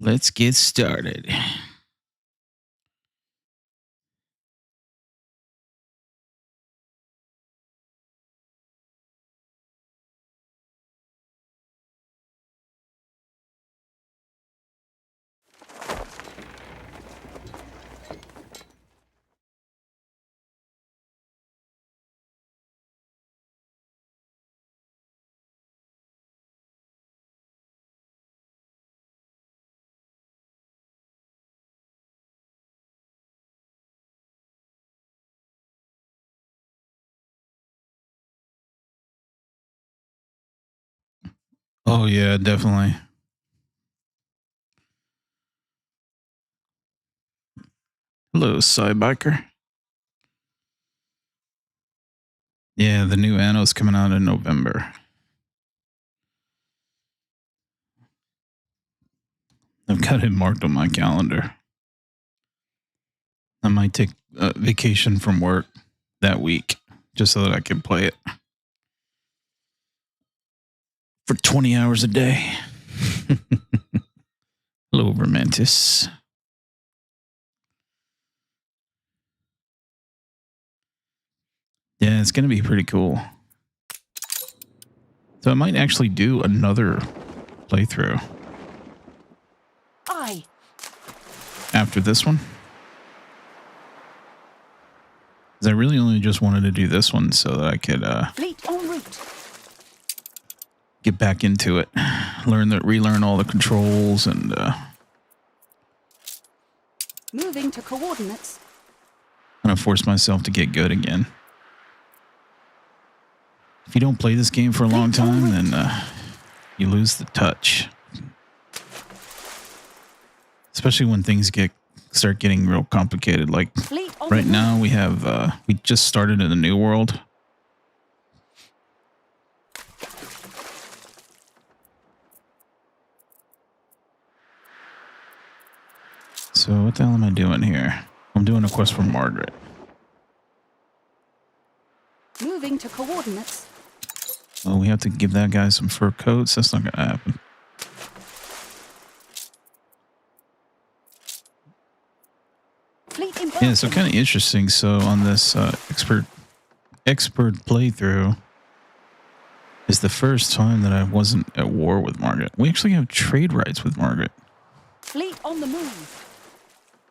Let's get started. Oh yeah, definitely. Hello, Cybiker. Yeah, the new Anno's coming out in November. I've got it marked on my calendar. I might take a vacation from work that week just so that I can play it for 20 hours a day. Hello, Romantis. Yeah, it's going to be pretty cool. So I might actually do another playthrough. Aye. After this one. Because I really only just wanted to do this one so that I could Fleet en route. Get back into it. Relearn all the controls and Moving to coordinates. kind of force myself to get good again. If you don't play this game for a long time, then you lose the touch. Especially when things start getting real complicated. Like right now, we just started in the new world. So what the hell am I doing here? I'm doing a quest for Margaret. Moving to coordinates. Oh, we have to give that guy some fur coats. That's not going to happen. Yeah, so kind of interesting. So on this expert playthrough is the first time that I wasn't at war with Margaret. We actually have trade rights with Margaret. Fleet on the move.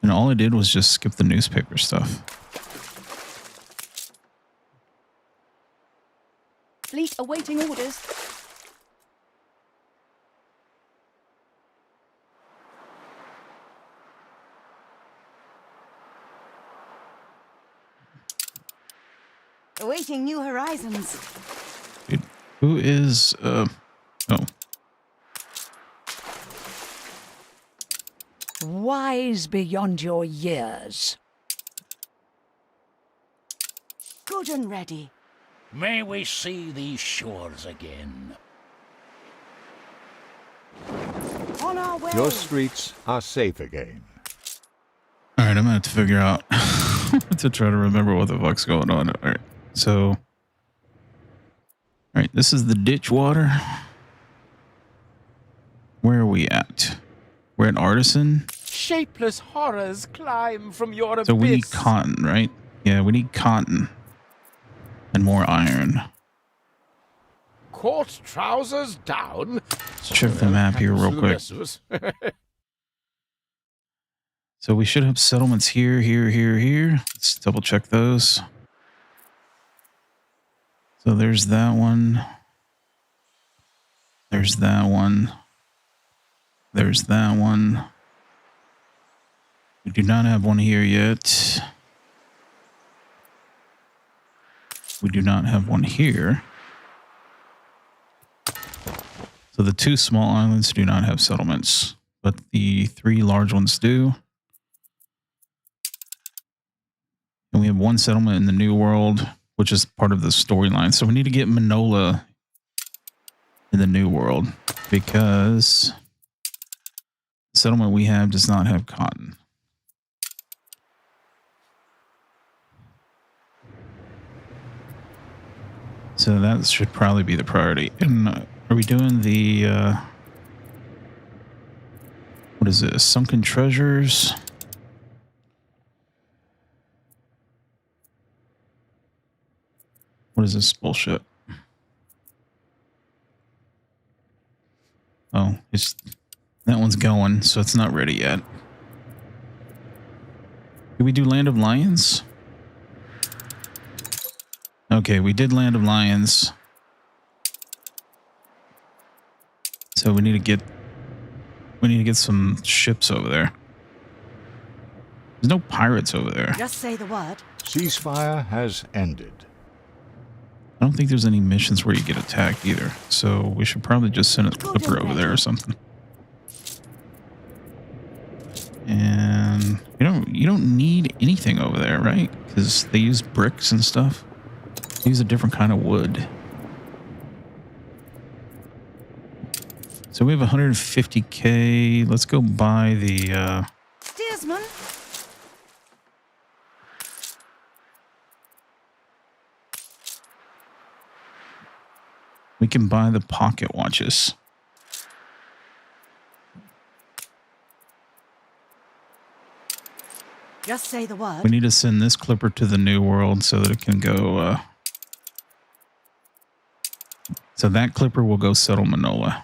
And all I did was just skip the newspaper stuff. Fleet awaiting orders. Awaiting new horizons. Dude, who is oh. Wise beyond your years. Good and ready. May we see these shores again. On our way. Your streets are safe again. All right, I'm gonna have to figure out to try to remember what the fuck's going on. All right, so, all right, this is the ditch water. Where are we at? We're at Artisan. Shapeless horrors climb from your abyss. So we need cotton, right? Yeah, we need cotton and more iron. Court trousers down. Let's check the map here real quick. So we should have settlements here, here, here, here. Let's double check those. So there's that one. There's that one. There's that one. We do not have one here yet. We do not have one here. So the two small islands do not have settlements, but the three large ones do. And we have one settlement in the New World, which is part of the storyline. So we need to get Manola in the New World because the settlement we have does not have cotton. So that should probably be the priority. And are we doing the What is this? Sunken treasures. What is this bullshit? Oh, it's that one's going, so it's not ready yet. Did we do Land of Lions? Okay, we did Land of Lions. So we need to get some ships over there. There's no pirates over there. Just say the word. Ceasefire has ended. I don't think there's any missions where you get attacked either. So we should probably just send a clipper over there or something. And you don't need anything over there, right? Because they use bricks and stuff. They use a different kind of wood. So we have 150K. Let's go buy the Steersman. we can buy the pocket watches. Just say the word. We need to send this clipper to the New World so that it can go so that clipper will go settle Manola.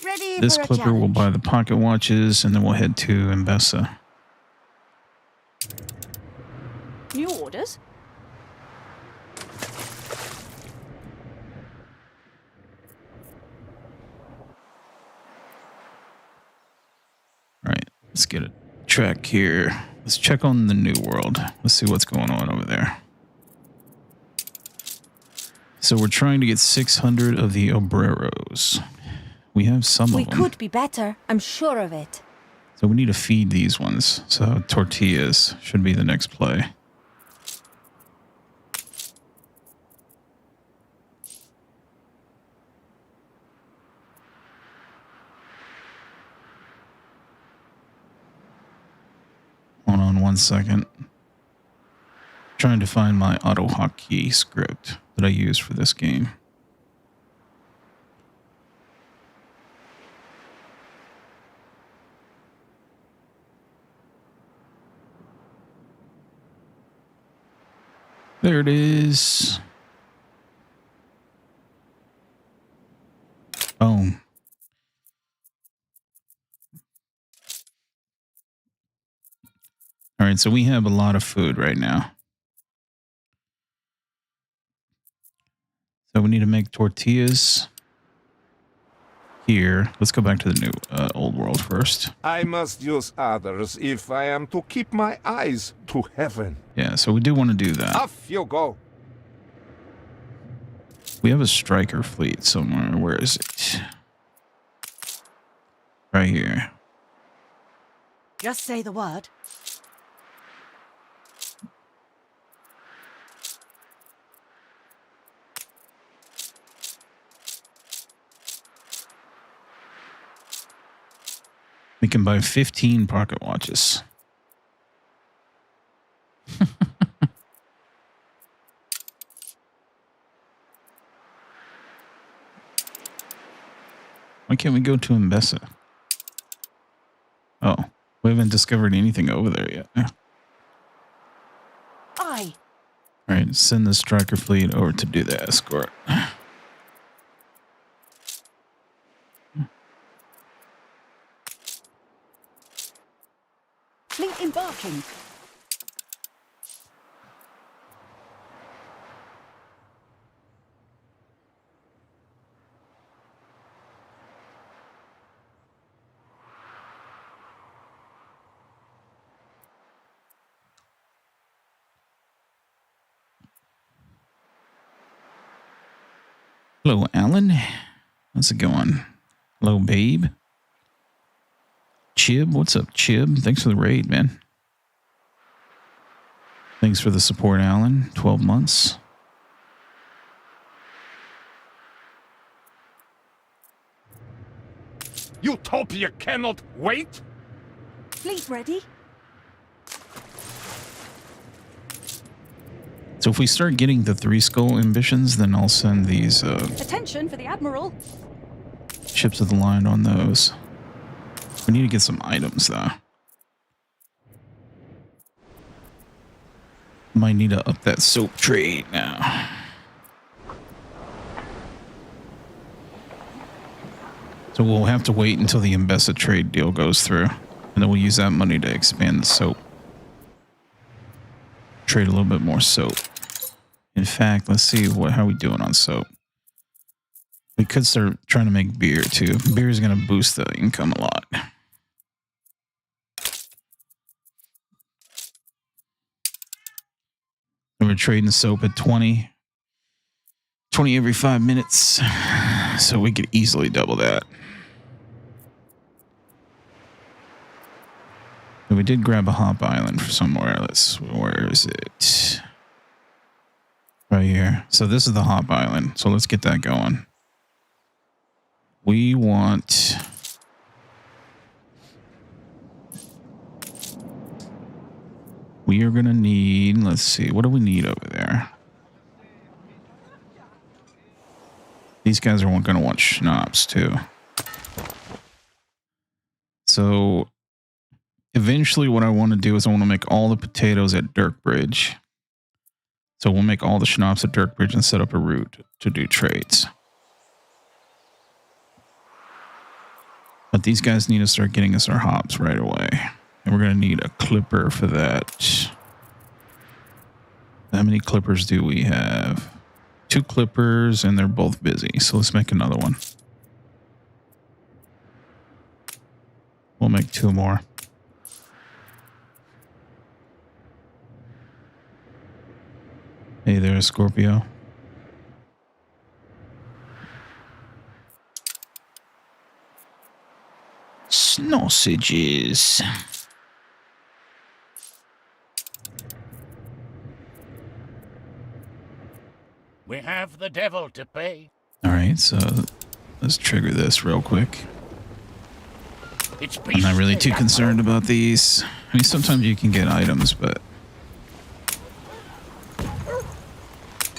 Ready This for a clipper will challenge. buy the pocket watches, and then we'll head to Mbessa. New orders? All right, let's get a track here. Let's check on the New World. Let's see what's going on over there. So we're trying to get 600 of the obreros. We have some We of them. could be better, I'm sure of it. So we need to feed these ones. So tortillas should be the next play. Hold on one second. Trying to find my auto hotkey script that I use for this game. There it is. Boom. All right, so we have a lot of food right now. So we need to make tortillas here. Let's go back to the new old world first. I must use others if I am to keep my eyes to heaven. Yeah, so we do want to do that. Off you go. We have a striker fleet somewhere. Where is it? Right here. Just say the word. We can buy 15 pocket watches. Why can't we go to Mbessa? Oh, we haven't discovered anything over there yet. Aye. All right, send the striker fleet over to do the escort. Fleet embarking. Hello, Alan. How's it going? Hello, babe. Chib, what's up, Chib? Thanks for the raid, man. Thanks for the support, Alan. 12 months. Utopia cannot wait. Fleet ready. So if we start getting the 3 skull ambitions, then I'll send these Attention for the Admiral. ships of the line on those. We need to get some items, though. Might need to up that soap trade now. So we'll have to wait until the Embessa trade deal goes through. And then we'll use that money to expand the soap. Trade a little bit more soap. In fact, let's see how we doing on soap. We could start trying to make beer too. Beer is going to boost the income a lot. And we're trading soap at 20. 20 every 5 minutes. So we could easily double that. And we did grab a hop island for somewhere. Where is it? Right here. So this is the hop island. So let's get that going. We want... We are going to need... Let's see. What do we need over there? These guys are going to want schnapps too. So... Eventually what I want to do is I want to make all the potatoes at Dirkbridge. So we'll make all the schnapps at Dirkbridge and set up a route to do trades. But these guys need to start getting us our hops right away. And we're going to need a clipper for that. How many clippers do we have? 2 clippers and they're both busy. So let's make another one. We'll make 2 more. Hey there, Scorpio. Sausages. We have the devil to pay. All right, so let's trigger this real quick. I'm not really too concerned about these. I mean, sometimes you can get items, but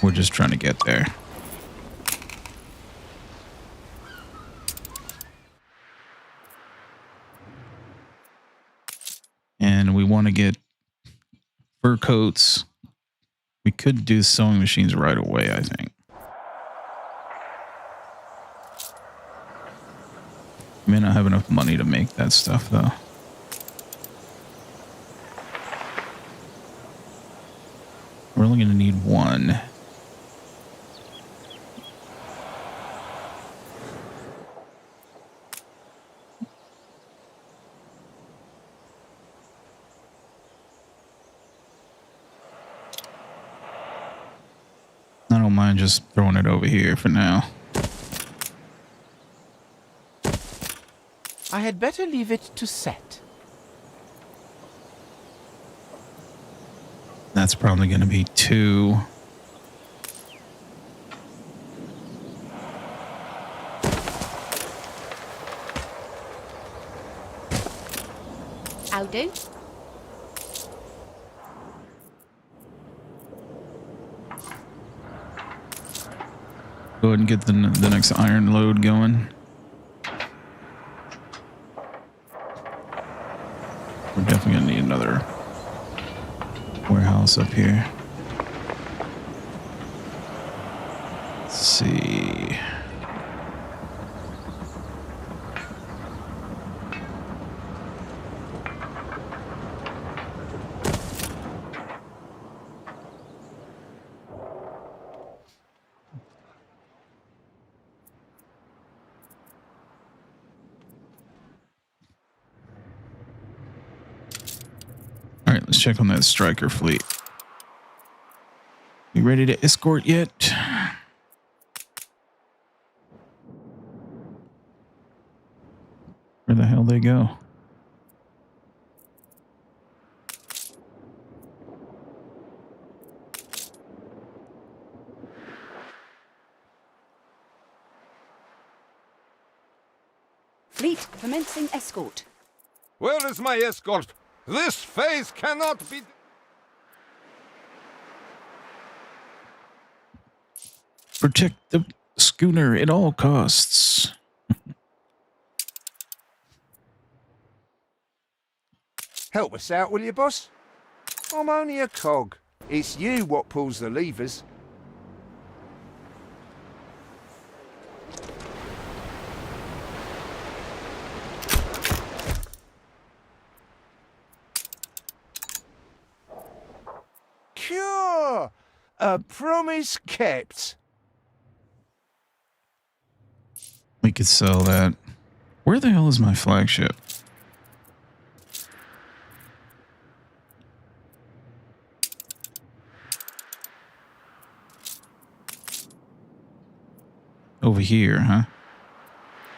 we're just trying to get there. And we want to get fur coats. We could do sewing machines right away, I think. We may not have enough money to make that stuff, though. We're only going to need 1. I don't mind just throwing it over here for now. I had better leave it to set. That's probably going to be 2. I'll do. Go ahead and get the next iron load going. We're definitely going to need another warehouse up here. Let's see. All right, let's check on that striker fleet. You ready to escort yet? Where the hell they go? Fleet commencing escort. Where is my escort? This phase cannot be... Protect the schooner at all costs. Help us out, will you, boss? I'm only a cog. It's you what pulls the levers. Cure! A promise kept. We could sell that. Where the hell is my flagship? Over here, huh?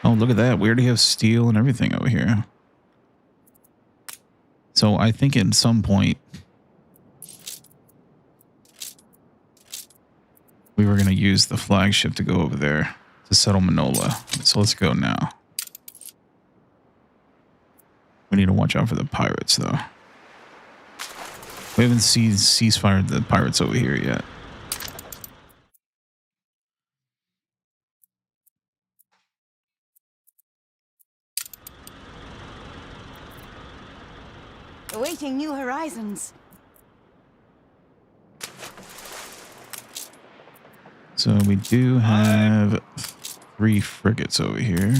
Oh, look at that. We already have steel and everything over here. So I think at some point we were going to use the flagship to go over there to settle Manola. So let's go now. We need to watch out for the pirates, though. We haven't ceasefired the pirates over here yet. Awaiting new horizons. So we do have 3 frigates over here.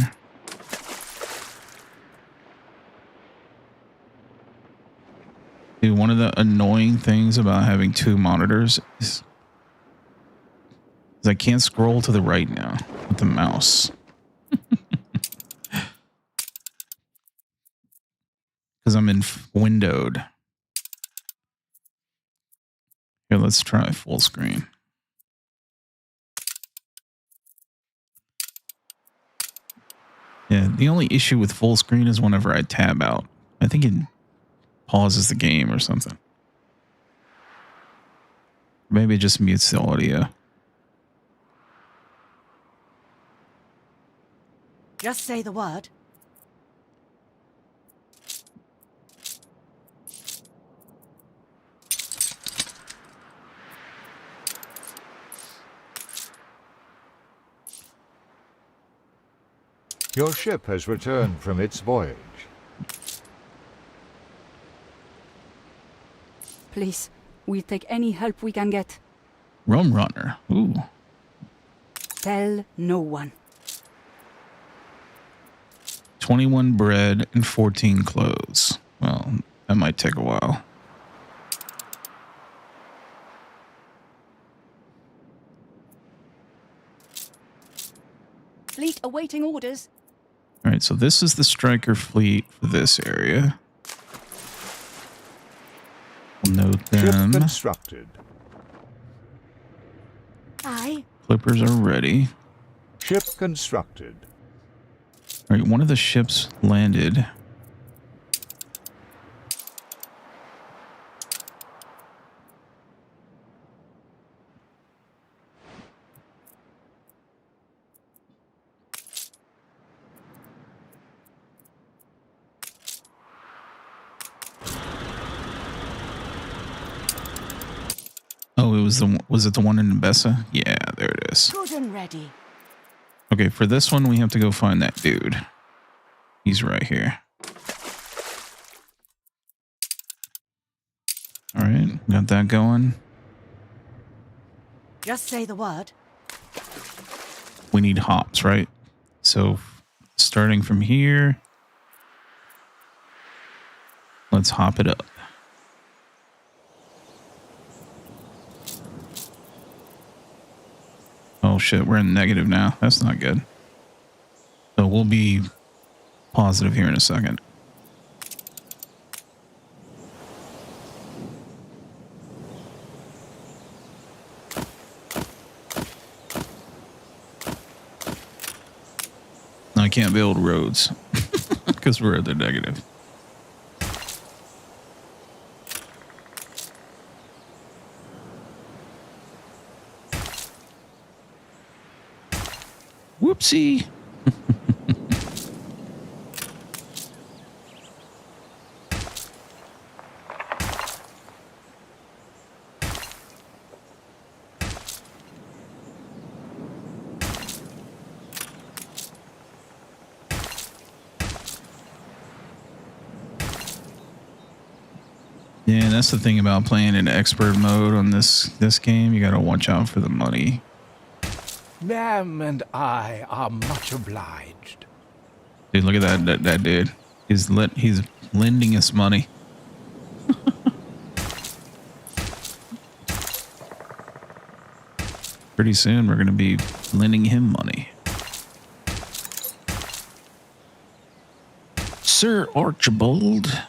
Dude, one of the annoying things about having 2 monitors is I can't scroll to the right now with the mouse. Because I'm in windowed. Here, let's try full screen. Yeah, the only issue with full screen is whenever I tab out. I think it pauses the game or something. Maybe it just mutes the audio. Just say the word. Your ship has returned from its voyage. Please, we'll take any help we can get. Rum runner. Ooh. Tell no one. 21 bread and 14 clothes. Well, that might take a while. Fleet awaiting orders. All right, so this is the striker fleet for this area. We'll note Ship them. constructed. Aye. Clippers are ready. Ship constructed. All right, one of the ships landed. Oh, was it the one in Nabessa? Yeah, there it is. Good and ready. Okay, for this one we have to go find that dude. He's right here. All right, got that going. Just say the word. We need hops, right? So starting from here, let's hop it up. Oh shit, we're in negative now. That's not good. So we'll be positive here in a second. I can't build roads because we're at the negative. Whoopsie. Yeah, that's the thing about playing in expert mode on this game. You gotta watch out for the money. Ma'am and I are much obliged. Dude, look at that dude. He's lending us money. Pretty soon we're gonna be lending him money. Sir Archibald,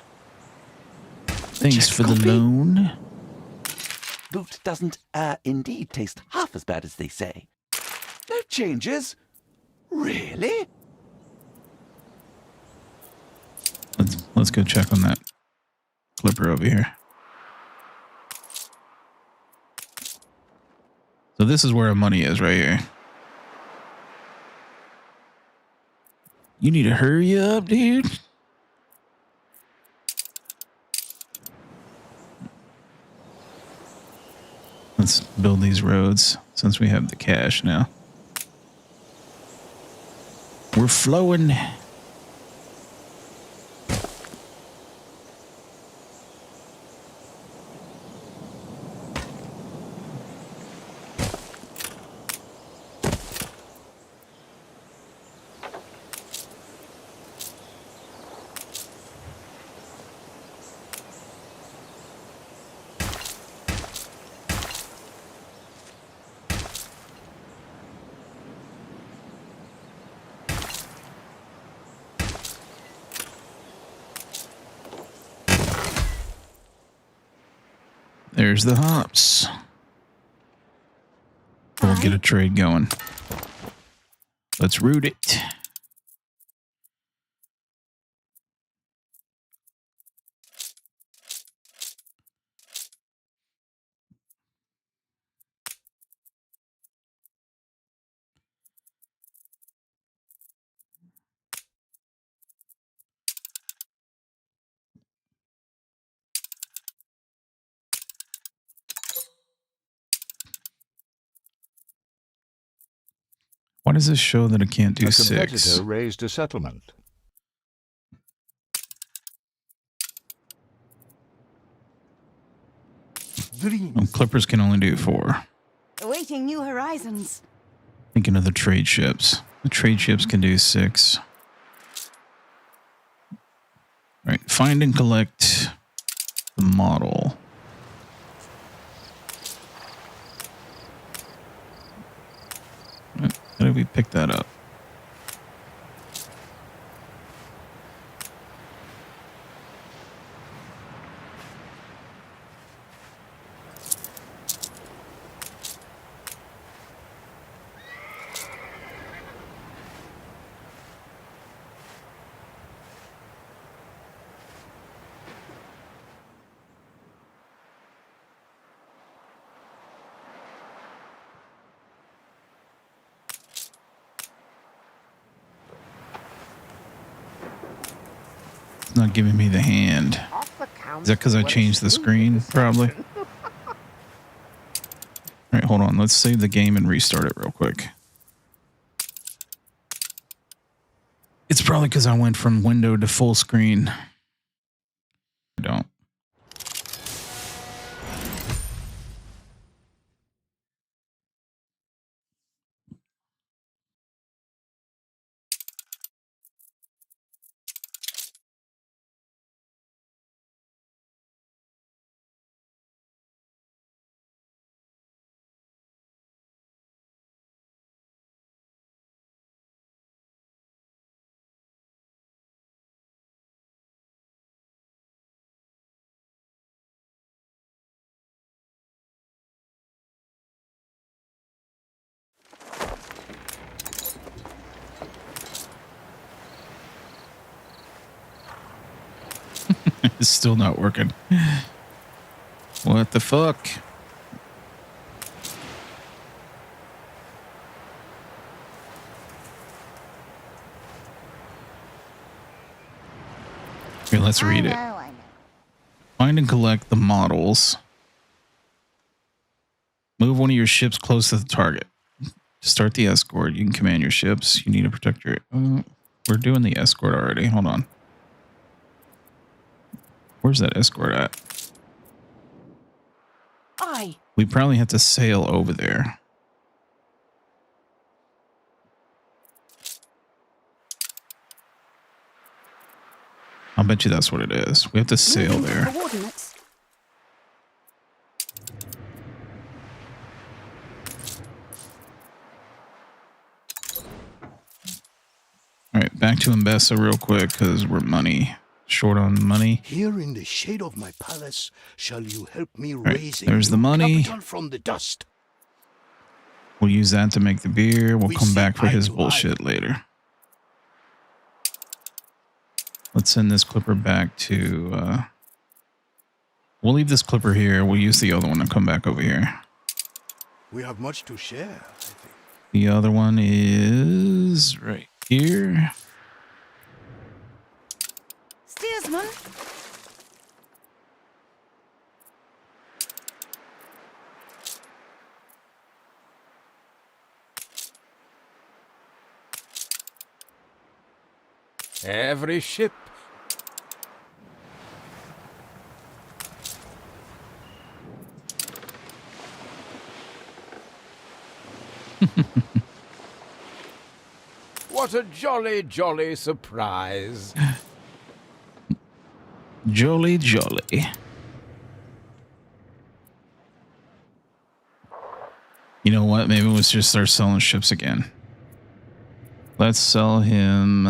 thanks for the loan. Loot doesn't, indeed taste half as bad as they say. No changes? Really? Let's go check on that clipper over here. So this is where our money is right here. You need to hurry up, dude. Let's build these roads since we have the cash now. We're flowing. There's the hops. We'll get a trade going. Let's root it. Why does this show that I can't do A 6? competitor raised a settlement. Well, clippers can only do 4. Awaiting new horizons. Thinking of the trade ships. The trade ships can do 6. All right, find and collect the model. How did we pick that up? Not giving me the hand. Is that because I changed the screen? Probably. All right, hold on. Let's save the game and restart it real quick. It's probably because I went from window to full screen. I don't. It's still not working. What the fuck? Here, let's read it. I know. Find and collect the models. Move one of your ships close to the target. To start the escort, you can command your ships. You need to protect your... we're doing the escort already. Hold on. Where's that escort at? We probably have to sail over there. I'll bet you that's what it is. We have to sail Moving to there. coordinates. All right, back to Mbessa real quick because we're short on money. Here in the shade of my palace shall you help me right, raise a there's the new money. capital from the dust. We'll use that to make the beer. We'll We come see back for eye his to eye. bullshit later. Let's send this clipper back to... we'll leave this clipper here. We'll use the other one to come back over here. We have much to share, I think. The other one is right here. Steersman. Every ship. What a jolly, jolly surprise. Jolly, jolly. You know what? Maybe let's just start selling ships again. Let's sell him...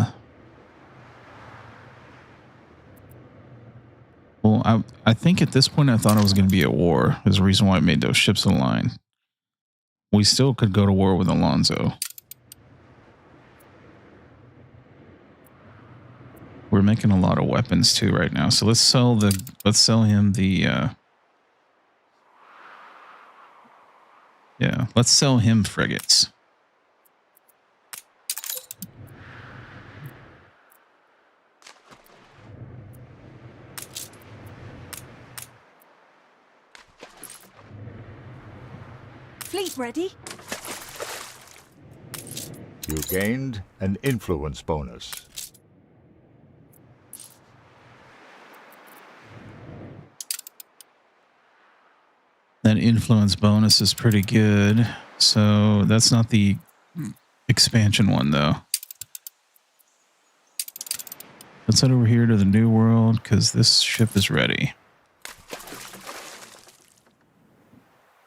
Well, I think at this point I thought it was going to be a war. There's a reason why I made those ships align. We still could go to war with Alonso. We're making a lot of weapons too right now. So let's sell him the let's sell him frigates. Fleet ready. You gained an influence bonus. That influence bonus is pretty good. So that's not the expansion one though. Let's head over here to the New World because this ship is ready.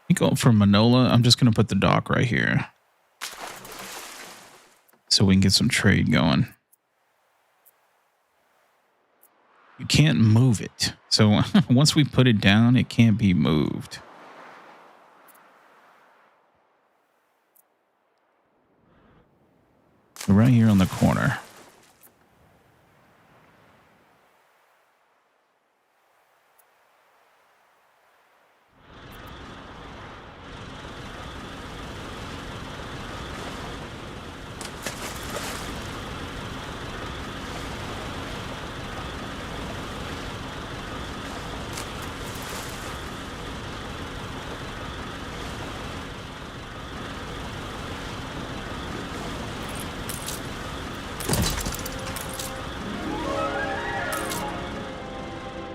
You go for Manola. I'm just going to put the dock right here so we can get some trade going. You can't move it. So once we put it down, it can't be moved. So right here on the corner.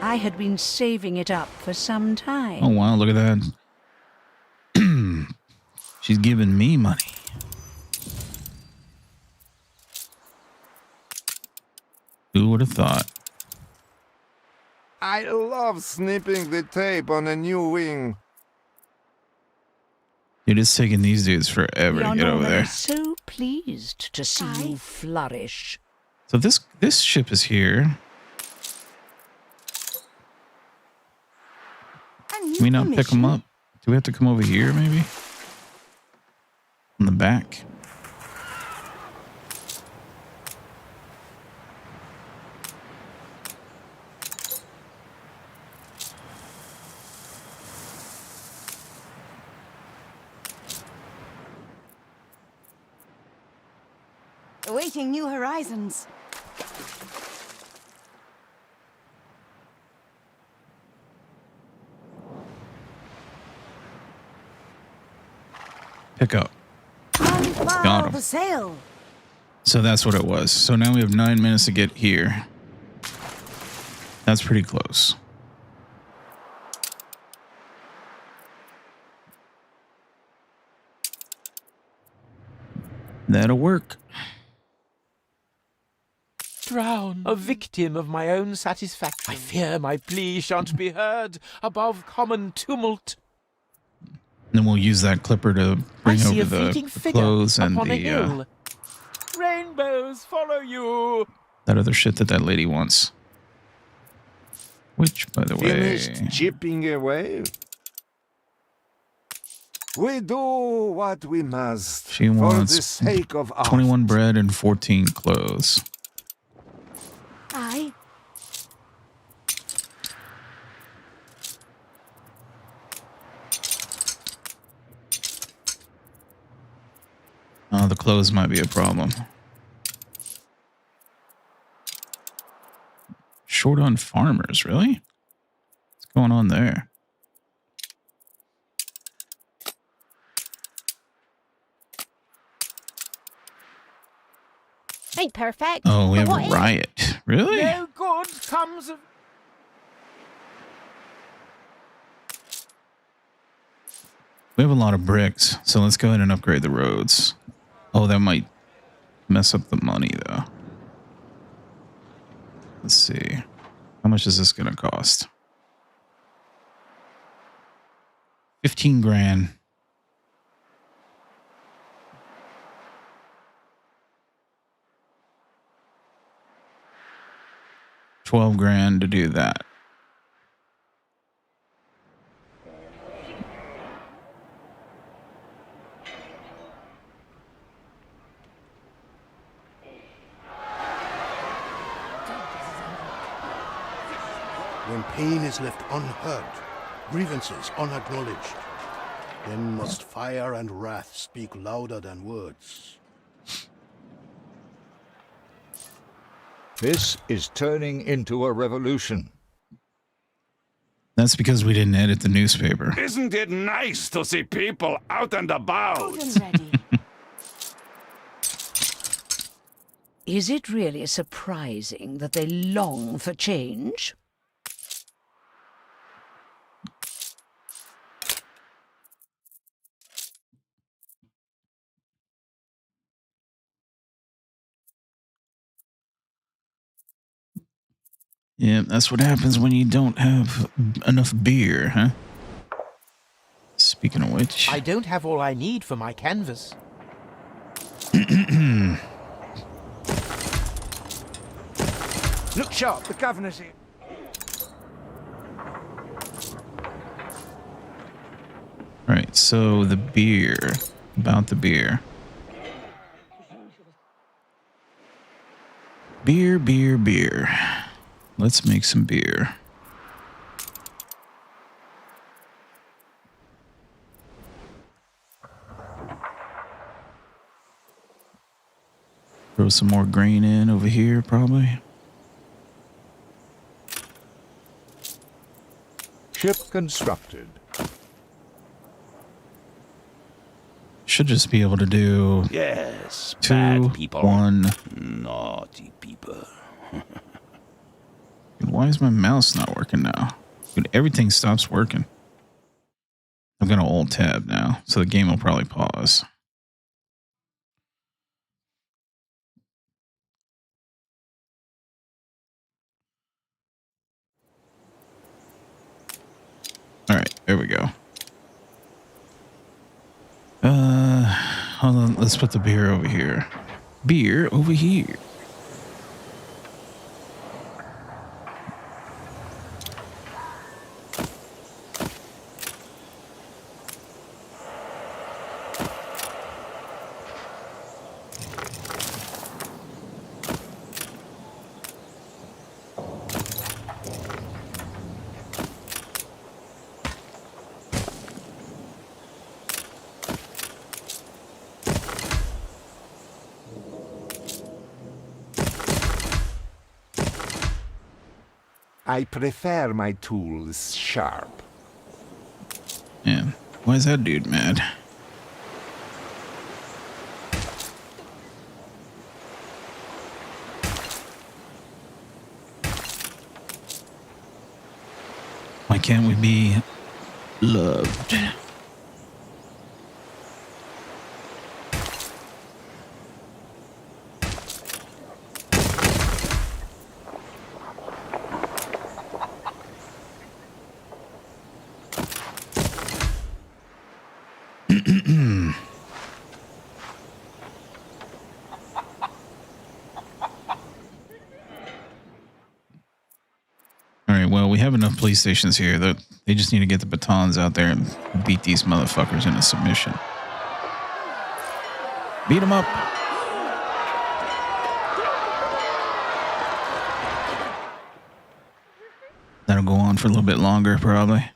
I had been saving it up for some time. Oh, wow. Look at that. She's giving me money. Who would have thought? I love snipping the tape on a new wing. It is taking these dudes forever to get over Your there. is so pleased to see you flourish. So this ship is here. Can we not pick them up? Do we have to come over here maybe? On the back. Awaiting new horizons. Pick up. Got him. The sail. So that's what it was. So now we have 9 minutes to get here. That's pretty close. That'll work. Drown, a victim of my own satisfaction. I fear my plea shan't be heard above common tumult. And then we'll use that clipper to bring I see over a the fleeting figure clothes and upon a the hill. Rainbows follow you. that other shit that lady wants. Which, by the way, Finished chipping away? We do what we must she for wants the sake of art. 21 bread and 14 clothes. Aye. Oh, the clothes might be a problem. Short on farmers, really? What's going on there? Ain't perfect. Oh, we but have what a is? riot. Really? No good comes of... We have a lot of bricks, so let's go ahead and upgrade the roads. Oh, that might mess up the money, though. Let's see. How much is this going to cost? 15 grand. $12 grand to do that. When pain is left unheard, grievances unacknowledged, then must fire and wrath speak louder than words. This is turning into a revolution. That's because we didn't edit the newspaper. Isn't it nice to see people out and about? Good and ready. Is it really surprising that they long for change? Yeah, that's what happens when you don't have enough beer, huh? Speaking of which... I don't have all I need for my canvas. Look sharp, the governor's here. Right, so the beer. About the beer. Beer, beer, beer. Let's make some beer. Throw some more grain in over here, probably. Ship constructed. Should just be able to do Yes, 2, bad people. 1. Naughty people. Dude, why is my mouse not working now? Dude, everything stops working. I'm gonna alt tab now, so the game will probably pause. All right, there we go. Hold on, let's put the beer over here. Beer over here. I prefer my tools sharp. Yeah. Why is that dude mad? Why can't we be loved? right, well, we have enough police stations here that they just need to get the batons out there and beat these motherfuckers into submission. Beat them up. That'll go on for a little bit longer, probably.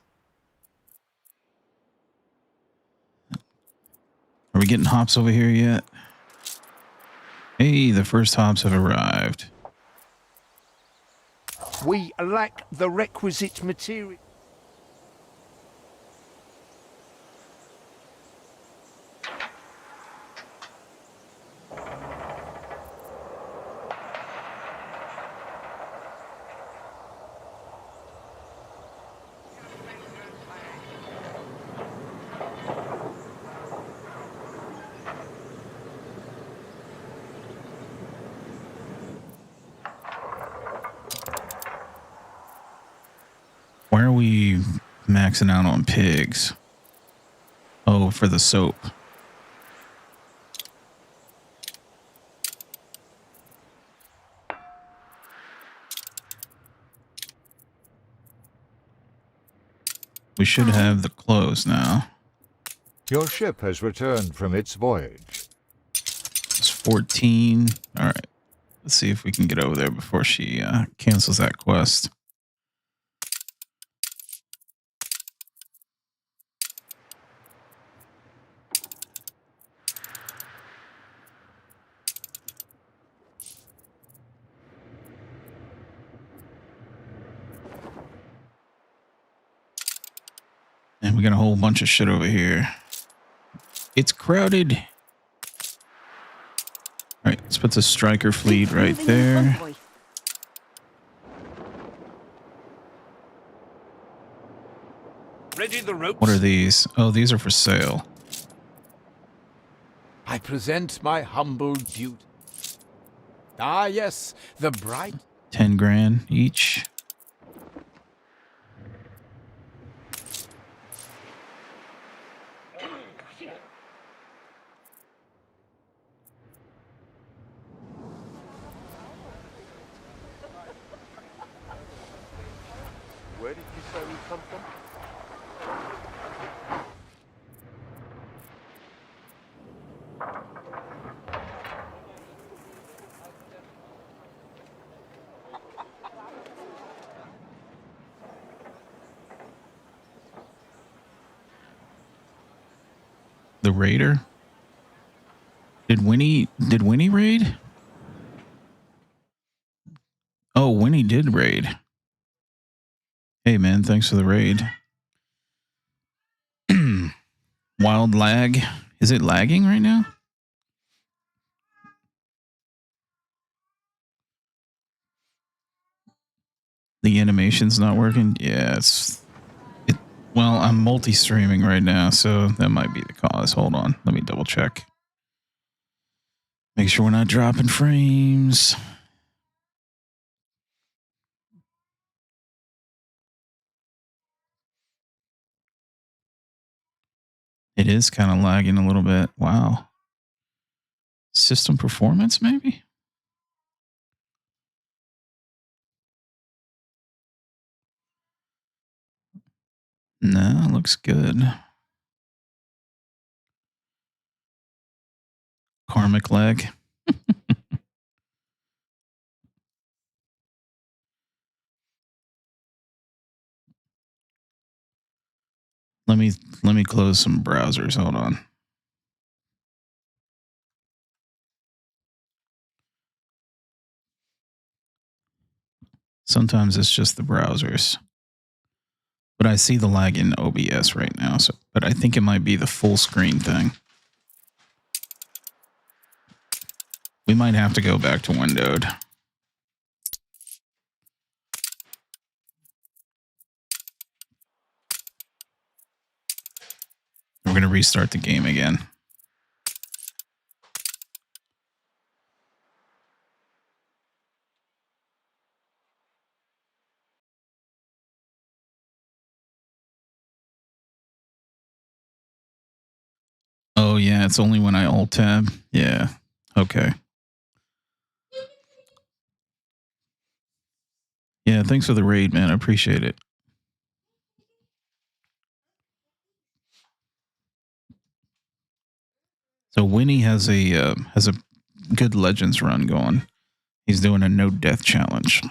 Are we getting hops over here yet? Hey, the first hops have arrived. We lack the requisite material. Why are we maxing out on pigs? Oh, for the soap. We should have the clothes now. Your ship has returned from its voyage. It's 14. All right. Let's see if we can get over there before she cancels that quest. And we got a whole bunch of shit over here. It's crowded. All right, let's put the striker fleet right there. Ready the ropes? What are these? Oh, these are for sale. I present my humble duty. Ah, yes, the bright 10 grand each. Where did you say we come from? The raider? Did Winnie raid? Oh, Winnie did raid. Hey man, thanks for the raid. Wild lag. Is it lagging right now? The animation's not working? Yeah, well, I'm multi-streaming right now, so that might be the cause. Hold on. Let me double check. Make sure we're not dropping frames. It is kind of lagging a little bit. Wow. System performance, maybe? No, looks good. Karmic lag. Let me close some browsers. Hold on. Sometimes it's just the browsers. But I see the lag in OBS right now, so but I think it might be the full screen thing. We might have to go back to windowed. We're going to restart the game again. Oh, yeah, it's only when I alt tab. Yeah. Okay. Yeah, Yeah, thanks for the raid, man. I appreciate it. So Winnie has a good Legends run going. He's doing a no death challenge.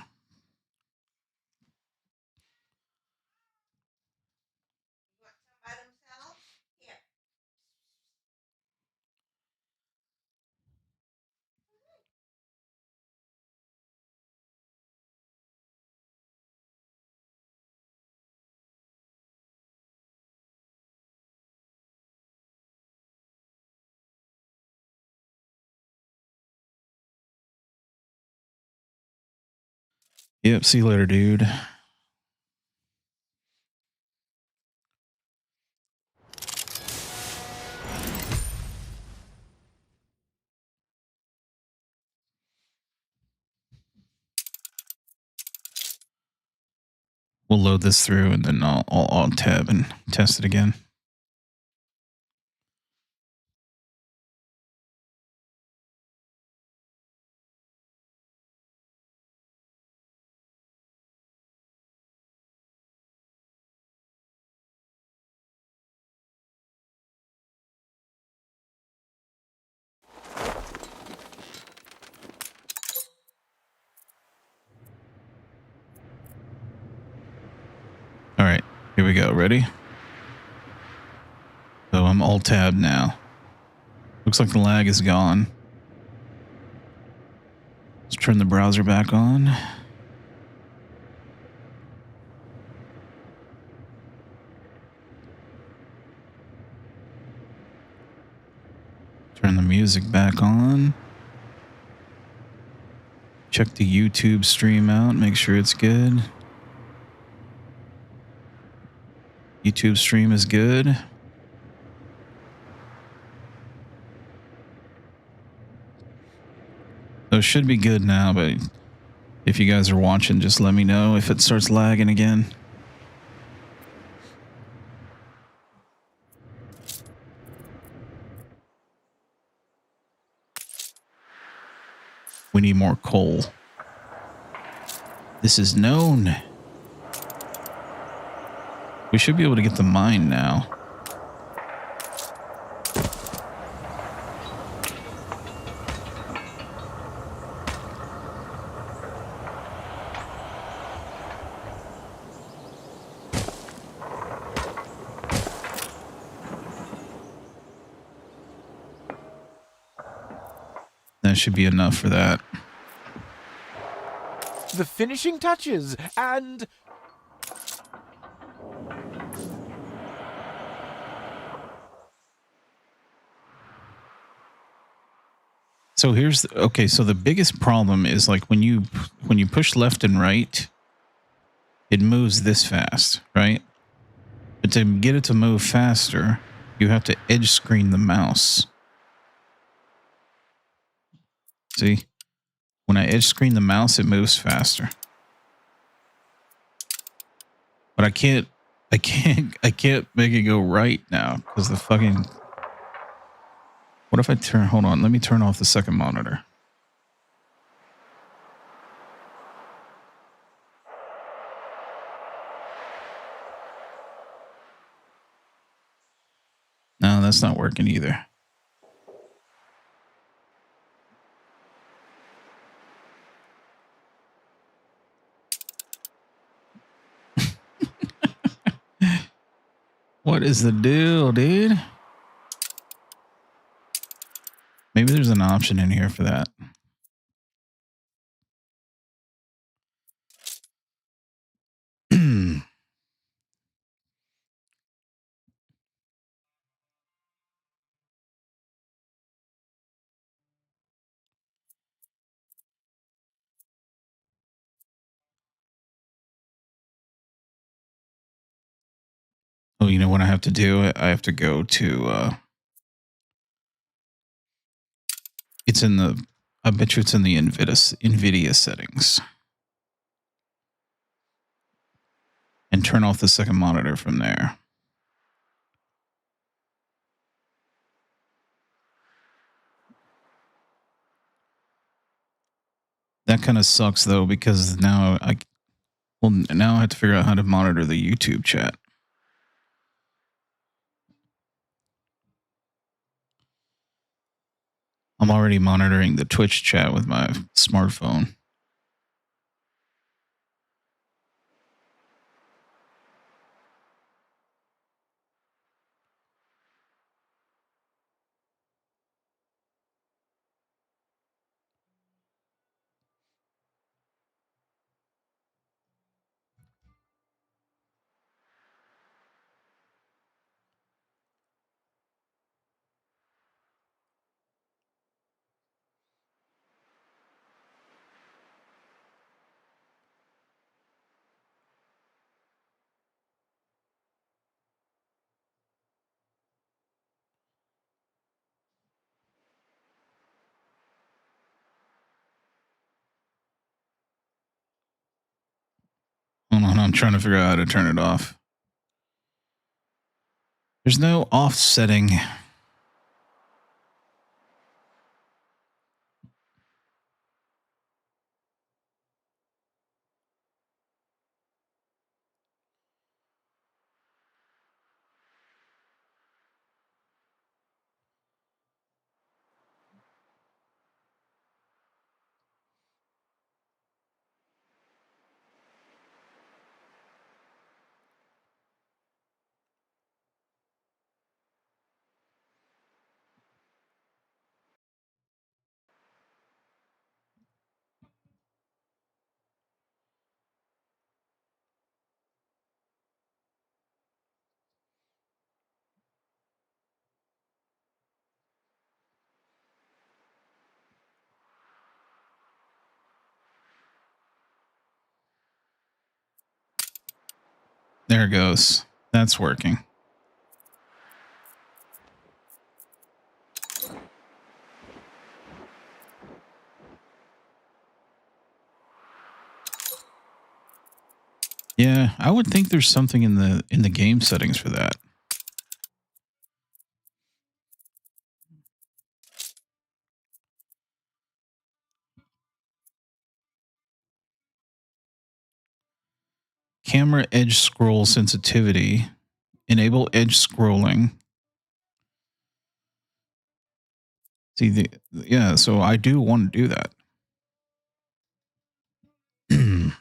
Yep, see you later, dude. We'll load this through and then I'll tab and test it again. All right, here we go. Ready? So I'm alt tab now. Looks like the lag is gone. Let's turn the browser back on. Turn the music back on. Check the YouTube stream out, make sure it's good. YouTube stream is good. So it should be good now, but if you guys are watching, just let me know if it starts lagging again. We need more coal. This is known. We should be able to get the mine now. That should be enough for that. The finishing touches, and... So here's okay. So the biggest problem is like when you push left and right, it moves this fast, right? But to get it to move faster, you have to edge screen the mouse. See, when I edge screen the mouse, it moves faster. But I can't make it go right now because the fucking. What if I turn? Hold on, let me turn off the second monitor. No, that's not working either. What is the deal, dude? Maybe there's an option in here for that. Oh, you know what I have to do? I have to go to, it's in the, I bet you it's in the NVIDIA settings. And turn off the second monitor from there. That kind of sucks though, because now Well, now I have to figure out how to monitor the YouTube chat. I'm already monitoring the Twitch chat with my smartphone. Hold on, I'm trying to figure out how to turn it off. There's no offsetting. There it goes. That's working. Yeah, I would think there's something in the game settings for that. Camera edge scroll sensitivity. Enable edge scrolling. See yeah, so I do want to do that. And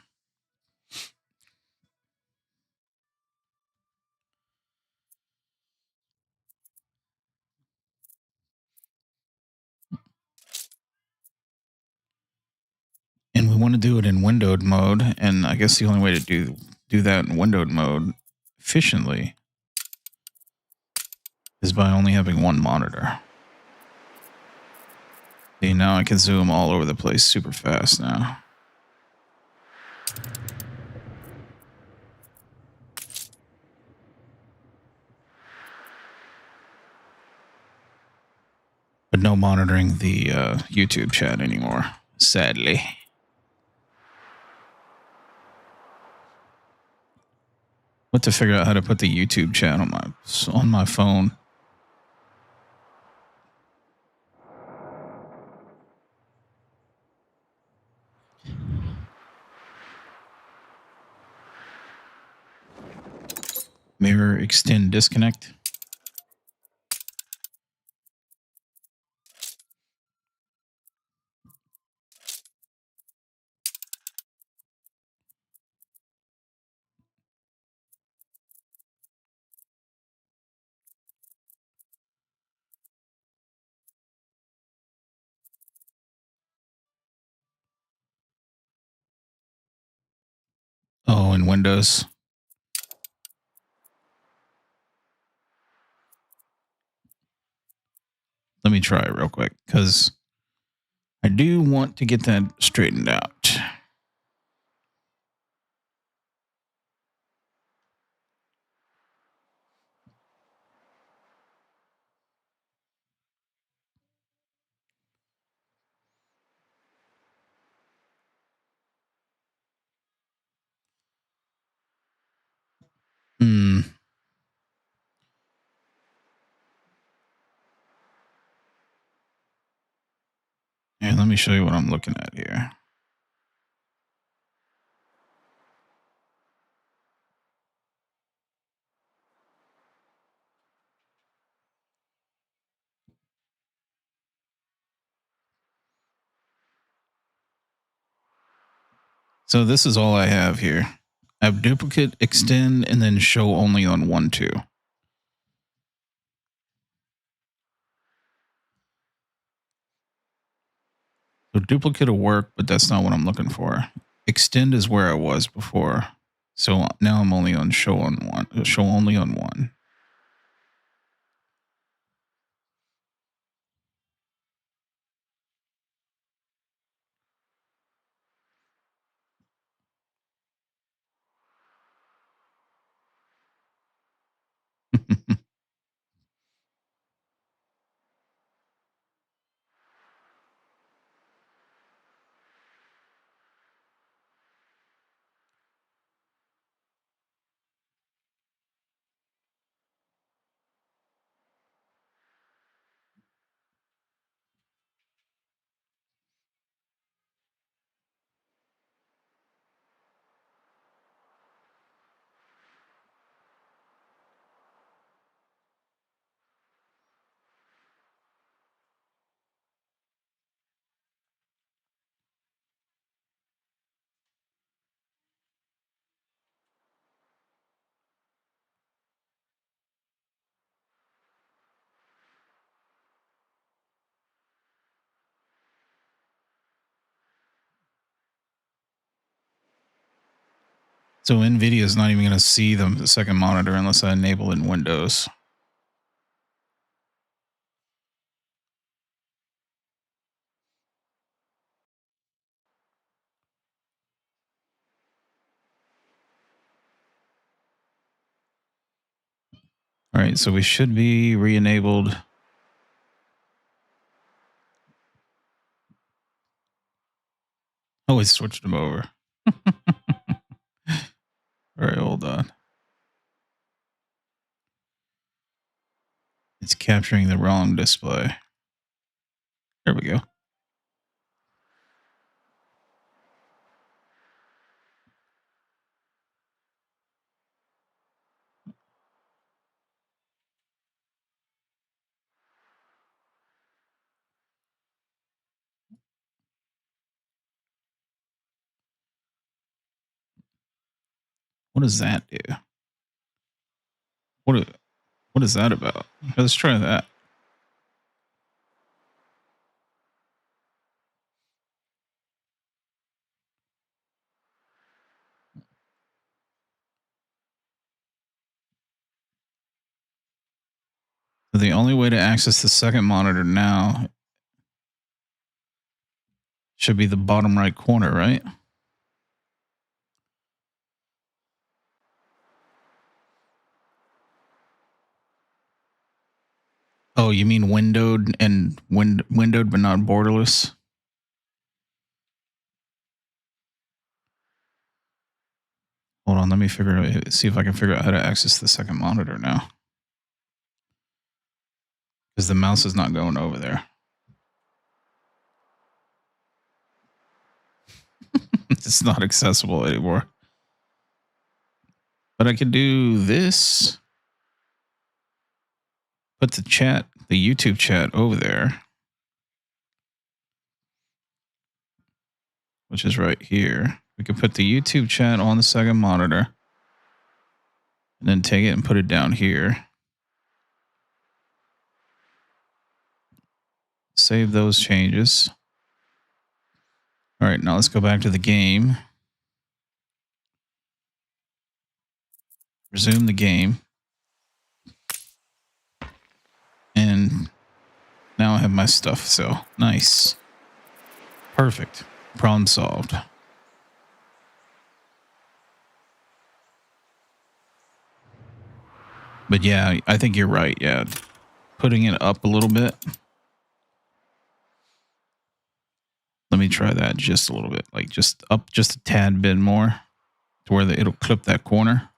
we want to do it in windowed mode, and I guess the only way to do that in windowed mode efficiently is by only having one monitor. See, now I can zoom all over the place super fast now. But no monitoring the YouTube chat anymore, sadly. What to figure out how to put the YouTube chat on my phone. Mirror extend disconnect. Oh, in Windows. Let me try it real quick because I do want to get that straightened out. Yeah, let me show you what I'm looking at here. So this is all I have here. I have duplicate, extend, and then show only on 1.2. So duplicate will work, but that's not what I'm looking for. Extend is where I was before. So now I'm only on show only on 1. So NVIDIA is not even going to see the second monitor unless I enable it in Windows. All right, so we should be re-enabled. Oh, I switched them over. All right, hold on. It's capturing the wrong display. There we go. What does that do? What is that about? Let's try that. The only way to access the second monitor now should be the bottom right corner, right? Oh, you mean windowed and windowed but not borderless? Hold on, let me see if I can figure out how to access the second monitor now. Because the mouse is not going over there. It's not accessible anymore. But I could do this. Put the YouTube chat over there. Which is right here. We can put the YouTube chat on the second monitor. And then take it and put it down here. Save those changes. All right, now let's go back to the game. Resume the game. And now I have my stuff, so nice. Perfect. Problem solved. But yeah, I think you're right. Yeah. Putting it up a little bit. Let me try that just a little bit. Like just up just a tad bit more to where it'll clip that corner.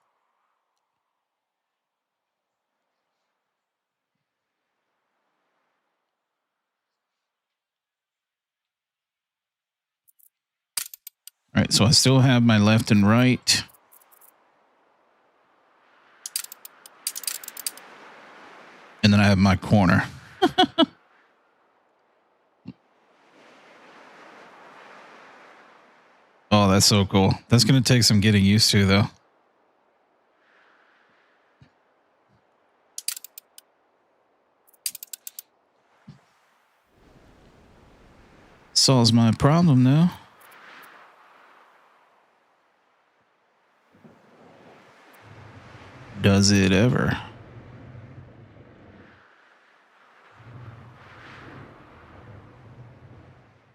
All right, so I still have my left and right. And then I have my corner. Oh, that's so cool. That's going to take some getting used to, though. Solves my problem, though. Does it ever?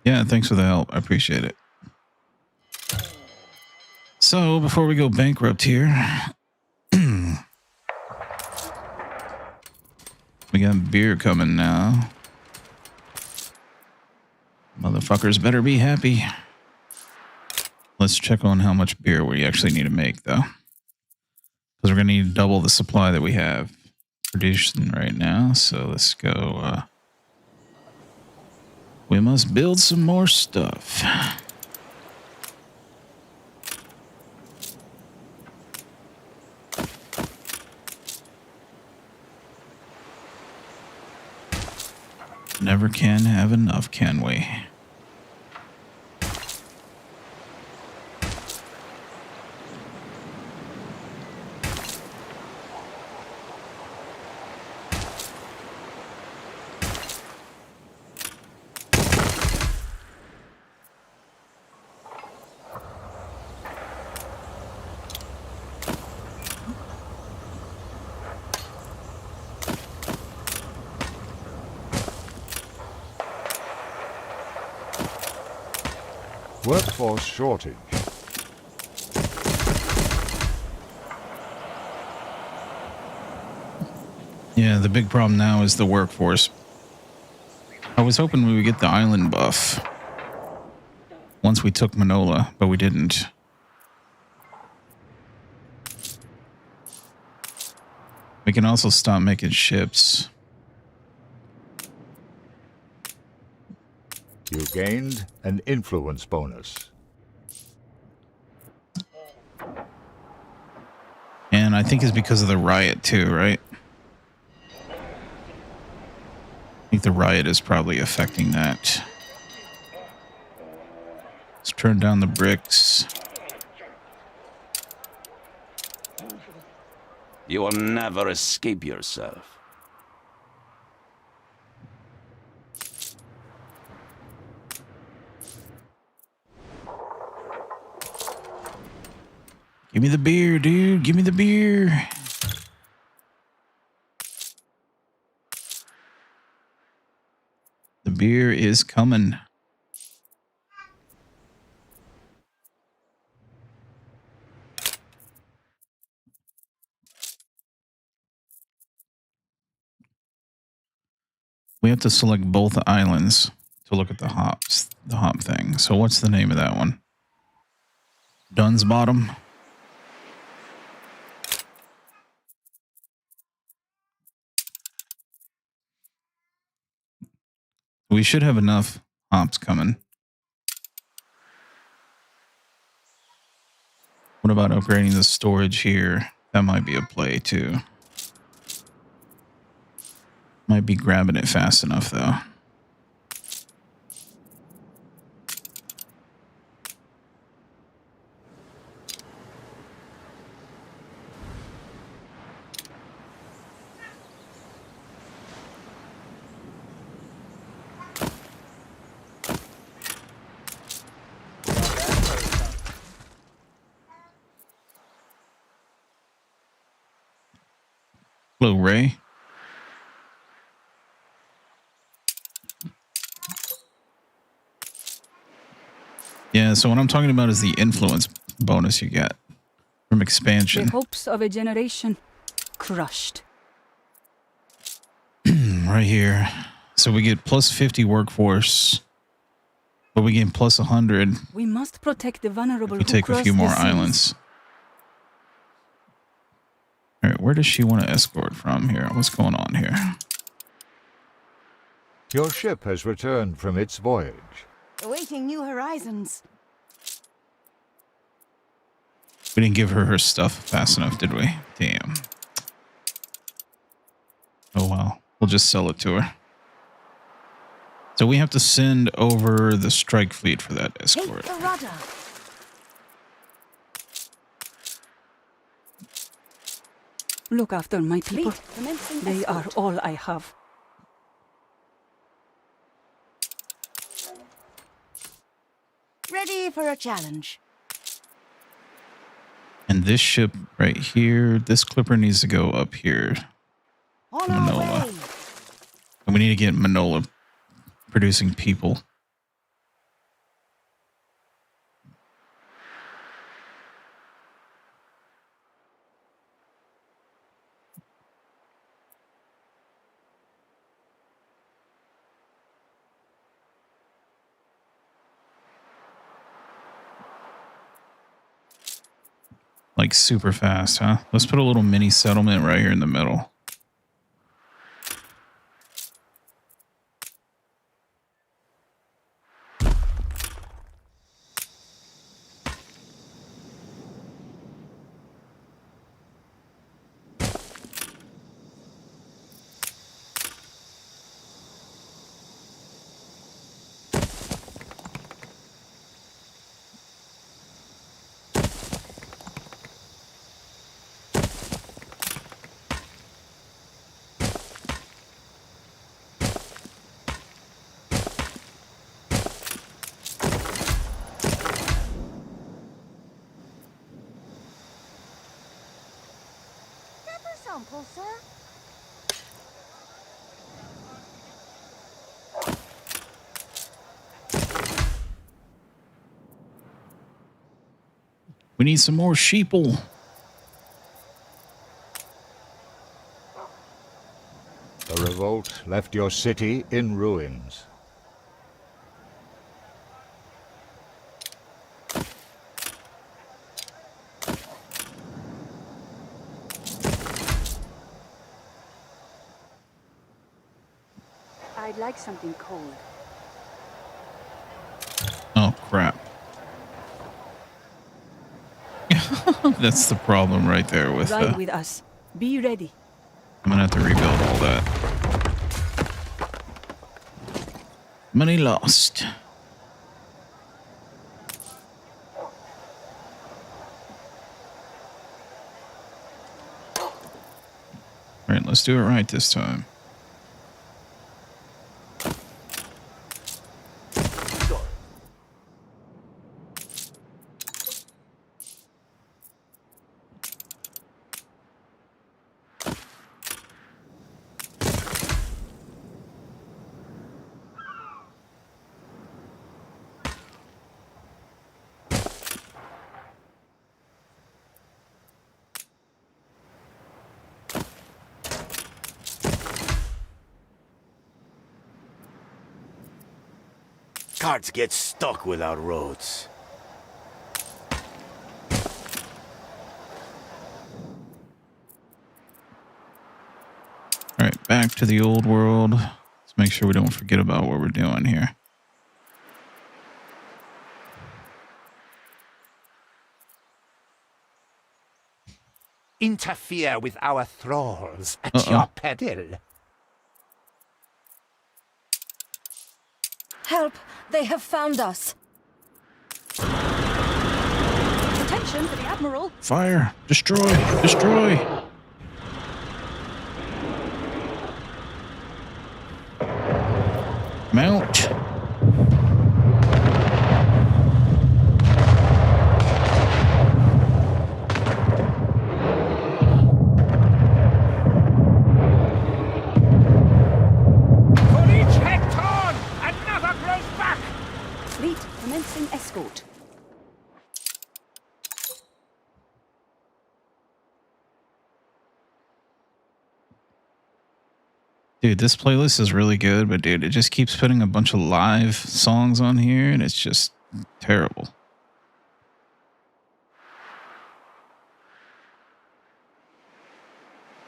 Yeah, thanks for the help. I appreciate it. So, before we go bankrupt here, we got beer coming now. Motherfuckers better be happy. Let's check on how much beer we actually need to make, though. Because we're going to need double the supply that we have producing right now. So let's go. We must build some more stuff. Never can have enough, can we? Workforce shortage. Yeah, the big problem now is the workforce. I was hoping we would get the island buff once we took Manola, but we didn't. We can also stop making ships. You gained an influence bonus. And I think it's because of the riot too, right? I think the riot is probably affecting that. Let's turn down the bricks. You will never escape yourself. Give me the beer, dude. Give me the beer. The beer is coming. We have to select both islands to look at the hops, the hop thing. So what's the name of that one? Dunn's Bottom. We should have enough hops coming. What about upgrading the storage here? That might be a play too. Might be grabbing it fast enough though. Hello, Ray. Yeah, so what I'm talking about is the influence bonus you get from expansion. The hopes of a generation crushed. Right here. So we get plus 50 workforce, but we gain plus 100. We must protect the vulnerable. We take a few more islands. All right, where does she want to escort from here? What's going on here? Your ship has returned from its voyage. Awaiting new horizons. We didn't give her stuff fast enough, did we? Damn. Oh, well. We'll just sell it to her. So we have to send over the strike fleet for that escort. Take the rudder. Look after my people. Fleet commencing They are escort. all I have. Ready for a challenge. And this ship right here, this clipper needs to go up here. On Manola. our way. And we need to get Manola producing people. Like super fast, huh? Let's put a little mini settlement right here in the middle. Sample, sir. We need some more sheeple. The revolt left your city in ruins. I'd like something cold. Oh, crap. That's the problem right there with Ride with us. Be ready. I'm gonna have to rebuild all that. Money lost. All right, let's do it right this time. Carts get stuck without roads. All right, back to the old world. Let's make sure we don't forget about what we're doing here. Interfere with our thralls at your peril. Help! They have found us. Attention to the Admiral. Fire! Destroy! Destroy! Mount! For each hecton, another grows back! Fleet commencing escort. Dude, this playlist is really good, but dude, it just keeps putting a bunch of live songs on here, and it's just terrible.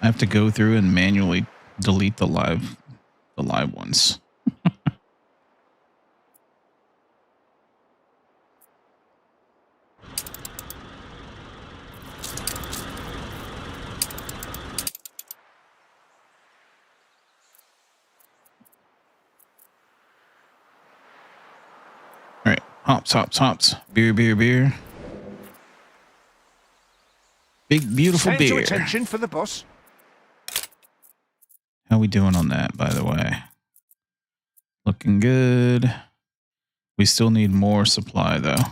I have to go through and manually delete the live ones. All right, hops, hops, hops. Beer, beer, bear. Big, beautiful Stand to beer. attention for the boss. How we doing on that, by the way? Looking good. We still need more supply, though.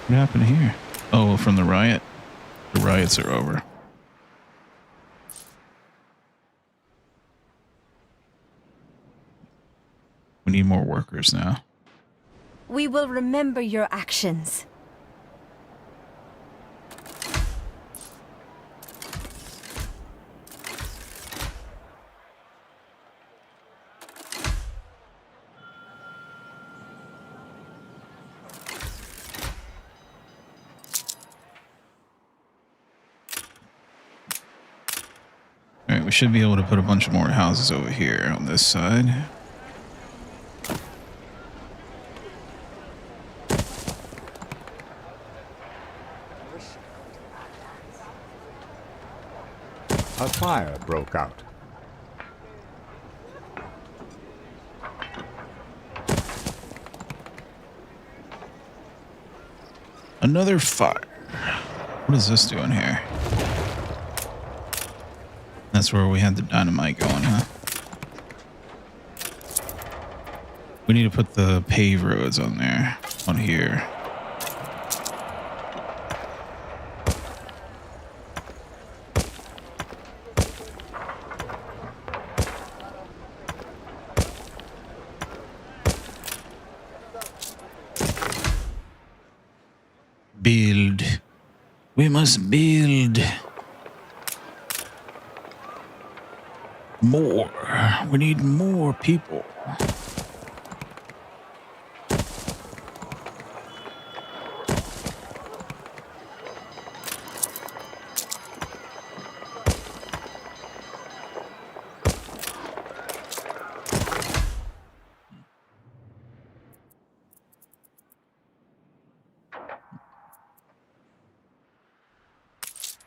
What happened here? Oh, from the riot? The riots are over. We need more workers now. We will remember your actions. All right, we should be able to put a bunch more houses over here on this side. A fire broke out. Another fire. What is this doing here? That's where we had the dynamite going, huh? We need to put the paved roads on there, on here. Build. We must build. More. We need more people.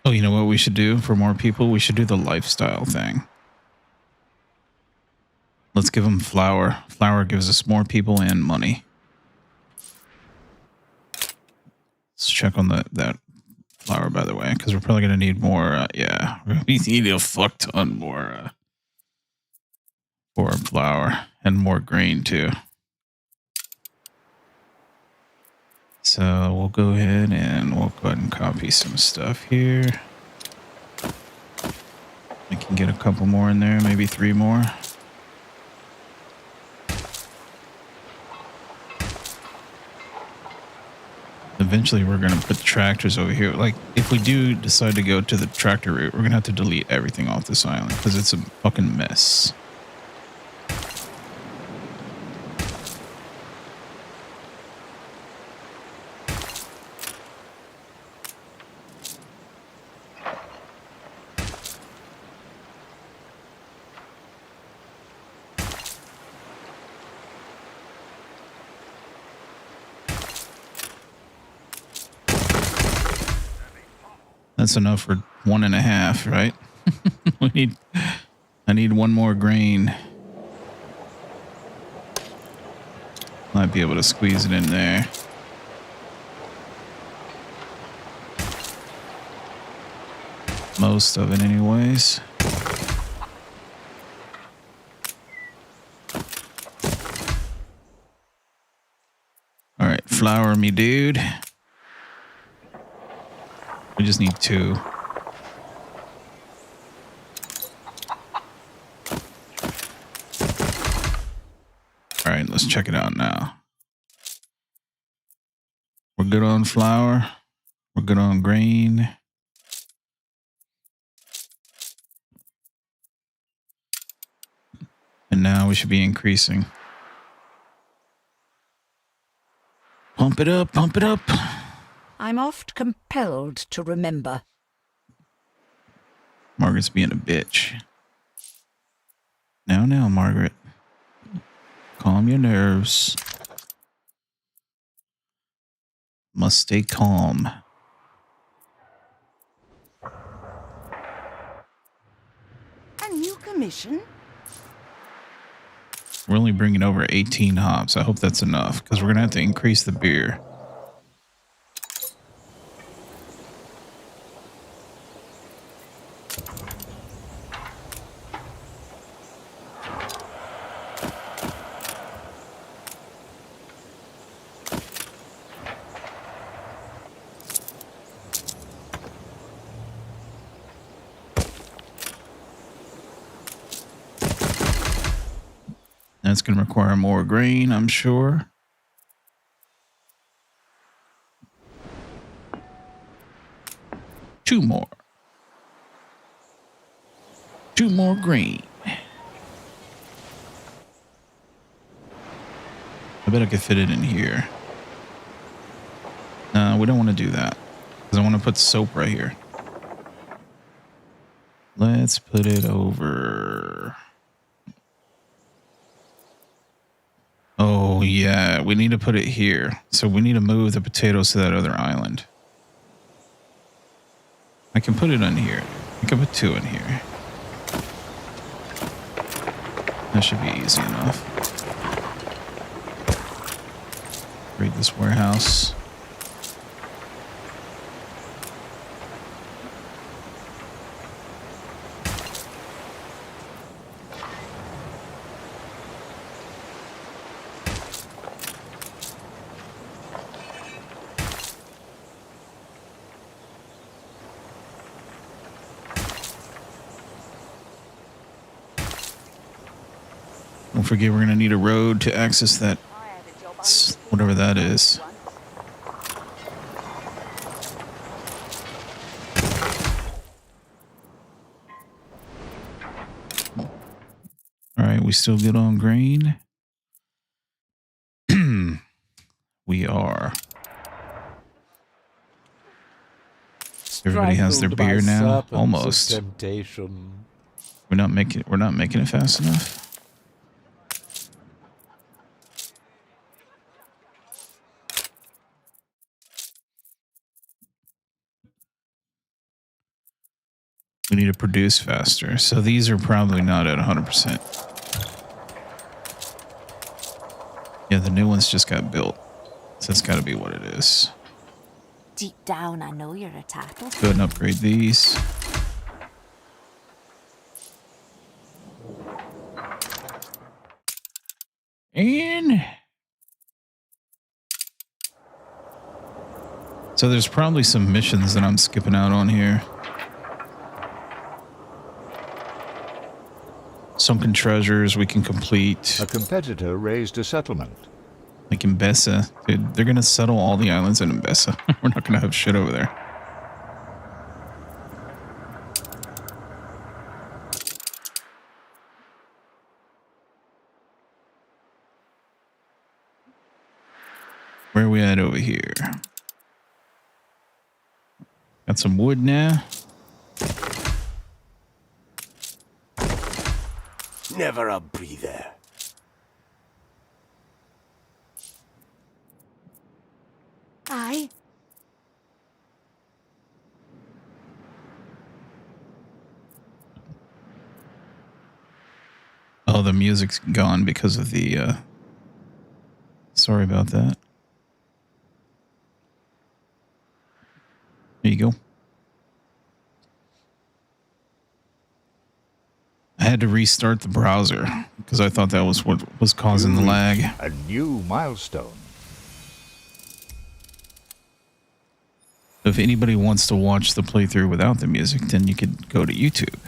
Oh, you know what we should do for more people? We should do the lifestyle thing. Let's give them flour. Flour gives us more people and money. Let's check on that flour, by the way, because we're probably going to need more. Yeah, we need a fuck ton more for flour and more grain, too. So we'll go ahead and copy some stuff here. I can get a couple more in there, maybe 3 more. Eventually we're going to put tractors over here. Like, if we do decide to go to the tractor route, we're going to have to delete everything off this island because it's a fucking mess. That's enough for 1.5, right? I need 1 more grain. Might be able to squeeze it in there. Most of it anyways. All right, flour me, dude. We just need 2. All right, let's check it out now. We're good on flour. We're good on grain. And now we should be increasing. Pump it up, pump it up. I'm oft compelled to remember. Margaret's being a bitch. Now, Margaret. Calm your nerves. Must stay calm. A new commission? We're only bringing over 18 hops. I hope that's enough because we're going to have to increase the beer. That's going to require more grain, I'm sure. Two more grain. I bet I could fit it in here. No, we don't want to do that because I want to put soap right here. Let's put it over. Oh, yeah, we need to put it here. So we need to move the potatoes to that other island. I can put it on here. I can put 2 in here. That should be easy enough. Raid this warehouse. Don't forget, we're going to need a road to access that, whatever that is. All right, we still good on grain? We are. Everybody has their beer now? Almost. Temptation. We're not making it fast enough. We need to produce faster. So these are probably not at 100%. Yeah, the new ones just got built. So that's got to be what it is. Deep down, I know you're a tattle. Go ahead and upgrade these. And so there's probably some missions that I'm skipping out on here. Sunken treasures we can complete. A competitor raised a settlement. Like Mbessa. Dude, they're going to settle all the islands in Mbessa. We're not going to have shit over there. Where are we at over here? Got some wood now. Never a breather. Aye. Oh, the music's gone because of the, sorry about that. There you go. I had to restart the browser because I thought that was what was causing the lag. A new milestone. If anybody wants to watch the playthrough without the music, then you could go to YouTube.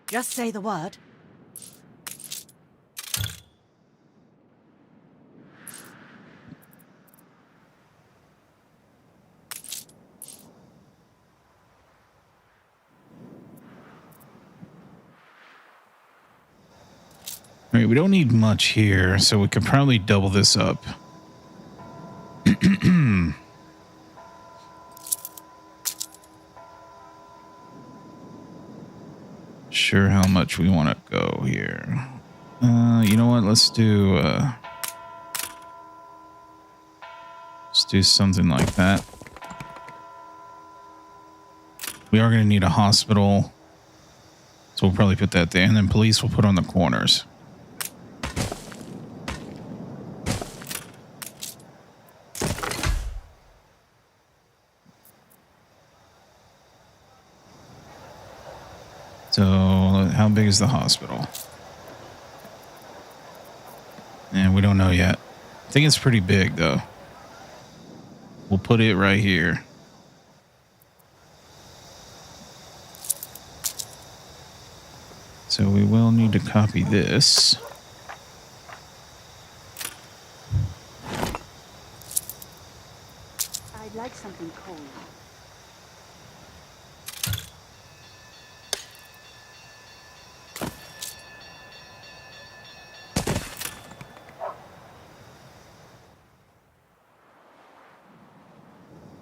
Just say the word. All right, we don't need much here, so we could probably double this up. Sure how much we want to go here. You know what? Let's do something like that. We are going to need a hospital, so we'll probably put that there, and then police we'll put on the corners. So, how big is the hospital? And we don't know yet. I think it's pretty big, though. We'll put it right here. So we will need to copy this. I'd like something cold.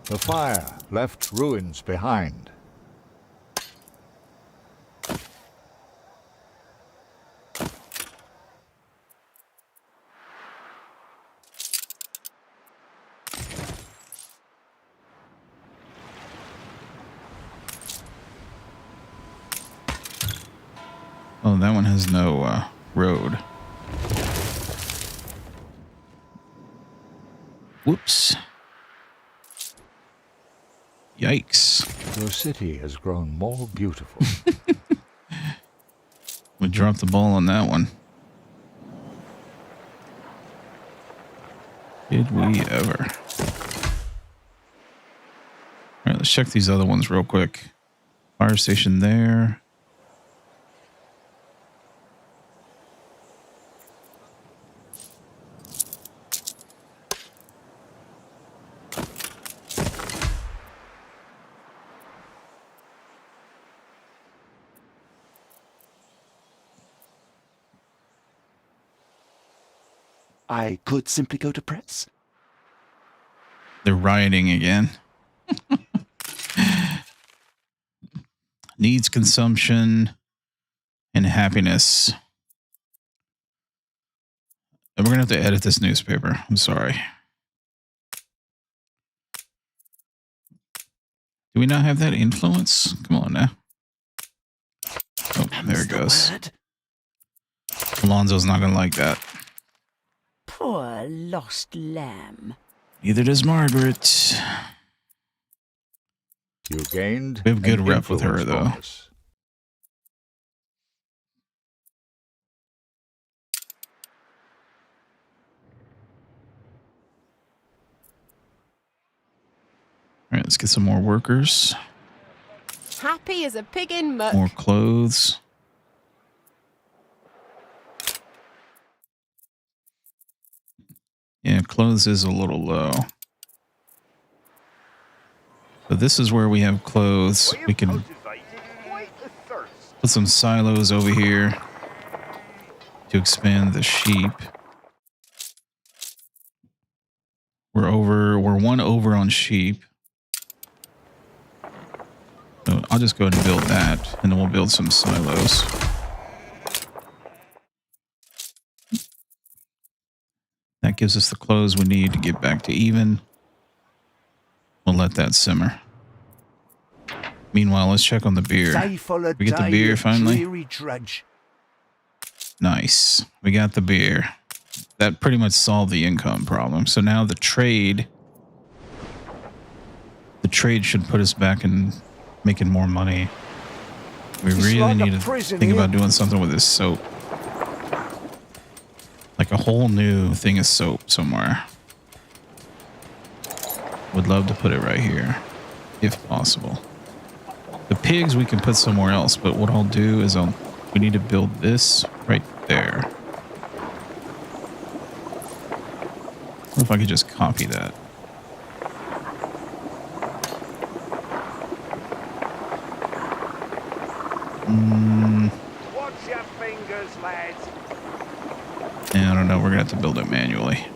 The fire left ruins behind. Oh, that one has no road. Whoops. Yikes. Your city has grown more beautiful. We dropped the ball on that one. Did we ever? All right, let's check these other ones real quick. Fire station there. I could simply go to press. They're rioting again. Needs consumption and happiness. And we're going to have to edit this newspaper. I'm sorry. Do we not have that influence? Come on now. Oh, there it goes. Alonzo's not going to like that. Poor lost lamb. Neither does Margaret. You gained. We have good an rep with her, influence though. bonus. All right, let's get some more workers. Happy as a pig in muck. More clothes. Yeah, clothes is a little low. So this is where we have clothes. We can put some silos over here to expand the sheep. We're one over on sheep. So I'll just go ahead and build that, and then we'll build some silos. That gives us the clothes we need to get back to even. We'll let that simmer. Meanwhile, let's check on the beer. We get the beer finally. Nice. We got the beer. That pretty much solved the income problem. So now the trade should put us back in making more money. We really need to think about doing something with this soap. Like a whole new thing of soap somewhere. Would love to put it right here, if possible. The pigs we can put somewhere else, but what I'll do is we need to build this right there. What if I could just copy that? Watch your fingers, lads. Yeah, I don't know. We're gonna have to build it manually.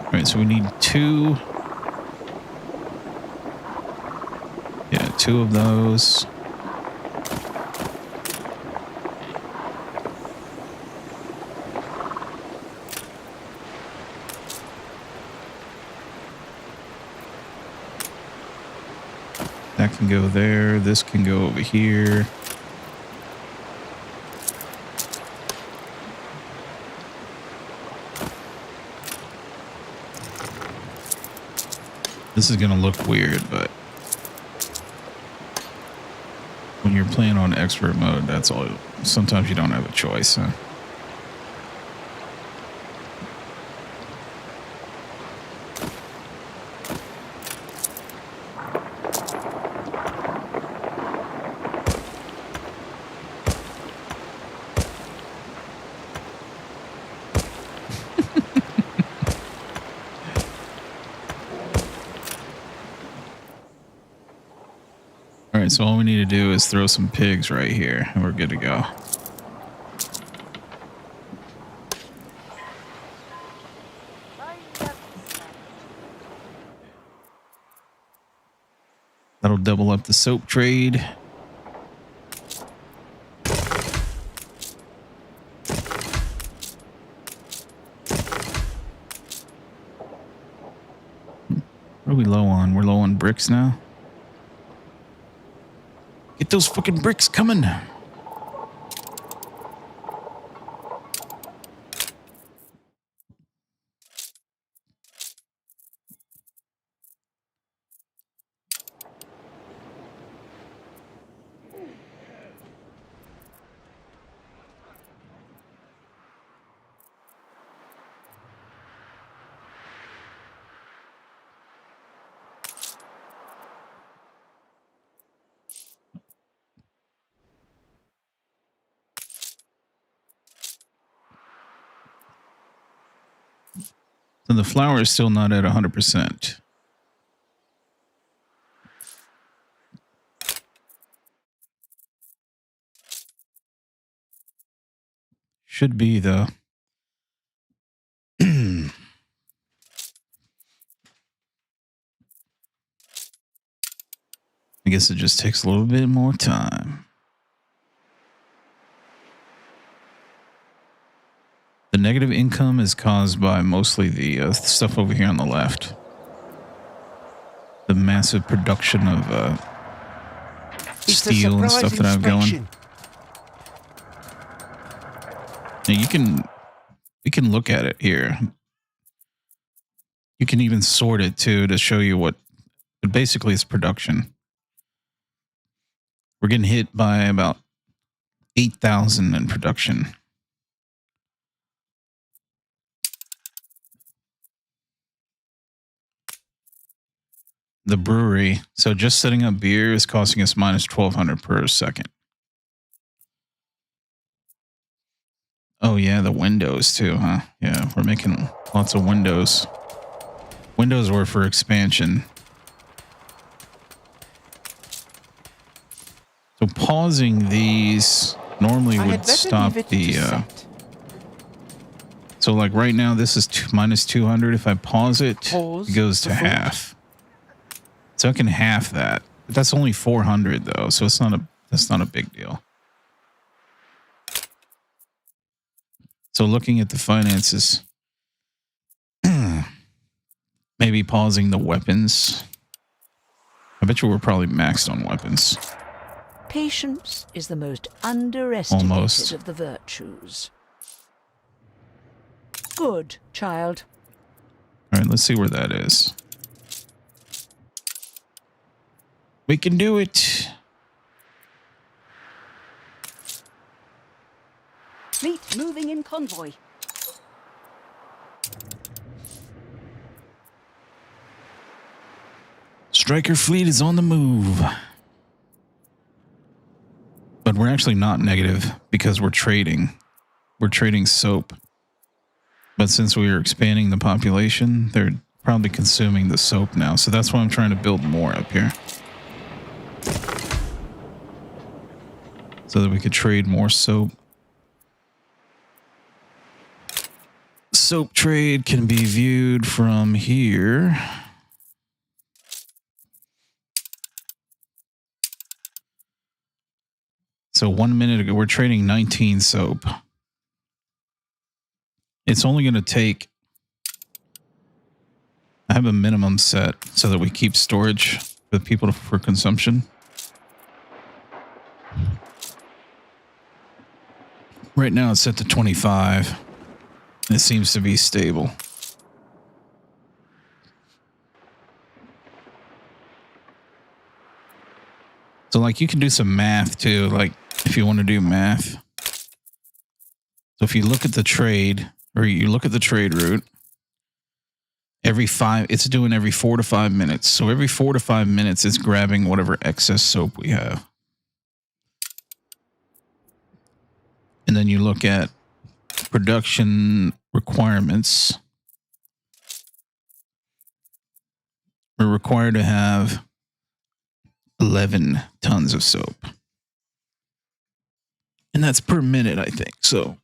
All right, so we need two. Yeah, two of those. That can go there. This can go over here. This is going to look weird, but when you're playing on expert mode, that's all. Sometimes you don't have a choice, huh? right, so all we need to do is throw some pigs right here, and we're good to go. That'll double up the soap trade. What are we low on? We're low on bricks now. Get those fucking bricks coming. So the flour is still not at 100%. Should be though. I guess it just takes a little bit more time. The negative income is caused by mostly the stuff over here on the left. The massive production of steel and stuff that I have going. Now you can look at it here. You can even sort it too to show you what, but basically it's production. We're getting hit by about 8,000 in production. The brewery, so just setting up beer is costing us minus 1,200 per second. Oh yeah, the windows too, huh? Yeah, we're making lots of windows. Windows were for expansion. So pausing these normally would stop the... so like right now, this is minus 200. If I pause it, it goes to half. So I can half that. But that's only 400 though, so that's not a big deal. So looking at the finances, maybe pausing the weapons. I bet you we're probably maxed on weapons. Patience is the most underestimated Almost. of the virtues. Good, child. All right, let's see where that is. We can do it. Fleet moving in convoy. Striker fleet is on the move. But we're actually not negative because we're trading. We're trading soap. But since we are expanding the population, they're probably consuming the soap now. So that's why I'm trying to build more up here. So that we could trade more soap. Soap trade can be viewed from here. So 1 minute ago, we're trading 19 soap. It's only going to take... I have a minimum set so that we keep storage for the people for consumption. Right now it's set to 25. It seems to be stable. So like you can do some math too, like if you want to do math. So if you look at the trade, or you look at the trade route, it's doing every 4 to 5 minutes. So every 4 to 5 minutes, it's grabbing whatever excess soap we have. And then you look at production requirements. We're required to have 11 tons of soap. And that's per minute, I think. So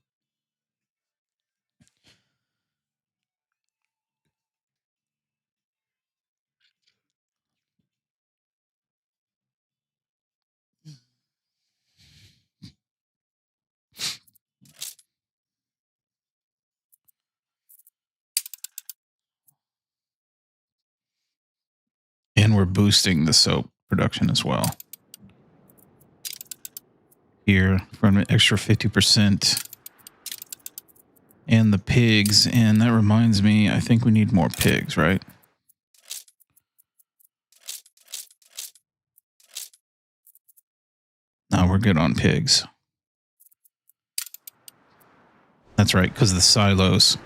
and we're boosting the soap production as well. Here for an extra 50%. And the pigs, and that reminds me, I think we need more pigs, right? No, we're good on pigs. That's right, because the silos.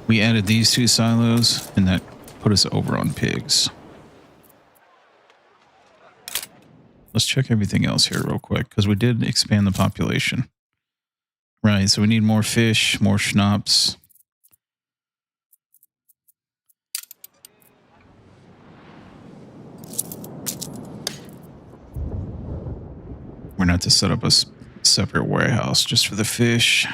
We added these 2 silos, and that put us over on pigs. Let's check everything else here real quick, because we did expand the population. Right, so we need more fish, more schnapps. We're going to have to set up a separate warehouse just for the fish.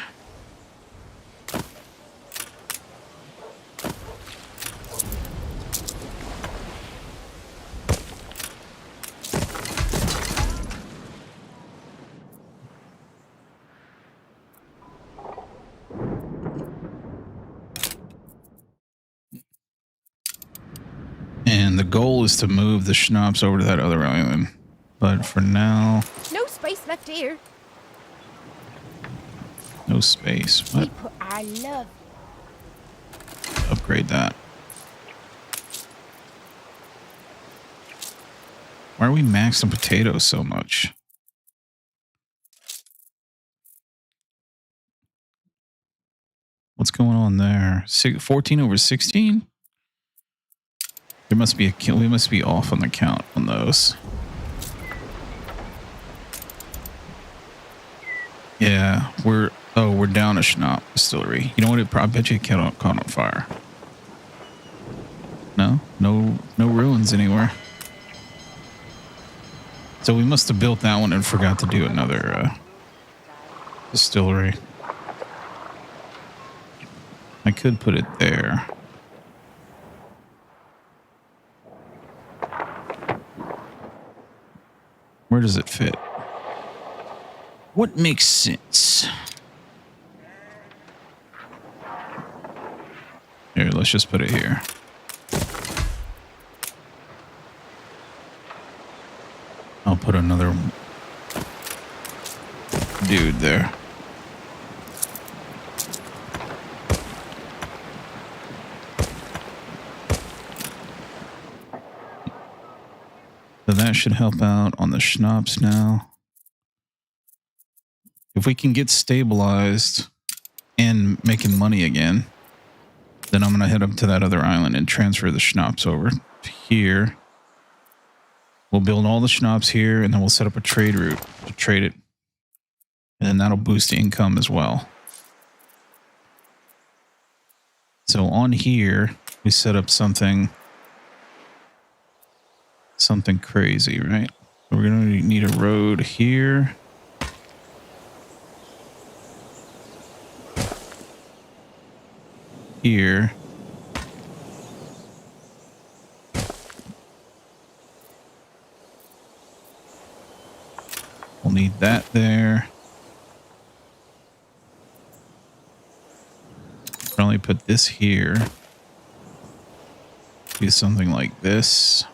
And the goal is to move the schnapps over to that other island. But for now... No space left here. No space. What? People I love. Upgrade that. Why are we maxing potatoes so much? What's going on there? 14 over 16? There must be a we must be off on the count on those. Yeah, we're down a schnapp distillery. You know what? I bet you it caught on fire. No ruins anywhere. So we must have built that one and forgot to do another distillery. I could put it there. Where does it fit? What makes sense? Here, let's just put it here. I'll put another dude there. So that should help out on the schnapps now. If we can get stabilized and making money again, then I'm going to head up to that other island and transfer the schnapps over to here. We'll build all the schnapps here, and then we'll set up a trade route to trade it. And then that'll boost income as well. So on here, we set up something crazy, right? We're going to need a road here. Here. We'll need that there. Probably put this here. Do something like this.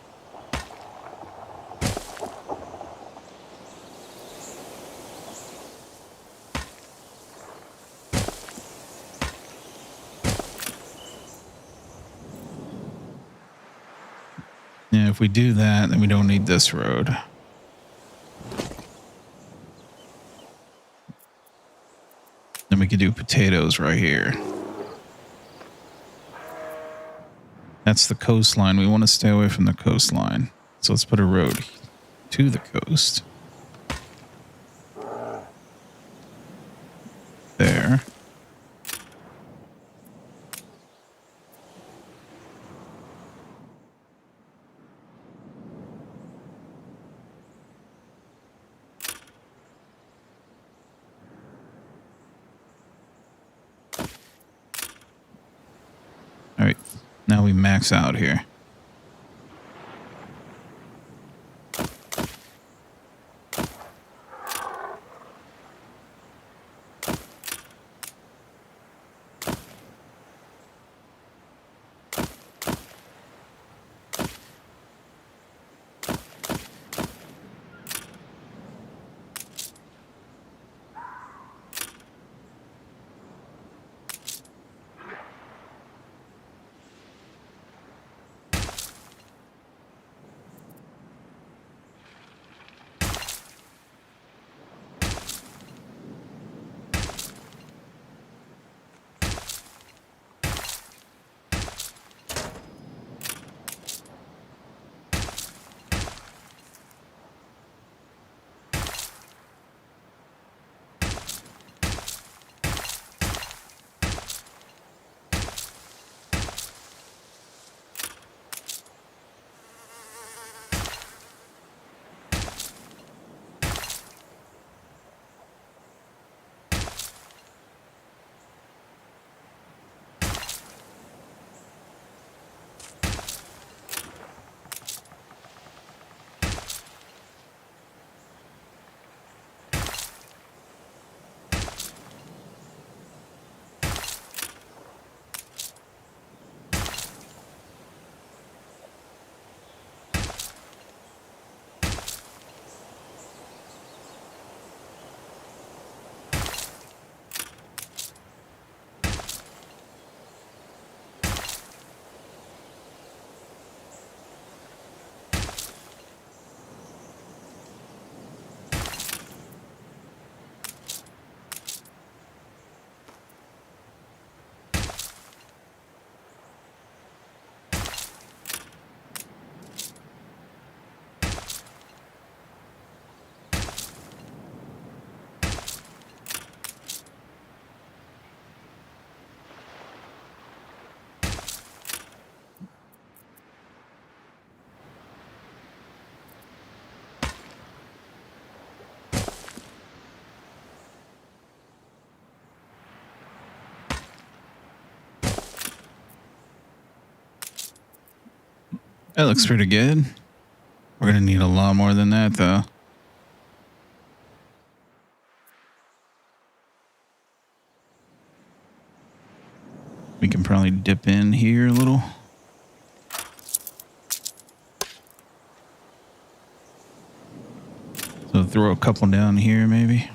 Yeah, if we do that, then we don't need this road. Then we could do potatoes right here. That's the coastline. We want to stay away from the coastline. So let's put a road to the coast. There. Now we max out here. That looks pretty good. We're going to need a lot more than that, though. We can probably dip in here a little. So throw a couple down here, maybe.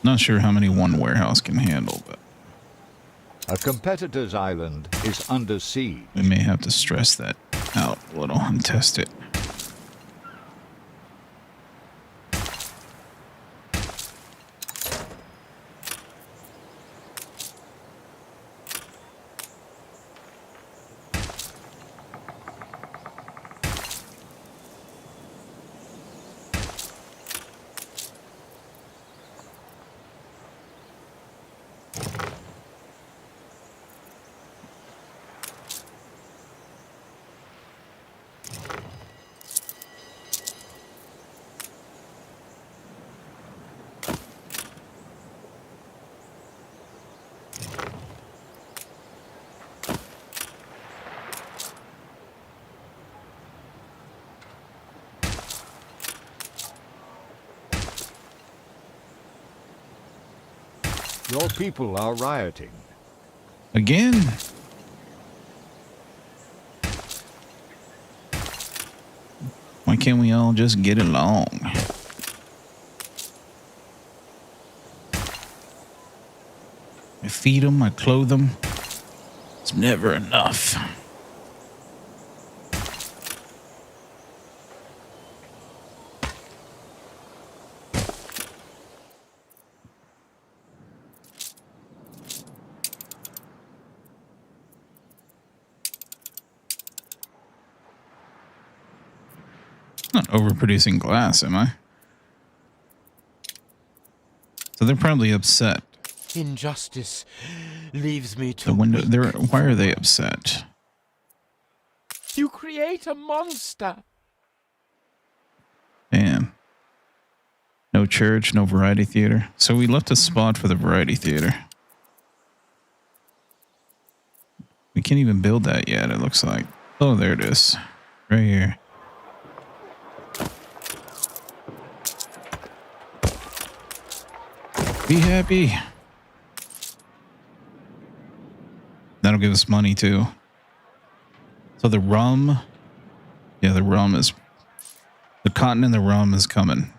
Not sure how many one warehouse can handle, but A competitor's island is under siege. we may have to stress that out a little and test it. Your people are rioting. Again? Why can't we all just get along? I feed them, I clothe them. It's never enough. Not overproducing glass, am I? So they're probably upset. Injustice leaves me to The window. weep They're. Why are they for. upset? You create create a monster. Damn. No church, no variety theater. So we left a spot for the variety theater. We can't even build that yet, it looks like. Oh, there it is. Right here. Be happy. That'll give us money too. So the rum. Yeah, the rum is... The cotton and the rum is coming.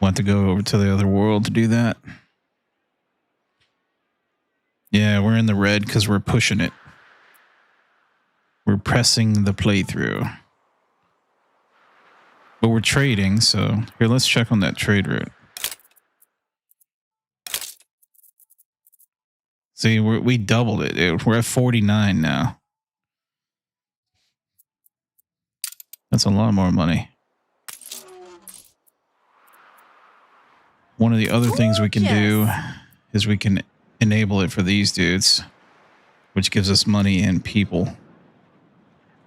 Want to go over to the other world to do that? Yeah, we're in the red because we're pushing it. We're pressing the playthrough. But we're trading, so... Here, let's check on that trade route. See, we doubled it, dude. We're at 49 now. That's a lot more money. One of the other things we can do is we can enable it for these dudes, which gives us money and people.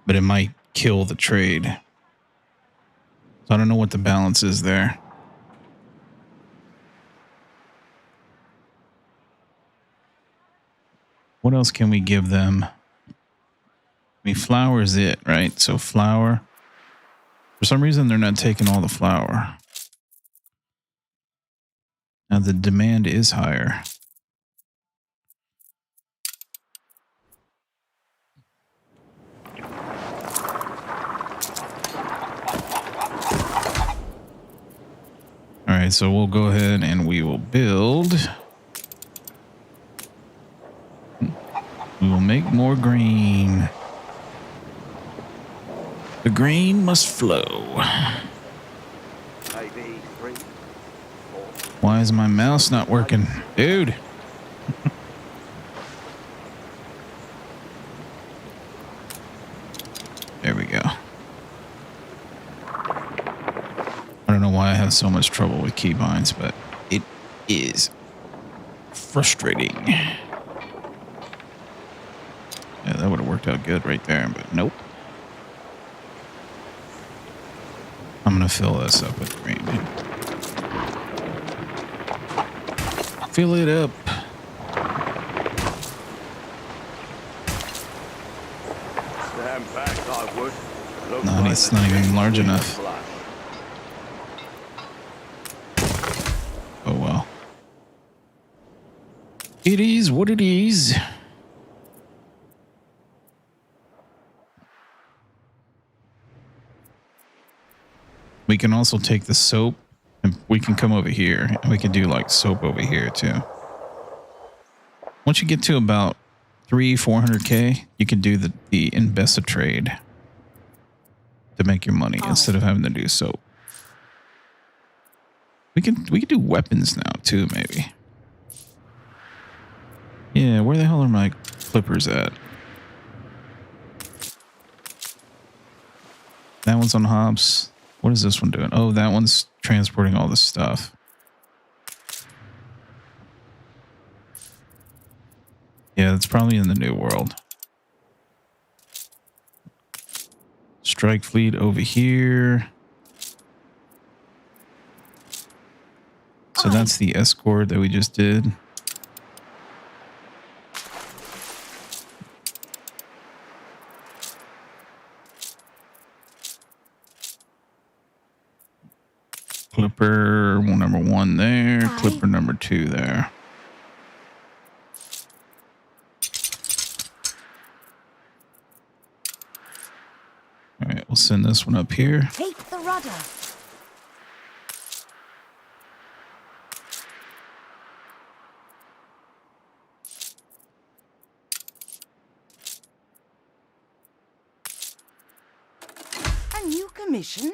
But it might kill the trade. So I don't know what the balance is there. What else can we give them? I mean, flour is it, right? So flour. For some reason, they're not taking all the flour. Now the demand is higher. All right, so we'll go ahead and we will build. We will make more grain. The grain must flow. Why is my mouse not working? Dude. There we go. I don't know why I have so much trouble with keybinds, but it is frustrating. Yeah, that would have worked out good right there, but nope. I'm going to fill this up with grain. Fill it up. Stand back, I would. Look No, it's not even large enough. Oh well. It is what it is. We can also take the soap and we can come over here and we can do like soap over here too. Once you get to about 400K, you can do the invest trade to make your money instead of having to do soap. We can do weapons now too, maybe. Yeah, where the hell are my clippers at? That one's on hops. What is this one doing? Oh, that one's transporting all this stuff. Yeah, it's probably in the New World. Strike fleet over here. So that's the escort that we just did. Clipper number 1 there. Clipper number 2 there. All right, we'll send this one up here. Take the rudder. A new commission?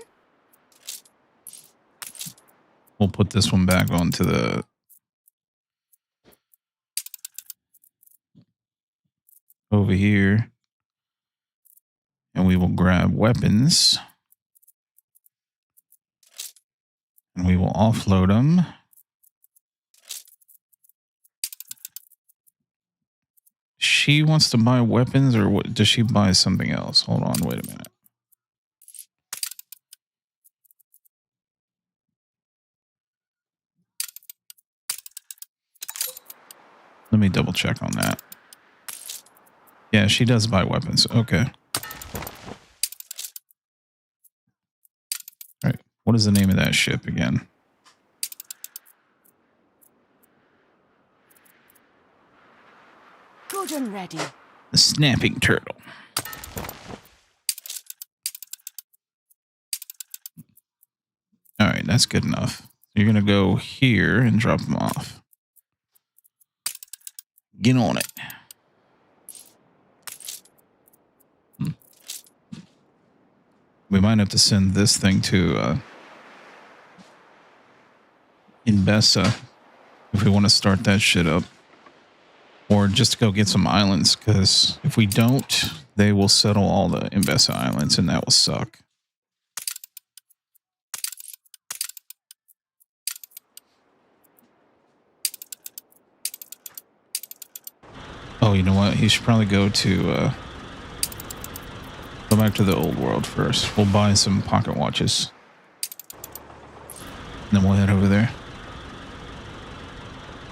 We'll put this one back onto the over here. And we will grab weapons. And we will offload them. she wants to buy weapons, or what? Does she buy something else? Hold on, wait a minute. Let me double check on that. Yeah, she does buy weapons. Okay. All right. What is the name of that ship again? Good and ready. The Snapping Turtle. All right, that's good enough. You're going to go here and drop them off. Get on it. We might have to send this thing to Imbessa if we want to start that shit up. Or just go get some islands, because if we don't, they will settle all the Imbessa islands, and that will suck. Oh, you know what? He should probably go back to the old world first. We'll buy some pocket watches. And then we'll head over there.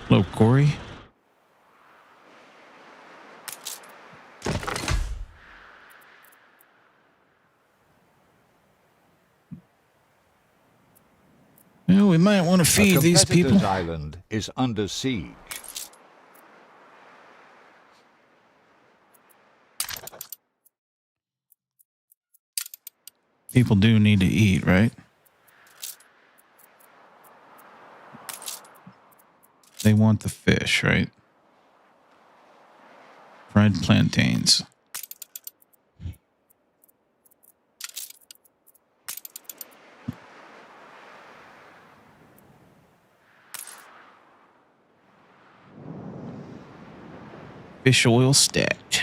Hello, Corey. Well, we might want to feed these people. The island is under siege. People do need to eat, right? They want the fish, right? Fried plantains. Fish oil stacked.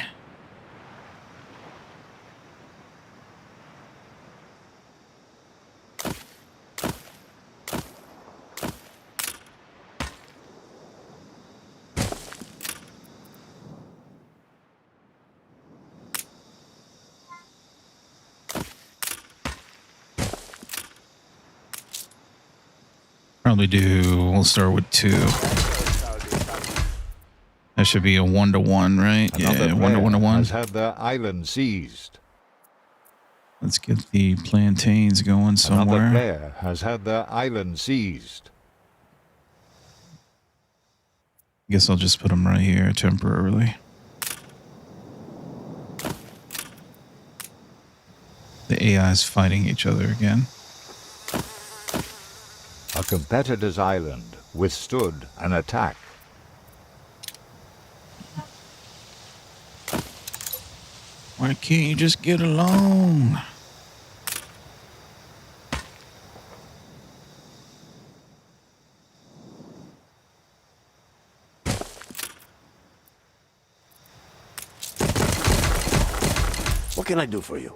Probably we'll start with 2. That should be a 1-to-1, right? Another yeah, 1-to-1-to-1. has had their island seized. Let's get the plantains going somewhere. Another player has had their island seized. Guess I'll just put them right here temporarily. The AI is fighting each other again. A competitor's island withstood an attack. Why can't you just get along? What can I do for you?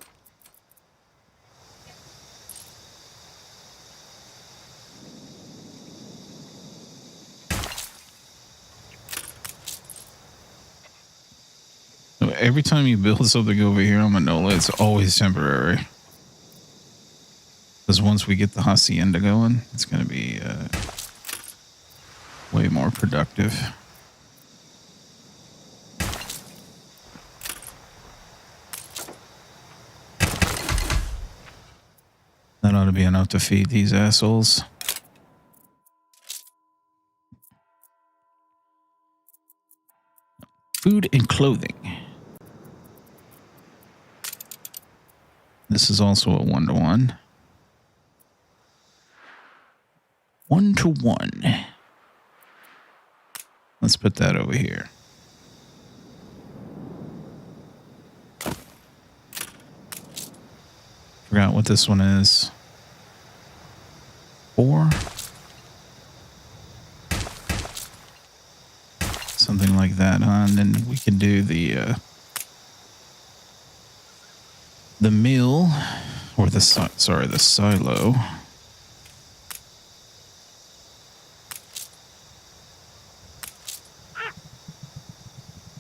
Every time you build something over here on Manola, it's always temporary. Because once we get the hacienda going, it's going to be way more productive. That ought to be enough to feed these assholes. Food and clothing. This is also a 1-to-1. 1-to-1. Let's put that over here. Forgot what this one is. 4. Something like that, huh? And then we can do the mill, or the silo.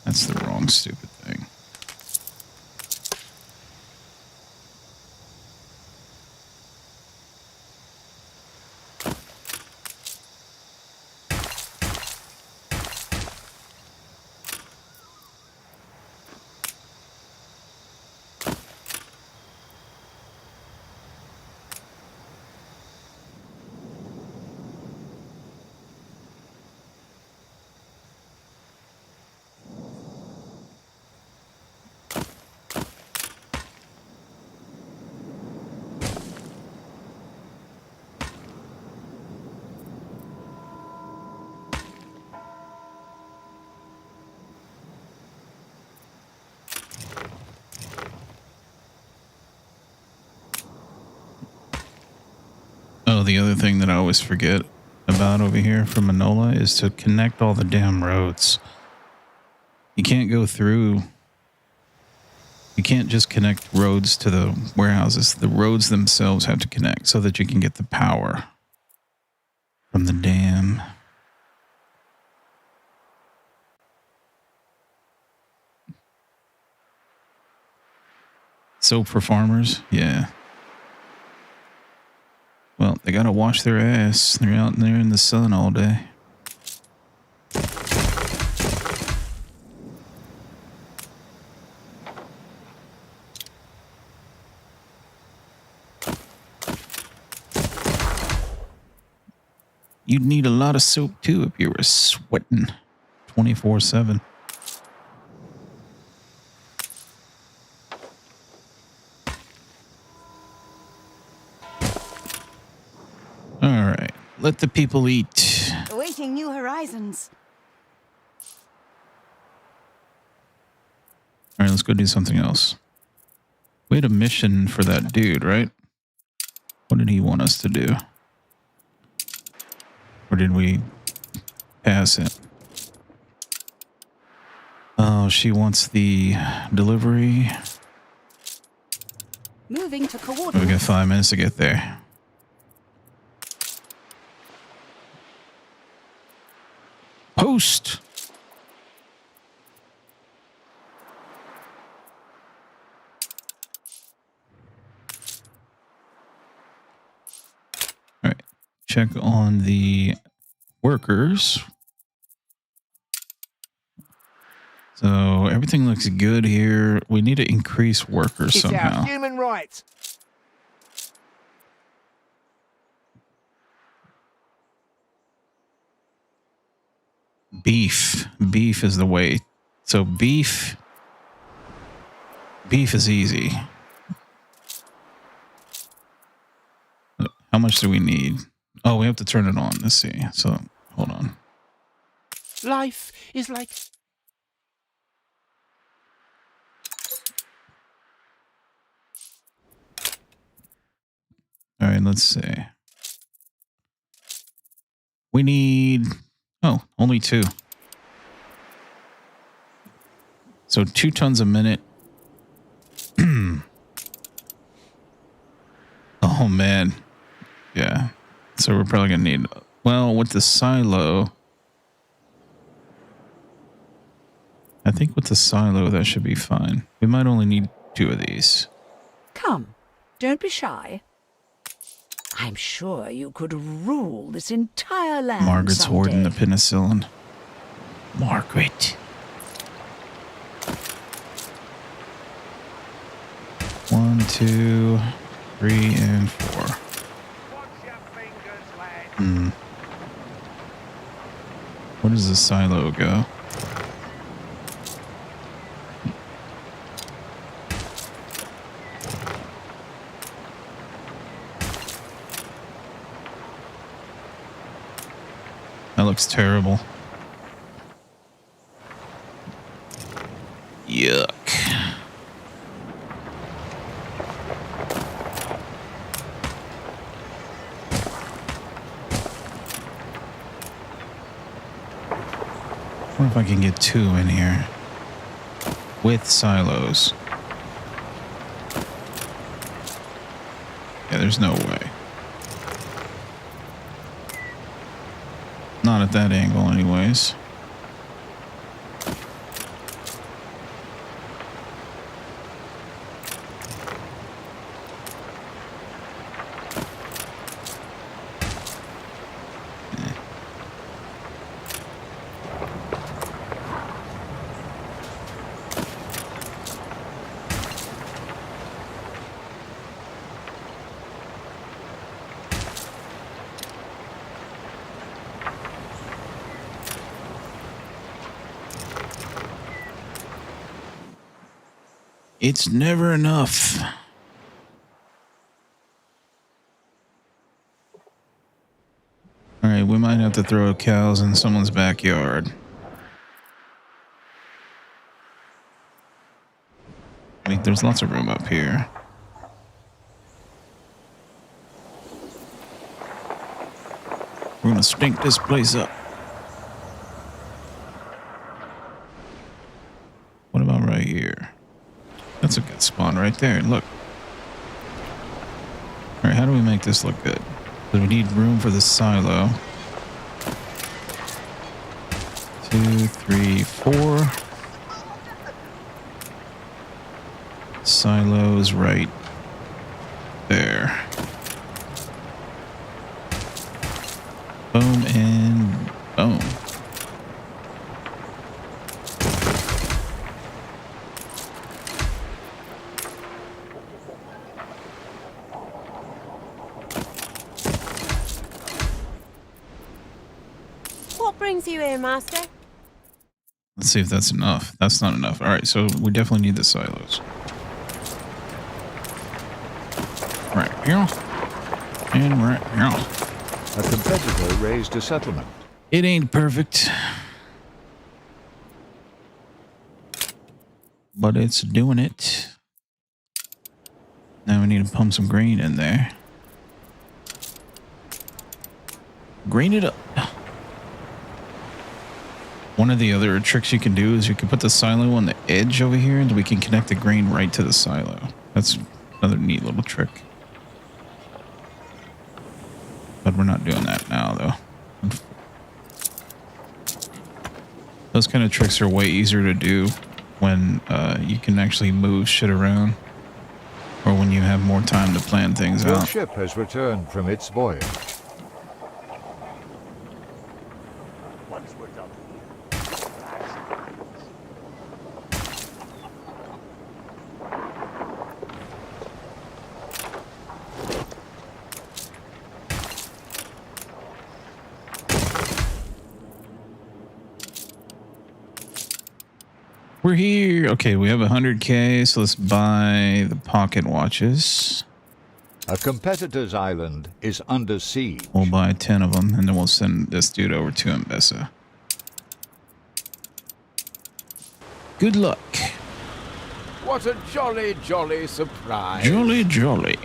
That's the wrong wrong stupid thing. Oh, the other thing that I always forget about over here from Manola is to connect all the damn roads. You can't go through. You can't just connect roads to the warehouses. The roads themselves have to connect so that you can get the power from the dam. Soap for farmers? Yeah. Well, they gotta wash their ass. They're out there in the sun all day. You'd need a lot of soap too if you were sweating 24/7. All right, let the people eat. Awaiting new horizons. All right, let's go do something else. We had a mission for that dude, right? What did he want us to do? Or did we pass it? Oh, she wants the delivery. Moving to We coordinates. got 5 minutes to get there. Post. All right. Check on the workers. So everything looks good here. We need to increase workers It's somehow. our human right. Beef. Beef is the way. So beef is easy. How much do we need? Oh, we have to turn it on. Let's see. So hold on. Life is like... All right, let's see. We need, oh, only 2. So 2 tons a minute. Oh, man. Yeah. So we're probably going to need, well, with the silo, I think with the silo, that should be fine. We might only need 2 of these. Come, don't be shy. I'm sure you could rule this entire land Margaret's someday. hoarding the penicillin. Margaret. 1, 2, 3, and 4. Where does the silo go? That looks terrible. Yuck. I wonder if I can get 2 in here with silos. Yeah, there's no way. Not at that angle anyways. It's never enough. All right, we might have to throw cows in someone's backyard. I mean, there's lots of room up here. We're gonna stink this place up. What about right here? That's a good spawn right there. Look. All right, how do we make this look good? So we need room for the silo. 2, 3, 4. Silos right there. Boom and boom. What brings you here, Master? Let's see if that's enough. That's not enough. All right, so we definitely need the silos. Right here. And right here. A competitor raised a settlement. It ain't perfect, but it's doing it. Now we need to pump some grain in there. Grain it up. One of the other tricks you can do is you can put the silo on the edge over here and we can connect the grain right to the silo. That's another neat little trick. But we're not doing that now, though. Those kind of tricks are way easier to do when you can actually move shit around or when you have more time to plan things Your out. ship has returned from its voyage. We're here. Okay, we have 100K, so let's buy the pocket watches. A competitor's island is under siege. We'll buy 10 of them, and then we'll send this dude over to Mbessa. Good luck. What a jolly, jolly surprise. Jolly, jolly.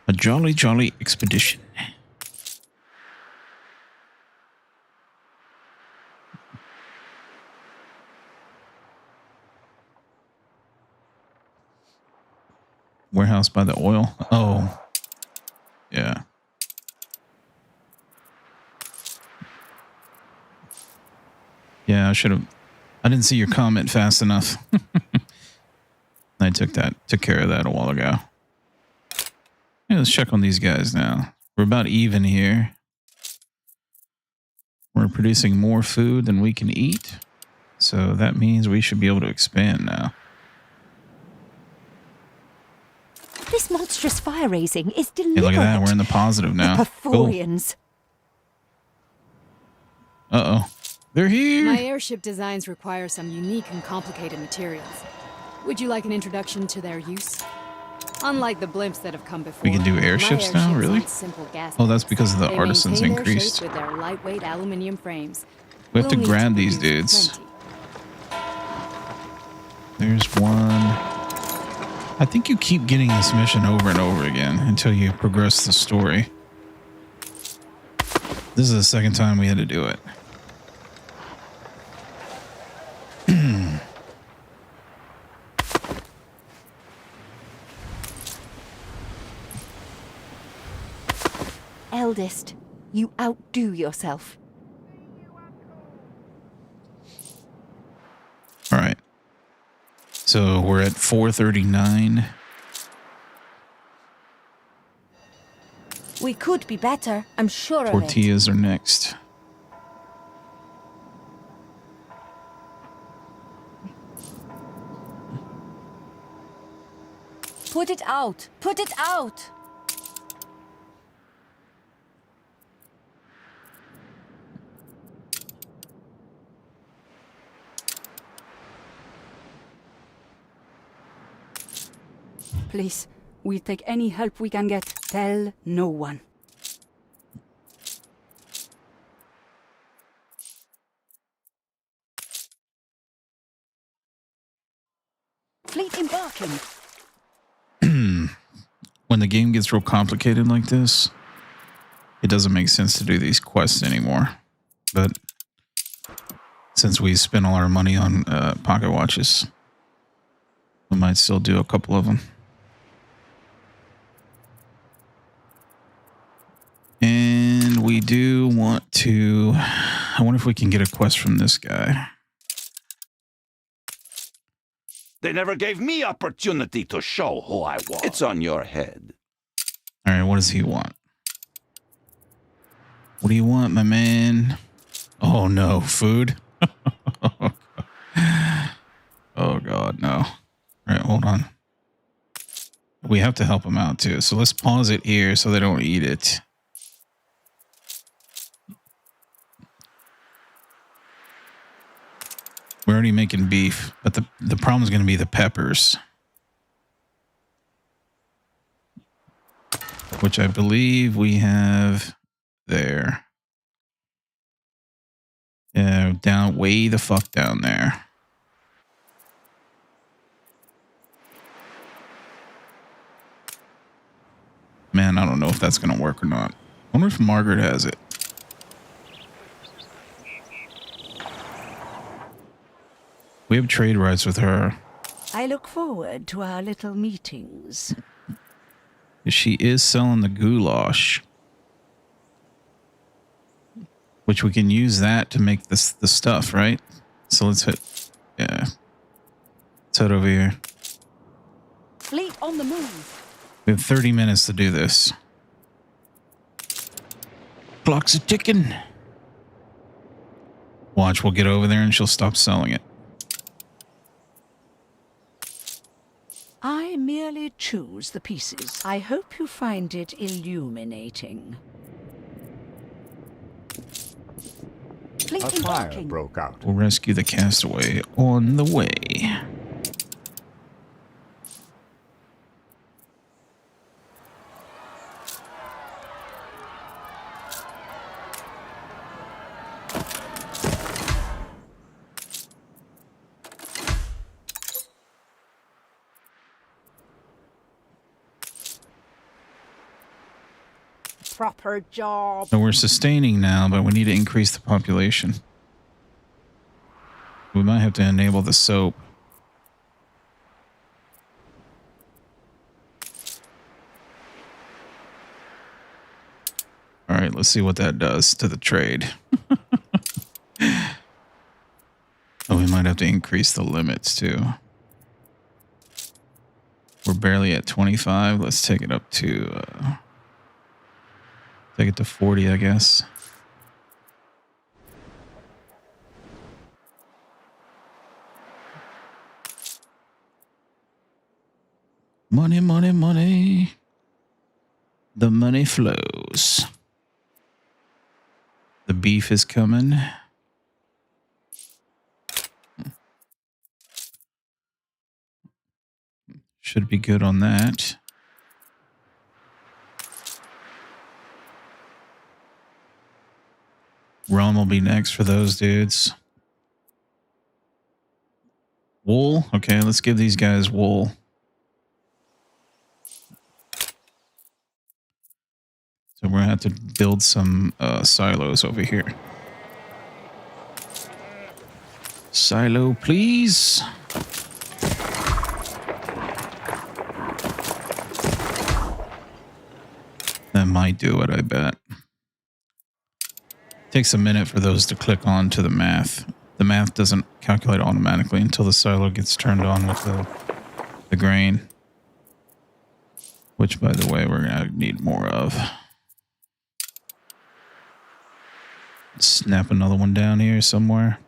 A jolly, jolly expedition. Warehouse by the oil. Oh, yeah. Yeah, I should have. I didn't see your comment fast enough. I took care of that a while ago. Yeah, let's check on these guys now. We're about even here. We're producing more food than we can eat. So that means we should be able to expand now. This monstrous fire raising is Hey, deliberate. look at that. We're in the positive now. The Cool. Perforians. Uh-oh. They're here. My airship designs require some unique and complicated materials. Would you like an introduction to their use? Unlike the blimps that have come before, We can do airships my now? airships Really? aren't simple gas Oh, that's tanks. because the They artisans maintain their shape increased. with their lightweight aluminum frames. We have to We'll need grab these produce dudes. plenty. There's one. I think you keep getting this mission over and over again until you progress the story. This is the second time we had to do it. Eldest, you outdo yourself. All right. So we're at 439. We could be better, I'm sure of it. Tortillas are next. Put it out! Put it out! Please, we'll take any help we can get. Tell no one. Fleet embarking. When the game gets real complicated like this, it doesn't make sense to do these quests anymore. But since we spent all our money on pocket watches, we might still do a couple of them. And we do want to... I wonder if we can get a quest from this guy. They never gave me opportunity to show who I was. It's on your head. All right, what does he want? What do you want, my man? Oh, no. Food? Oh, God, no. All right, hold on. We have to help him out, too. So let's pause it here so they don't eat it. We're already making beef, but the problem is going to be the peppers. Which I believe we have there. Yeah, down, way the fuck down there. Man, I don't know if that's going to work or not. I wonder if Margaret has it. We have trade rights with her. I look forward to our little meetings. She is selling the goulash, which we can use that to make the stuff, right? So let's hit, yeah. Let's head over here. Fleet on the move. We have 30 minutes to do this. Clock's a ticking. Watch, we'll get over there and she'll stop selling it. I merely choose the pieces. I hope you find it illuminating. Fleet A fire embarking. broke out. We'll rescue the castaway on the way. Proper job. So we're sustaining now, but we need to increase the population. We might have to enable the soap. All right, let's see what that does to the trade. Oh, we might have to increase the limits too. We're barely at 25. Let's take it up to... take it to 40, I guess. Money, money, money. The money flows. The beef is coming. Should be good on that. Rum will be next for those dudes. Wool? Okay, let's give these guys wool. So we're going to have to build some silos over here. Silo, please. That might do it, I bet. Takes a minute for those to click on to the math. The math doesn't calculate automatically until the silo gets turned on with the grain. Which, by the way, we're going to need more of. Snap another one down here somewhere.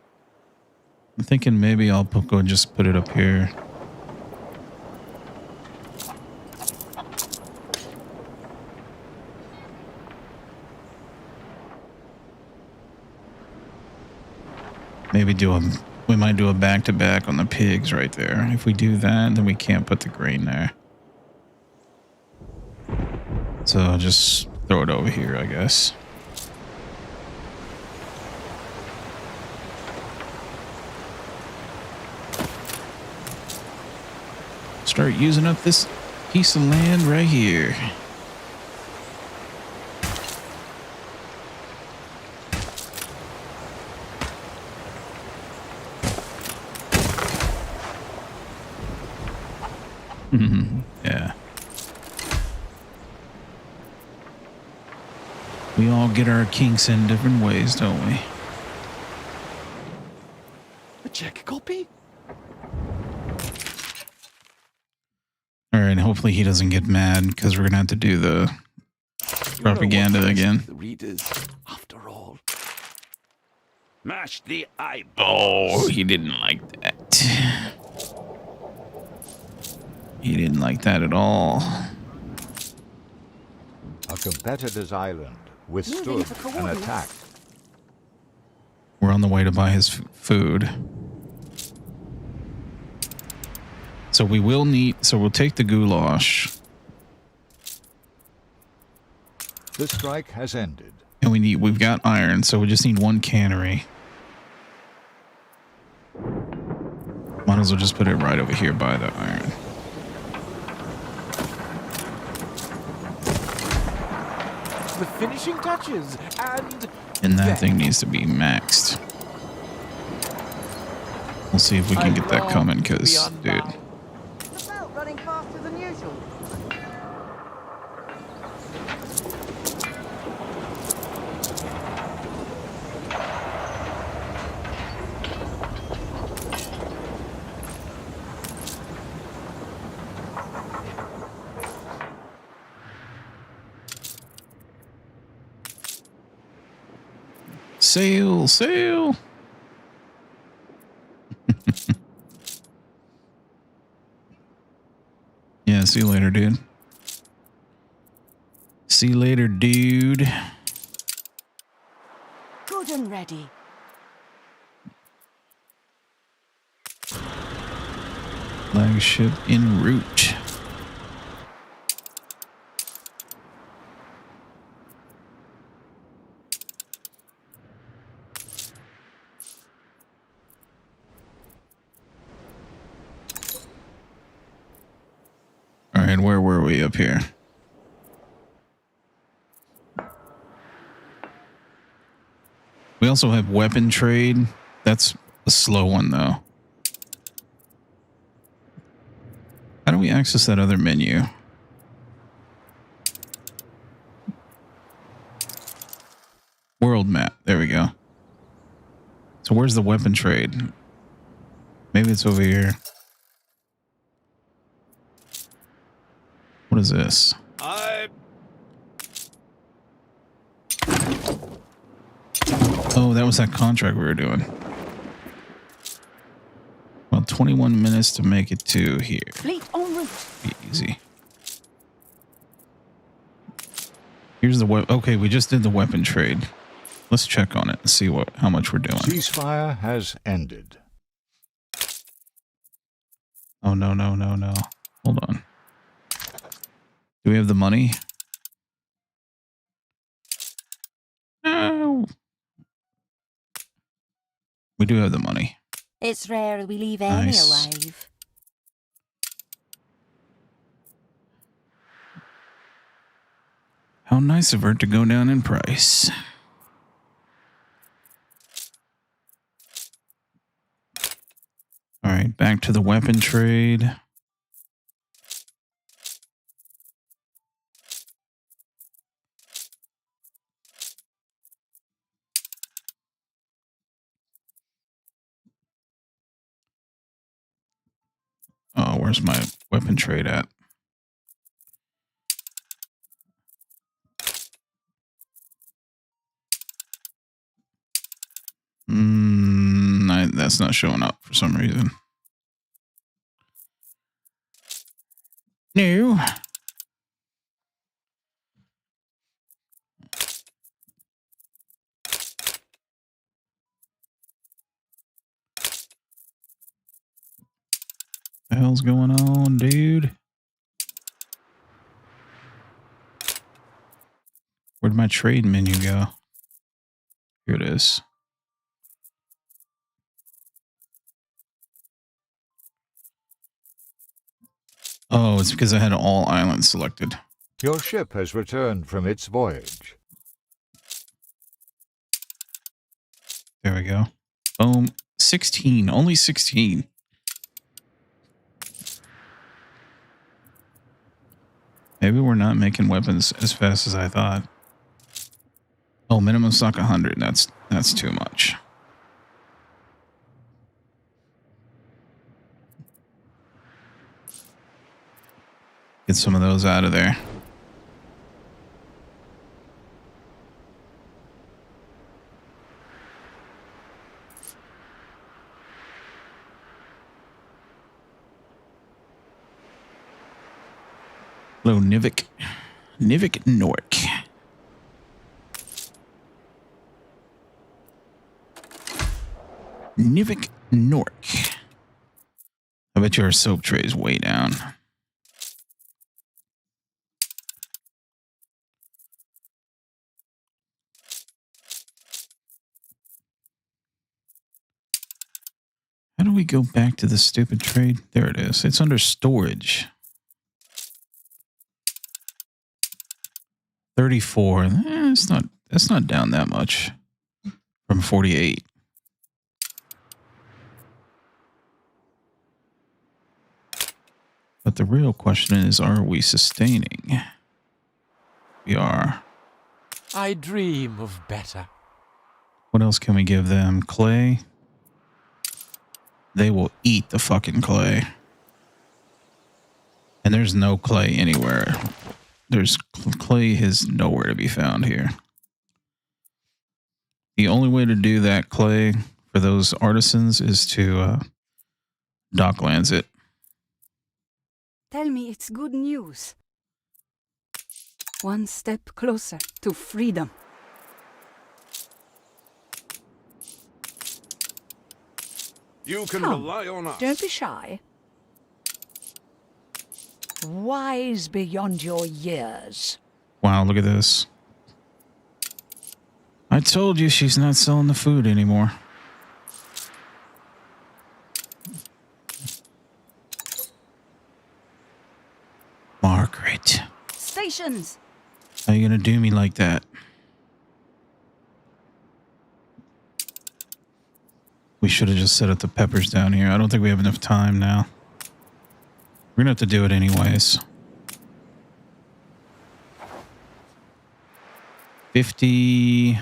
I'm thinking maybe I'll go and just put it up here. Maybe we might do a back-to-back on the pigs right there. If we do that, then we can't put the grain there. So I'll just throw it over here, I guess. Start using up this piece of land right here. Yeah. We all get our kinks in different ways, don't we? A check copy? All right, hopefully he doesn't get mad because we're going to have to do the propaganda again. The readers, after all. Mash the eyeballs. Oh, he didn't like that. He didn't like that at all. A competitor's island withstood an attack. We're on the way to buy his food. So we will need, so we'll take the goulash. The strike has ended. And we've got iron, so we just need one cannery. Might as well just put it right over here by the iron. The finishing touches, And that thing needs to be maxed. We'll see if we can get that coming, because, dude. The belt running faster than usual. Sail, sail. Yeah, see you later, dude. See you later, dude. Good and ready. Flagship en route. All right, where were we up here? We also have weapon trade. That's a slow one, though. How do we access that other menu? World map. There we go. So where's the weapon trade? Maybe it's over here. What is this? Oh, that was that contract we were doing. Well, 21 minutes to make it to here. Fleet en route. Be easy. Here's the weapon. Okay, we just did the weapon trade. Let's check on it and see how much we're doing. Ceasefire has ended. Oh, no, no, no, no. Hold on. Do we have the money? No. We do have the money. It's rare we leave any Nice. alive. How nice of her to go down in price. All right, back to the weapon trade. Oh, where's my weapon trade at? That's not showing up for some reason. No. The hell's going on, dude? Where'd my trade menu go? Here it is. Oh, it's because I had all islands selected. Your ship has returned from its voyage. There we go. Boom. 16. Only 16. Maybe we're not making weapons as fast as I thought. Oh, minimum stock 100. That's too much. Get some of those out of there. Hello, Nivik. Nivik Nork. Nivik Nork. I bet your soap tray is way down. How do we go back to the stupid trade? There it is. It's under storage. 34. That's not down that much from 48. But the real question is, are we sustaining? We are. I dream of better. What else can we give them? Clay. They will eat the fucking clay. And there's no clay anywhere. There's clay is nowhere to be found here. The only way to do that clay for those artisans is to docklands it. Tell me it's good news. One step closer to freedom. You can Come, rely on us. Don't be shy. Wise beyond your years. Wow, look at this. I told you she's not selling the food anymore. Margaret. Stations! How are you gonna do me like that? We should have just set up the peppers down here. I don't think we have enough time now. We're gonna have to do it anyways. 50.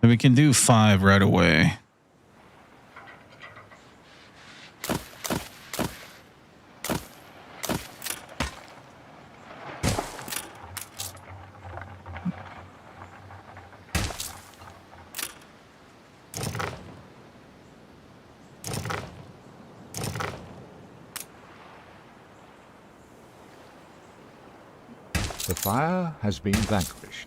And we can do 5 right away. The fire has been vanquished.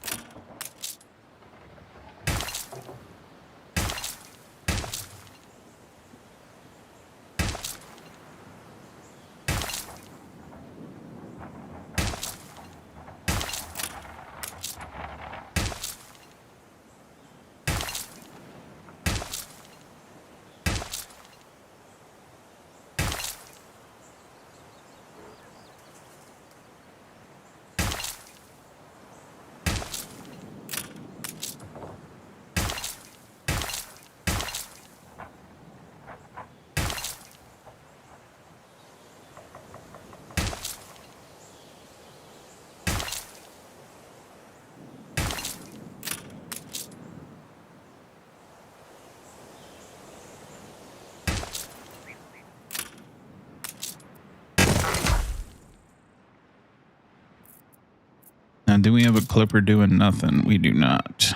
Now, do we have a clipper doing nothing? We do not.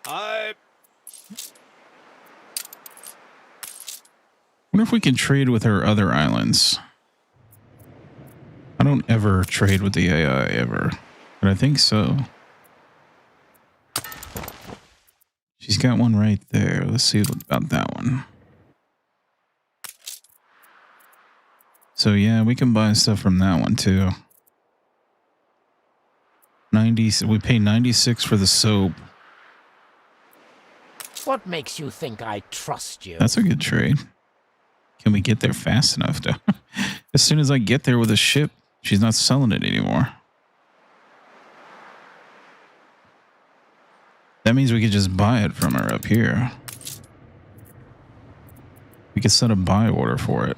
I wonder if we can trade with her other islands. I don't ever trade with the AI ever, but I think so. She's got one right there. Let's see about that one. So yeah, we can buy stuff from that one too. 90. We pay 96 for the soap. What makes you think I trust you? That's a good trade. Can we get there fast enough to? As soon as I get there with a ship, she's not selling it anymore. That means we could just buy it from her up here. We could set a buy order for it.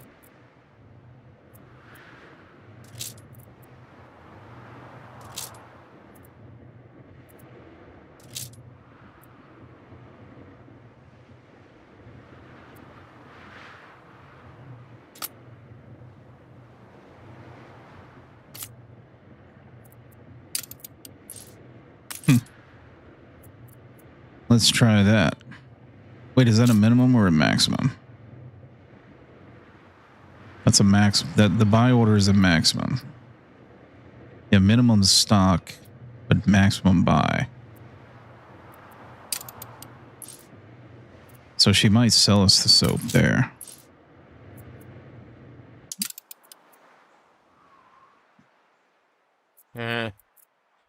Let's try that. Wait, is that a minimum or a maximum? That's a max. That the buy order is a maximum. Yeah, minimum stock, but maximum buy. So she might sell us the soap there.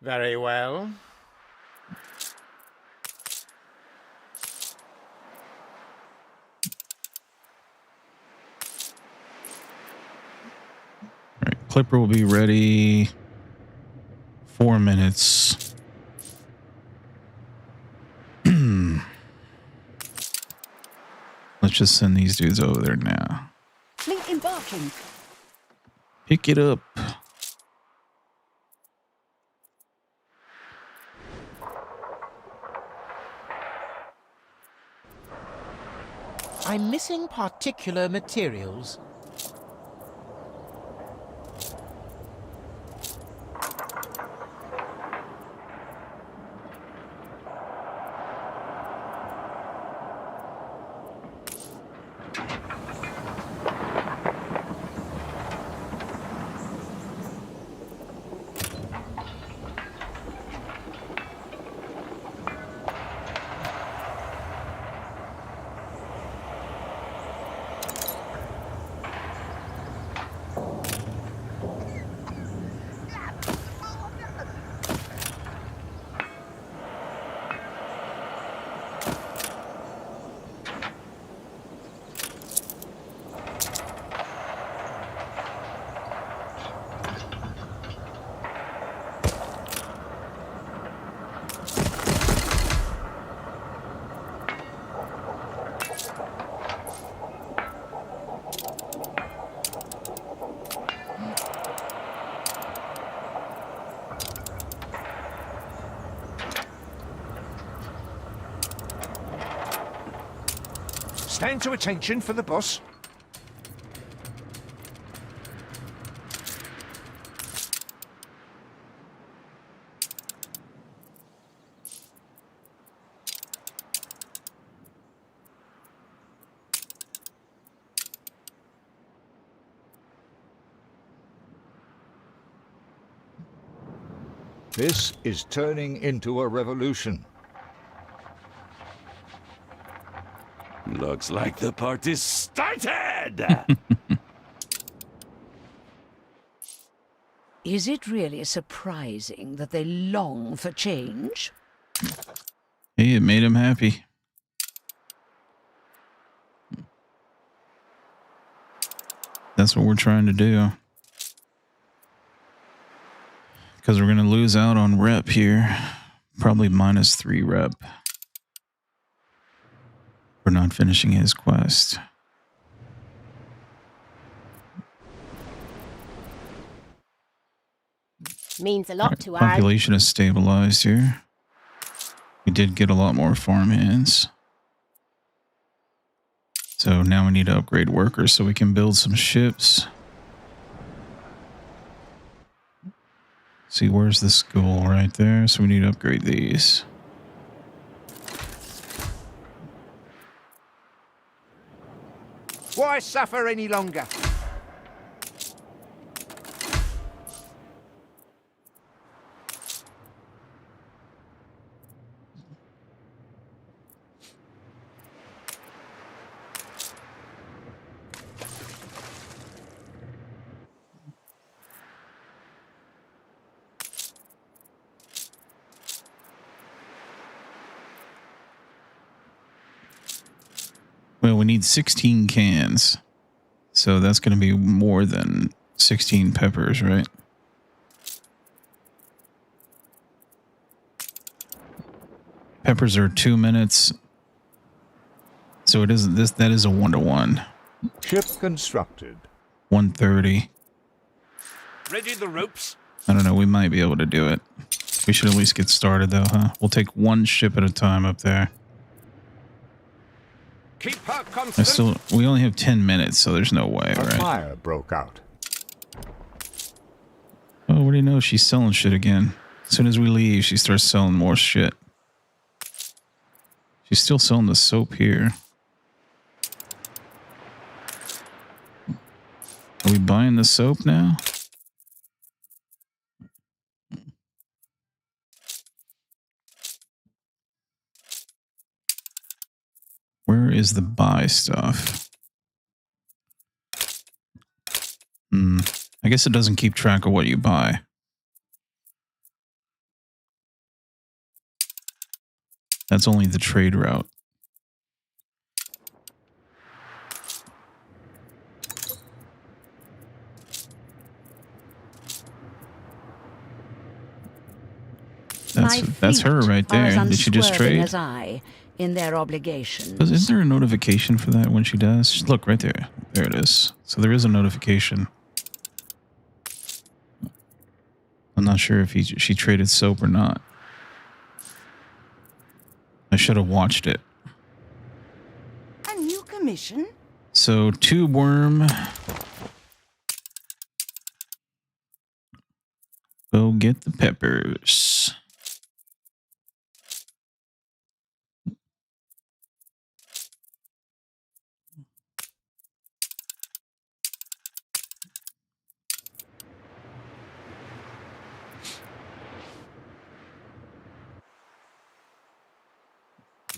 Very well. Clipper will be ready 4 minutes. Let's just send these dudes over there now. Fleet embarking. Pick it up. I'm missing particular materials. Stand to attention for the boss. This is turning into a revolution. Looks like the party's started! Is it really surprising that they long for change? Hey, it made him happy. That's what we're trying to do. Because we're going to lose out on rep here. Probably -3 rep. For not finishing his quest. Means a lot to our population is stabilized here. We did get a lot more farmhands. So now we need to upgrade workers so we can build some ships. See, where's the school? Right there. So we need to upgrade these. Why suffer any longer? Well, we need 16 cans. So that's going to be more than 16 peppers, right? Peppers are 2 minutes. So it is this. That is a 1-to-1. Ship constructed. 130. Ready the ropes? I don't know. We might be able to do it. We should at least get started, though, huh? We'll take one ship at a time up there. Keep her constant. We only have 10 minutes, so there's no way, A right? fire broke out. Oh, what do you know? She's selling shit again. As soon as we leave, she starts selling more shit. She's still selling the soap here. Are we buying the soap now? Where is the buy stuff? I guess it doesn't keep track of what you buy. That's only the trade route. That's her right there. Did she just trade? As I in their obligations. Is there a notification for that when she does? Look right there. There it is. So there is a notification. I'm not sure if she traded soap or not. I should have watched it. A new commission? So tube worm. Go get the peppers.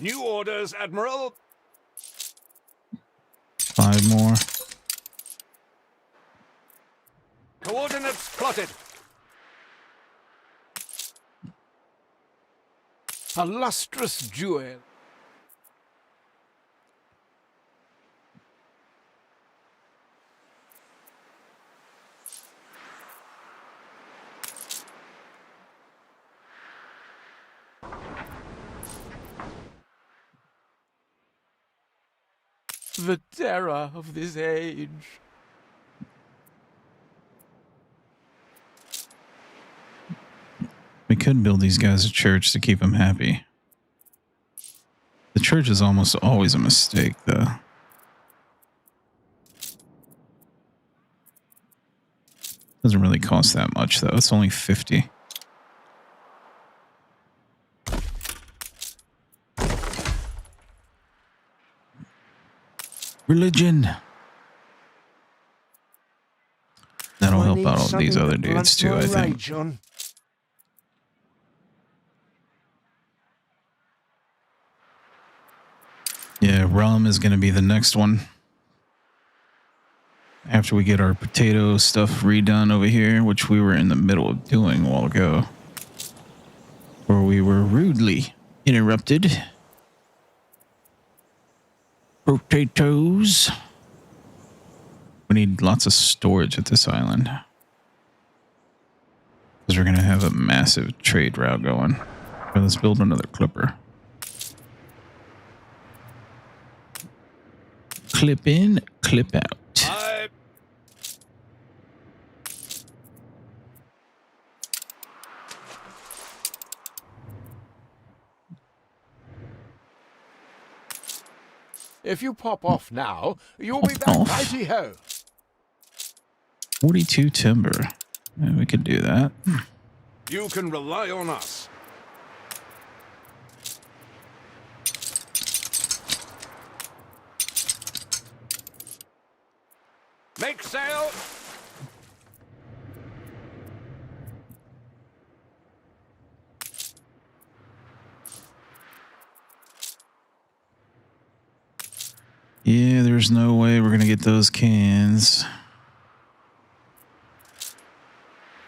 New orders, Admiral. 5 more. Coordinates plotted. A lustrous jewel. The terror of this age. We could build these guys a church to keep them happy. The church is almost always a mistake, though. Doesn't really cost that much, though. It's only 50. Religion. That'll help out all these other dudes too, I think. John. Yeah, rum is going to be the next one. After we get our potato stuff redone over here, which we were in the middle of doing a while ago. Where we were rudely interrupted. Potatoes. We need lots of storage at this island. Because we're going to have a massive trade route going. So let's build another clipper. Clip in, clip out. If you pop off now, you'll be back righty-ho. 42 timber. Yeah, we could do that. You can rely on us. Make sail. Yeah, there's no way we're going to get those cans.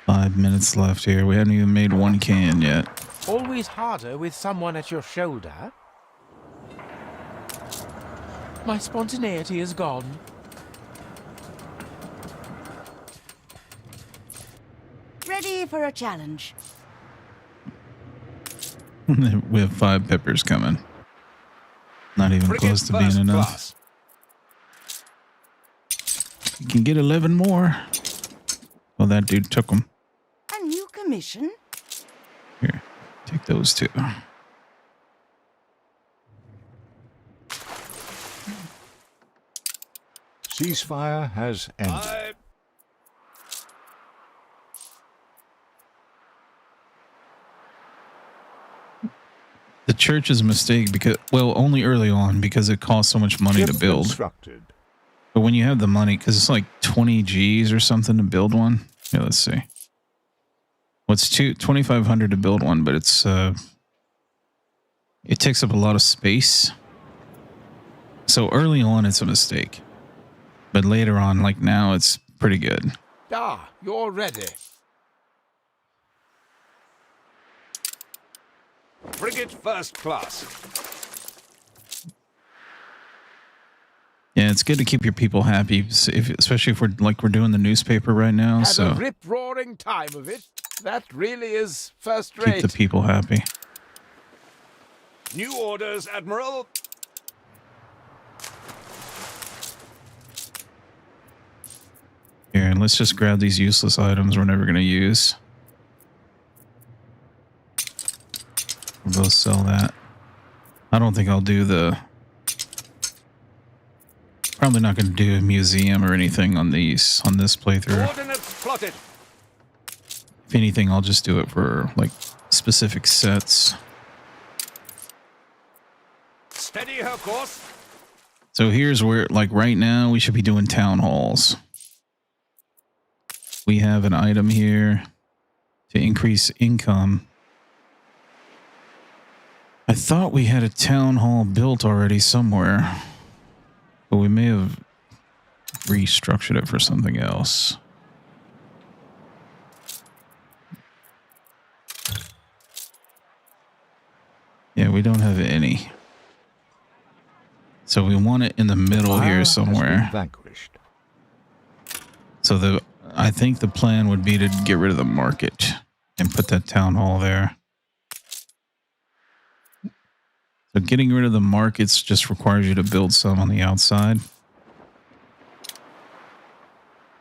5 minutes left here. We haven't even made one can yet. Always harder with someone at your shoulder. My spontaneity is gone. Ready for a challenge. We have 5 peppers coming. Not even close to being enough. You can get 11 more. Well, that dude took them. A new commission? Here, take those 2. Ceasefire has ended. The church is a mistake because, well, only early on because it costs so much money to build. Constructed. But when you have the money, because it's like 20 G's or something to build one. Yeah, let's see. Well, it's 2,500 to build one, but it's it takes up a lot of space. So early on, it's a mistake. But later on, like now, it's pretty good. Ah, you're ready. Frigate first class. Yeah, it's good to keep your people happy, especially if we're doing the newspaper right now. Had So a rip-roaring time of it. That really is first keep rate. the people happy. New orders, Admiral. Here, and let's just grab these useless items we're never going to use. We'll both sell that. I don't think I'll do the... Probably not going to do a museum or anything on this playthrough. Coordinates plotted. If anything, I'll just do it for like specific sets. Steady her course. So here's where, like right now, we should be doing town halls. We have an item here to increase income. I thought we had a town hall built already somewhere, but we may have restructured it for something else. Yeah, we don't have any. So we want it in the middle here somewhere. Vanquished. So I think the plan would be to get rid of the market and put that town hall there. So getting rid of the markets just requires you to build some on the outside.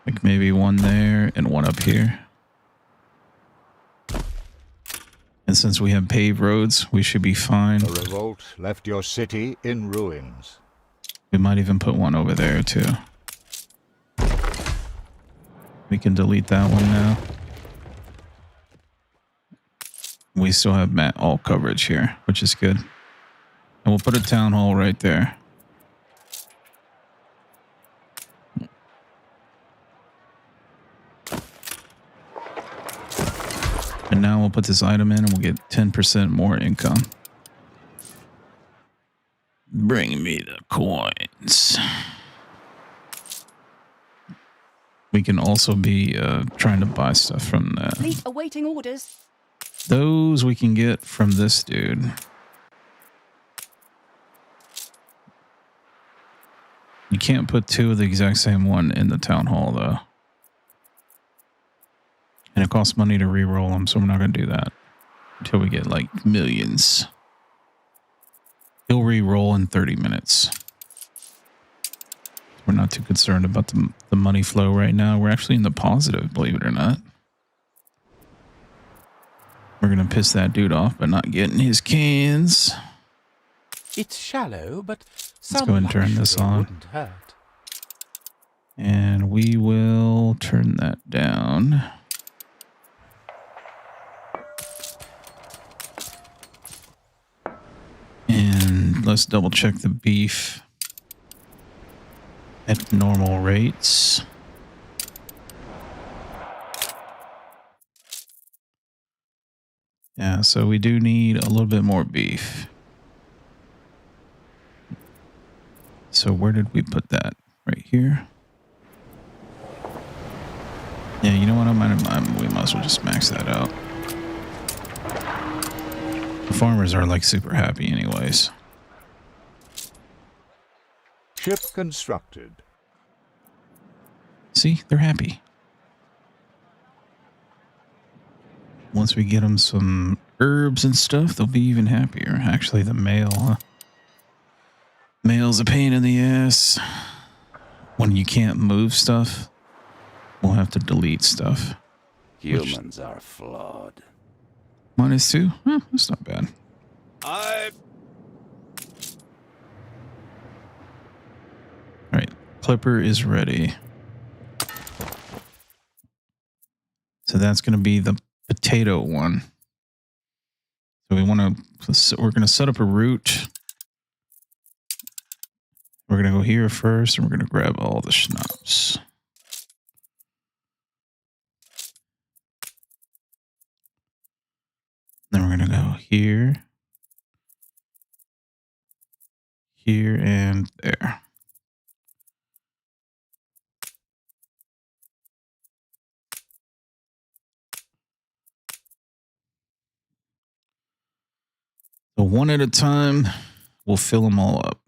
Like maybe one there and one up here. And since we have paved roads, we should be fine. The revolt left your city in ruins. We might even put one over there too. We can delete that one now. We still have all coverage here, which is good. And we'll put a town hall right there. And now we'll put this item in and we'll get 10% more income. Bring me the coins. We can also be trying to buy stuff from that. Fleet awaiting orders. Those we can get from this dude. You can't put 2 of the exact same one in the town hall, though. And it costs money to re-roll them, so we're not going to do that until we get, like, millions. He'll re-roll in 30 minutes. We're not too concerned about the money flow right now. We're actually in the positive, believe it or not. We're going to piss that dude off by not getting his cans. It's shallow, but let's go ahead and turn this on. Wouldn't hurt. And we will turn that down. And let's double check the beef at normal rates. Yeah, so we do need a little bit more beef. So where did we put that? Right here. Yeah, you know what? We might as well just max that out. The farmers are like super happy anyways. Ship constructed. See, they're happy. Once we get them some herbs and stuff, they'll be even happier. Actually, the male, huh? Male's a pain in the ass. When you can't move stuff, we'll have to delete stuff. Humans are flawed. -2? Huh, that's not bad. Alright, Clipper is ready. So that's going to be the potato one. So we're going to set up a route. We're going to go here first, and we're going to grab all the schnapps. Then we're going to go here, here, and there. So one at a time, we'll fill them all up.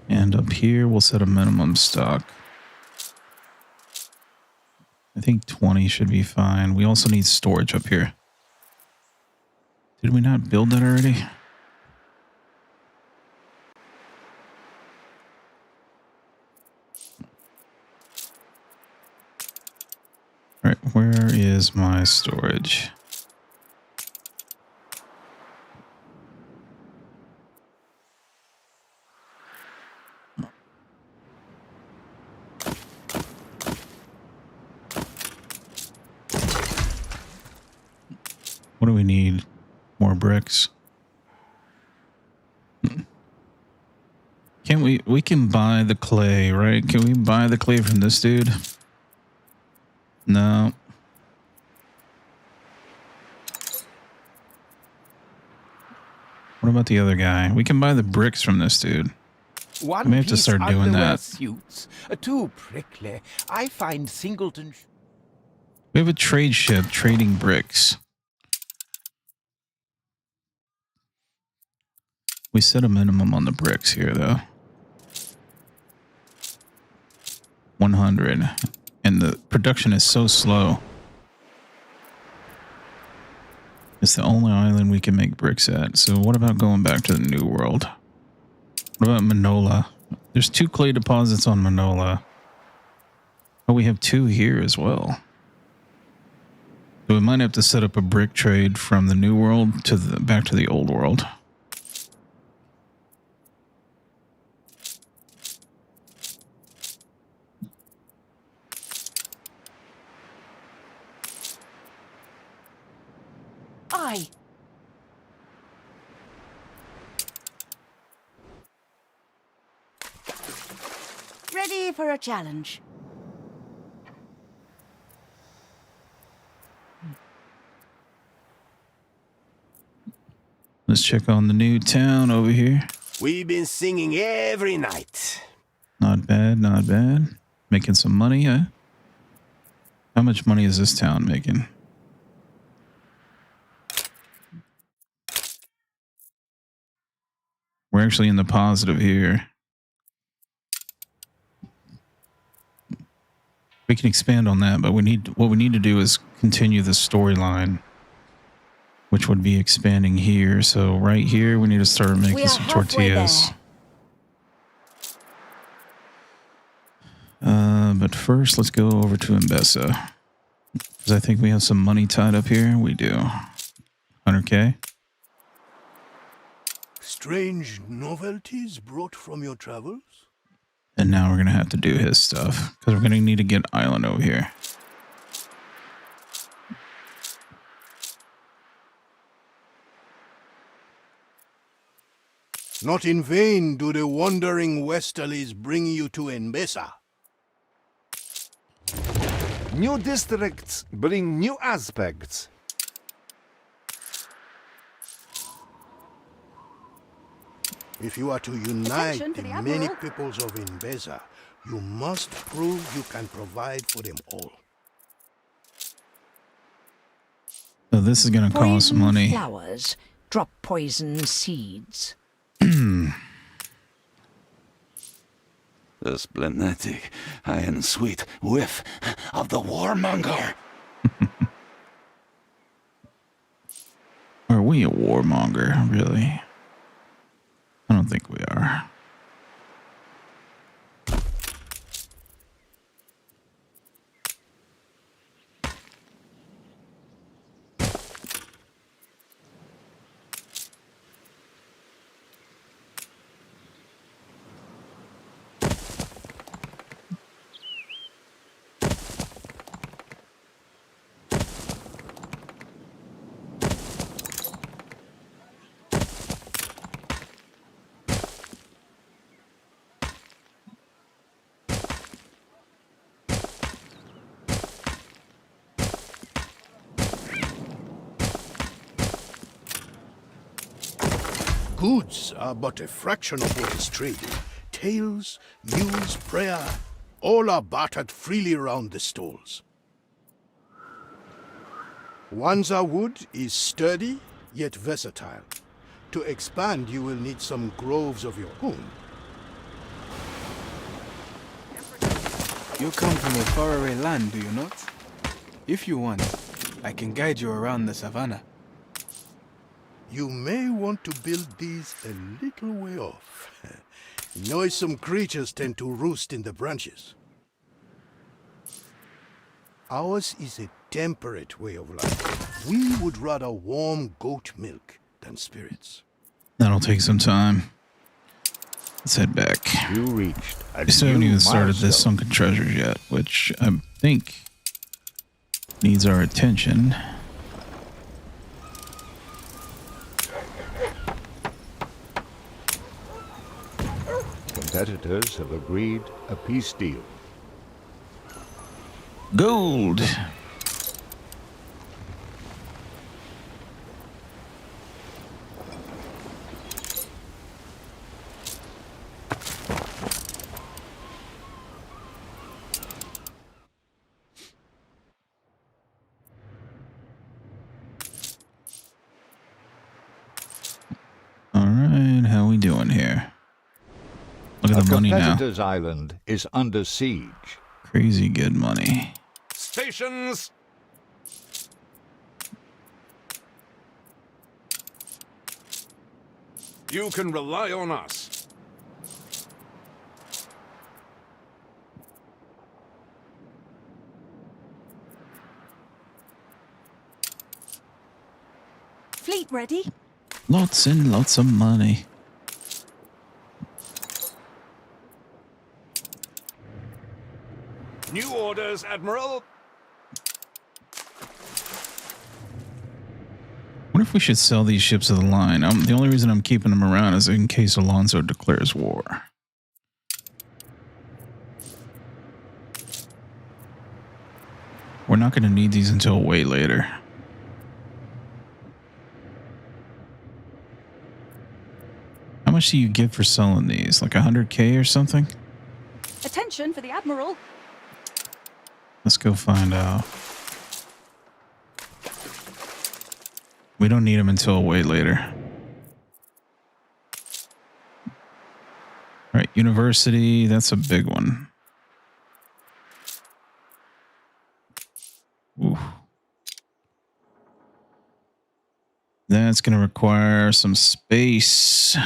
And up here, we'll set a minimum stock. I think 20 should be fine. We also need storage up here. Did we not build that already? All right, where is my storage? What do we need? More bricks. Can we can buy the clay, right? Can we buy the clay from this dude? No. What about the other guy? We can buy the bricks from this dude. One We may have to piece start doing underwear that. Suits, too prickly. I find Singleton. We have a trade ship trading bricks. We set a minimum on the bricks here, though. 100. And the production is so slow. It's the only island we can make bricks at. So what about going back to the New World? What about Manola? There's 2 clay deposits on Manola. Oh, we have 2 here as well. So we might have to set up a brick trade from the New World to back to the Old World. Aye. Ready for a challenge. Let's check on the new town over here. We've been singing every night. Not bad, not bad. Making some money, huh? How much money is this town making? We're actually in the positive here. We can expand on that, but what we need to do is continue the storyline, which would be expanding here. So right here, we need to start making some tortillas. But first, let's go over to Mbessa, because I think we have some money tied up here. We do. 100K. Strange novelties brought from your travels? And now we're going to have to do his stuff, because we're going to need to get Island over here. Not in vain do the wandering westerlies bring you to Mbessa. New districts bring new aspects. If you are to unite the many peoples of Mbessa, you must prove you can provide for them all. So this is going to cost Poison money. flowers drop poison seeds. The splenetic, high and sweet whiff of the warmonger. Are we a warmonger, really? I don't think we are. Goods are but a fraction of what is traded. Tales, news, prayer, all are bartered freely around the stalls. Wanza wood is sturdy, yet versatile. To expand, you will need some groves of your own. You come from a faraway land, do you not? If you want, I can guide you around the savannah. You may want to build these a little way off. Noisome creatures tend to roost in the branches. Ours is a temperate way of life. We would rather warm goat milk than spirits. That'll take some time. Let's head back. You reached a We still haven't new even started milestone. this sunken treasures yet, which I think needs our attention. Competitors have agreed a peace deal. Gold. All right, how we doing here? Look at the money now. Competitor's island is under siege. Crazy good money. Stations! You can rely on us. Fleet ready? Lots and lots of money. New orders, Admiral. What if we should sell these ships of the line? The only reason I'm keeping them around is in case Alonso declares war. We're not going to need these until way later. How much do you get for selling these? Like 100K or something? Attention for the Admiral. Let's go find out. We don't need them until way later. All right, university, that's a big one. Ooh. That's going to require some space.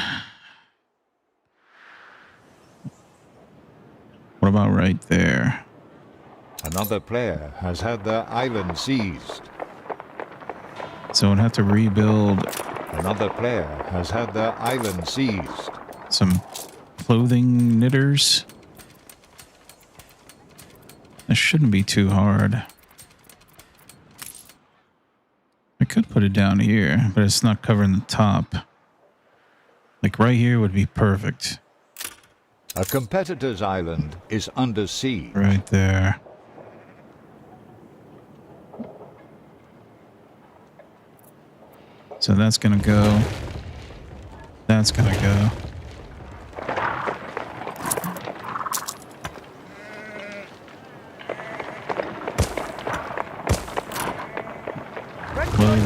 What about right there? Another player has had their island seized. So I'd have to rebuild. Another player has had their island seized. Some clothing knitters. That shouldn't be too hard. I could put it down here, but it's not covering the top. Like right here would be perfect. A competitor's island is under siege. Right there. So that's gonna go. That's gonna go. Well,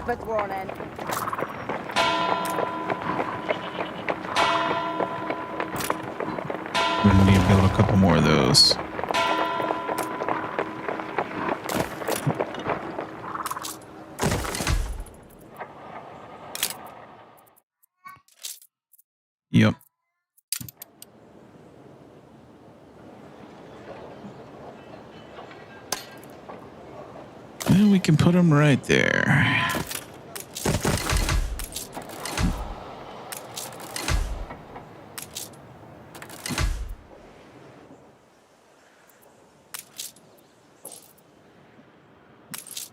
trumpet warning. We're gonna need to build a couple more of those. Yep. And we can put them right there.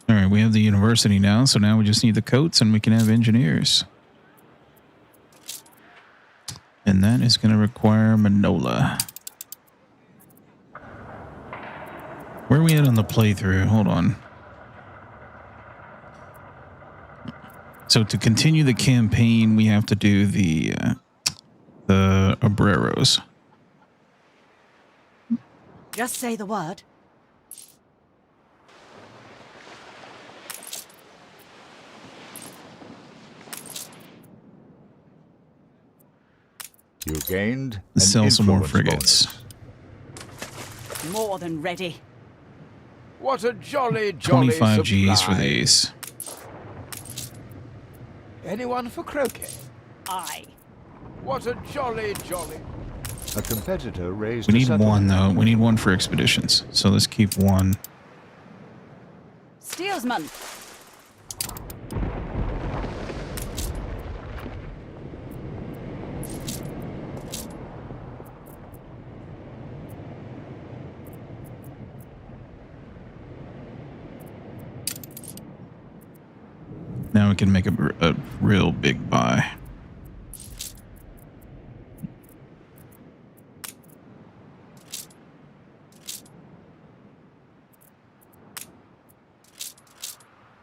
All right, we have the university now, so now we just need the coats and we can have engineers. And that is going to require Manola. Where are we at on the playthrough? Hold on. So to continue the campaign, we have to do the obreros. Just say the word. You gained an Sell some more influence frigates. bonus. More than ready. What a jolly 25 supply. Gs for these. Anyone for croquet? Aye. What a jolly. A competitor raised We a need one, settlement. though. We need one for expeditions. So let's keep one. Steersman. Now we can make a real big buy.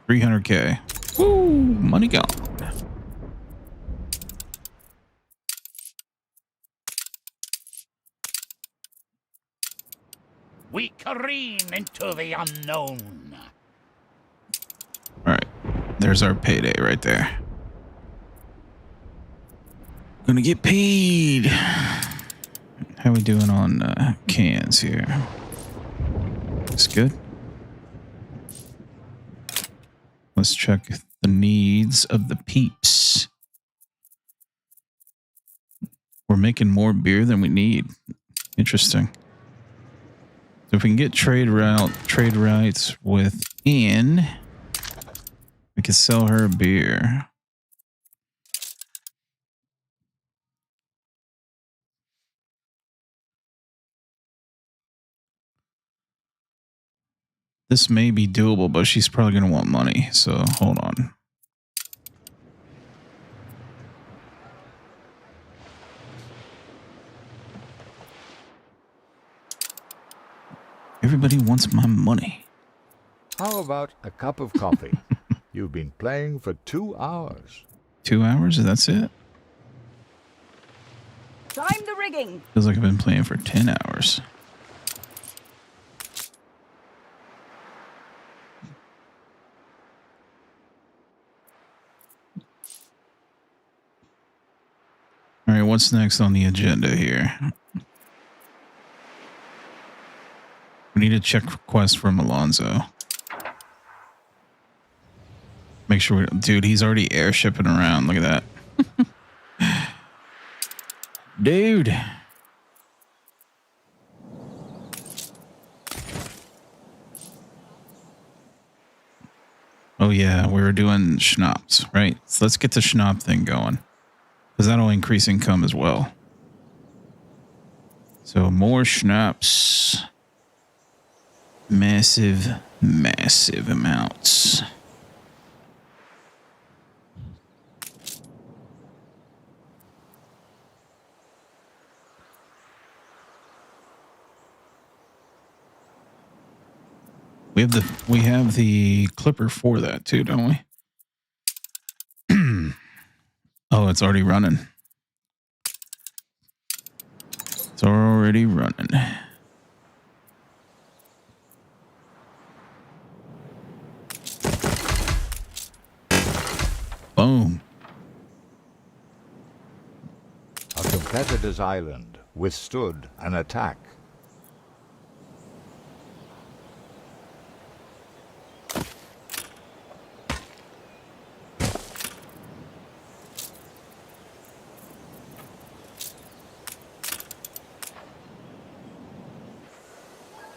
$300K. Woo! Money gone. We careen into the unknown. All right. There's our payday right there. Gonna get paid. How we doing on cans here? That's good. Let's check the needs of the peeps. We're making more beer than we need. Interesting. So if we can get trade rights with Anne, we can sell her beer. This may be doable, but she's probably going to want money. So hold on. Everybody wants my money. How about a cup of coffee? You've been playing for 2 hours. 2 hours? That's it? Time the rigging. Feels like I've been playing for 10 hours. All right, what's next on the agenda here? We need to check request from Alonzo. Make sure dude, he's already airshipping around. Look at that. Dude. Oh yeah, we were doing schnapps, right? So let's get the schnapp thing going. Because that'll increase income as well. So more schnapps. Massive amounts. We have the clipper for that too, don't we? Oh, it's already running. It's already running. competitor's island withstood an attack.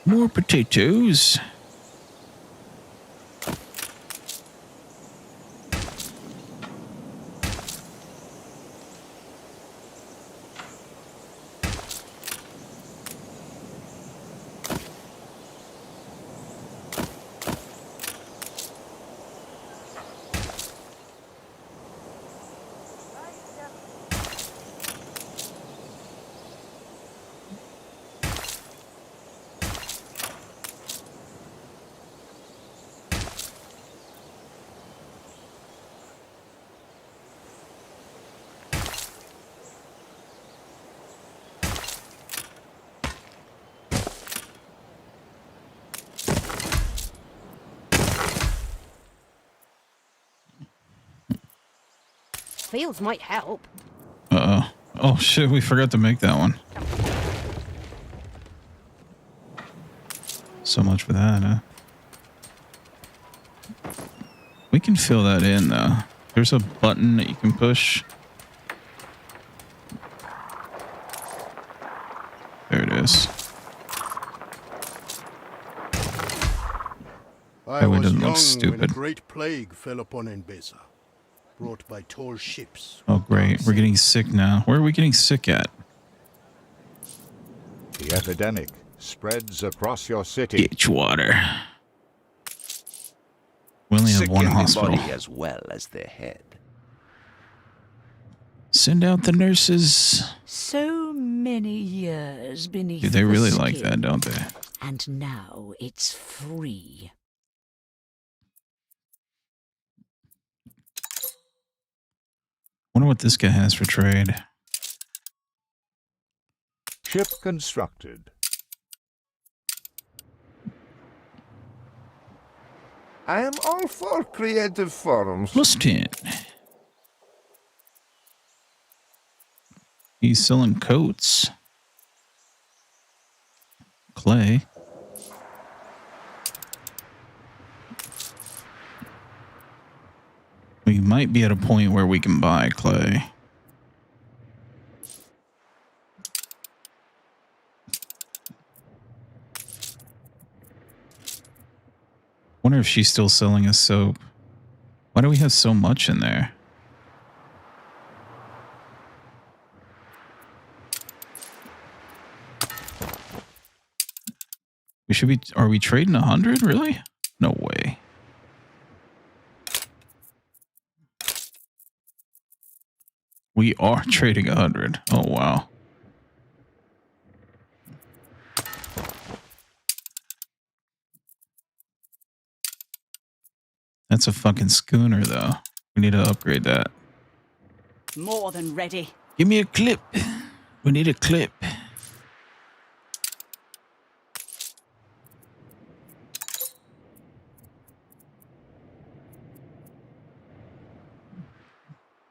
More potatoes. Fields might help. Uh-oh. Oh, shit, we forgot to make that one. So much for that, huh? We can fill that in, though. There's a button that you can push. There it is. I That way was doesn't look young when a stupid. great plague fell upon Embesa, brought by tall ships. Oh, great. We're getting sick now. Where are we getting sick at? The epidemic spreads across your city. Ditch water. We only have one hospital. As well as their head. Send out the nurses. So many years beneath Dude, they really the like skin, that, don't they? And now it's free. Wonder what this guy has for trade. Ship constructed. I am all for creative forums. Plus 10. He's selling coats. Clay. We might be at a point where we can buy clay. Wonder if she's still selling us soap. Why do we have so much in there? We should be. Are we trading 100? Really? No way. We are trading 100. Oh, wow. That's a fucking schooner, though. We need to upgrade that. More than ready. Give me a clip. We need a clip.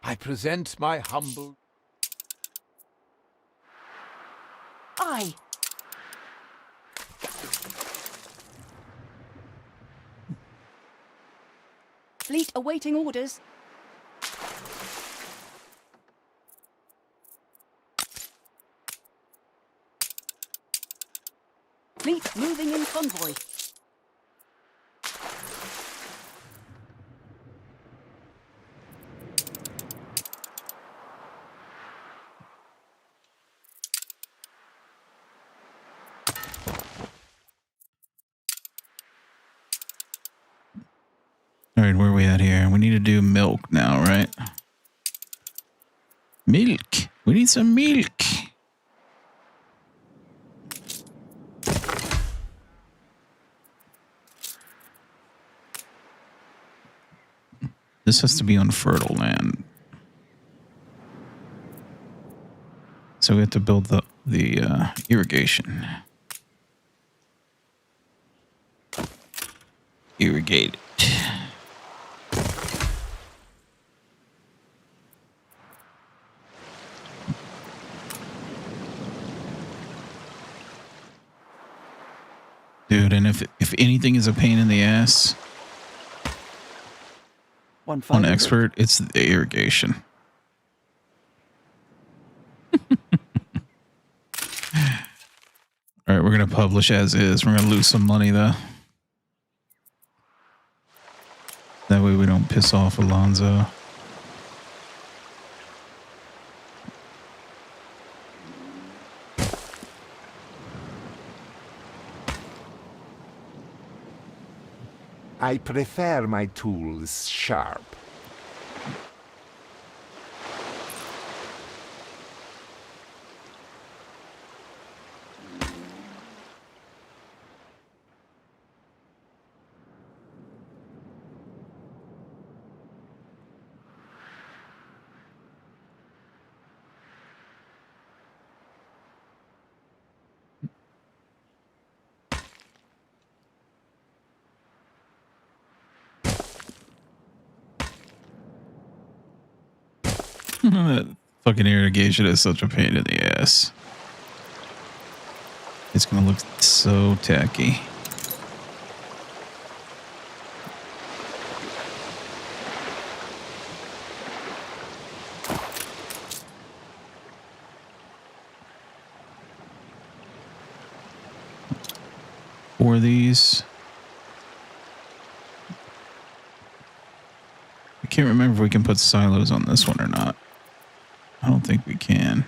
I present my humble... Aye. Fleet awaiting orders. Fleet moving in convoy. All right, where are we at here? We need to do milk now, right? Milk. We need some milk. This has to be on fertile land. So we have to build the irrigation. Irrigate it. Dude, and if anything is a pain in the ass One on expert, it's the irrigation. All right, we're going to publish as is. We're going to lose some money, though. That way we don't piss off Alonzo. I prefer my tools sharp. That fucking irrigation is such a pain in the ass. It's going to look so tacky. For these, I can't remember if we can put silos on this one or not. I don't think we can.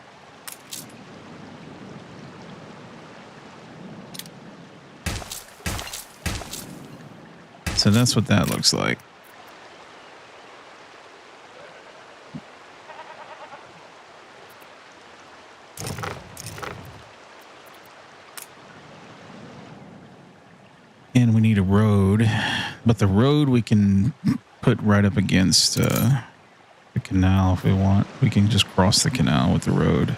So that's what that looks like. And we need a road, but the road we can put right up against the canal if we want. We can just cross the canal with the road.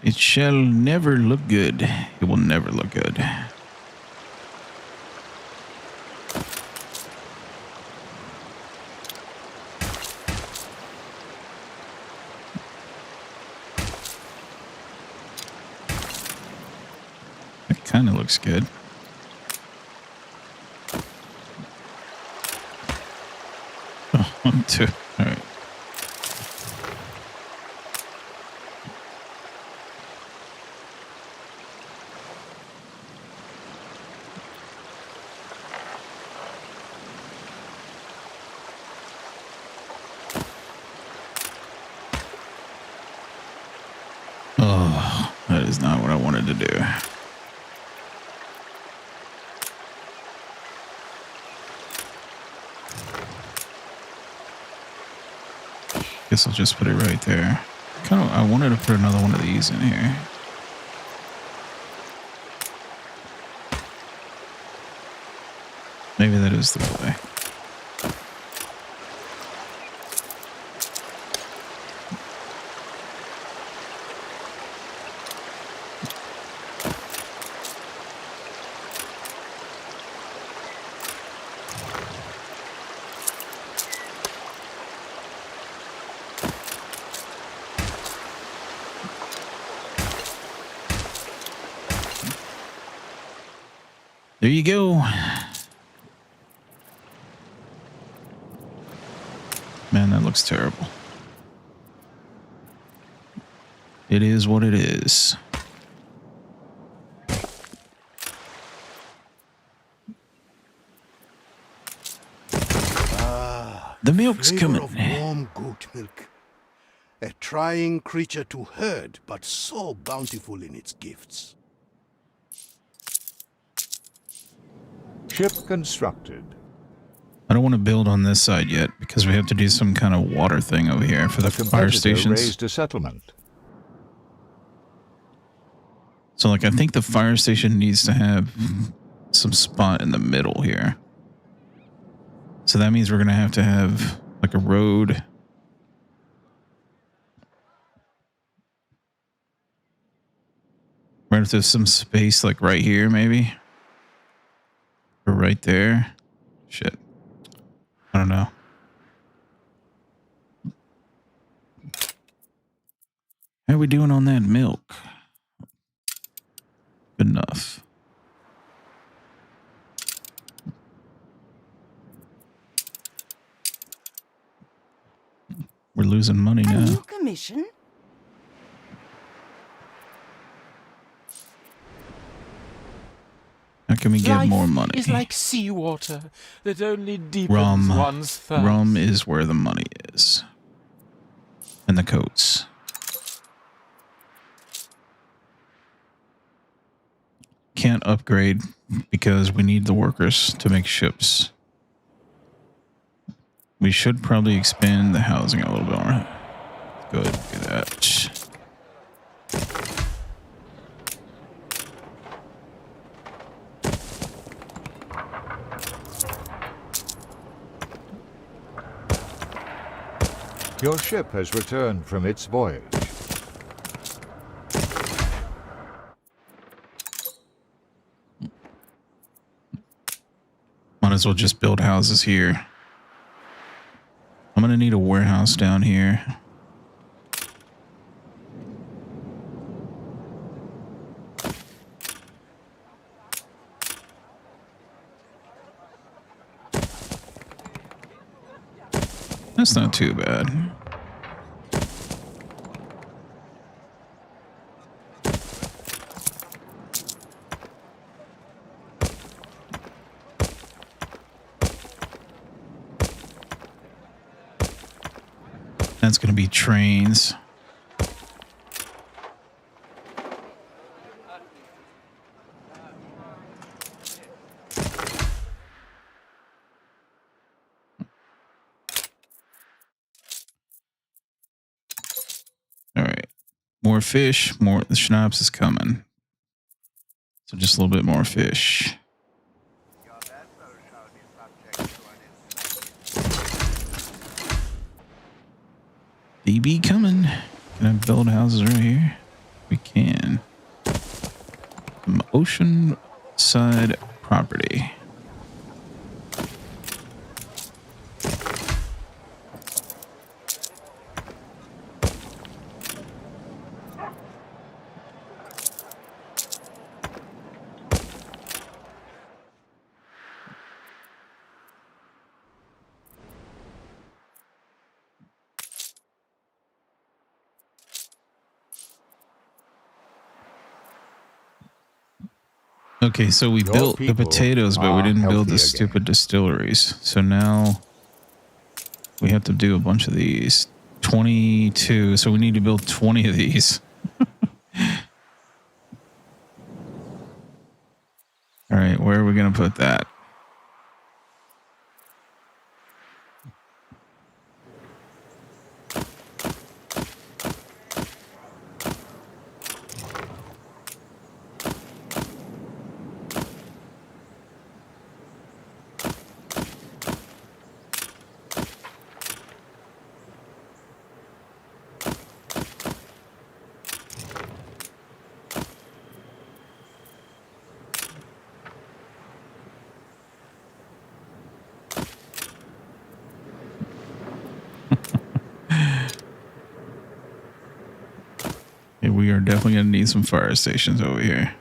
It shall never look good. It will never look good. It kind of looks good. Oh, 1, 2. All right. Oh, that is not what I wanted to do. Guess I'll just put it right there. I wanted to put another one of these in here. Maybe that is the way. There you go. Man, that looks terrible. It is what it is. The milk's flavor coming. Of warm goat milk. A trying creature to herd, but so bountiful in its gifts. Ship constructed. I don't want to build on this side yet because we have to do some kind of water thing over here for the fire stations. Raised a settlement. So, like, I think the fire station needs to have some spot in the middle here. So that means we're going to have like a road. Right, if there's some space like right here, maybe. Or right there. Shit. I don't know. How are we doing on that milk? Good enough. We're losing money A now. new commission? How can we get Life more money? is like seawater that only deepens one's thirst. Rum is where the money is. And the coats. Can't upgrade because we need the workers to make ships. We should probably expand the housing a little bit more. Go ahead and do that. Your ship has returned from its voyage. Might as well just build houses here. I'm gonna need a warehouse down here. That's not too bad. That's going to be trains. All right. More fish, more. The schnapps is coming. So just a little bit more fish. DB coming. Can I build houses right here? We can. Some oceanside property. Okay, so we built the potatoes, but we didn't build the stupid distilleries. So now we have to do a bunch of these. 22. So we need to build 20 of these. All right, where are we going to put that? We are definitely going to need some fire stations over here.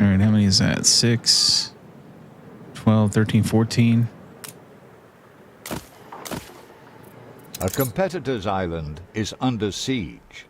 All right, how many is that? 6, 12, 13, 14. A competitor's island is under siege.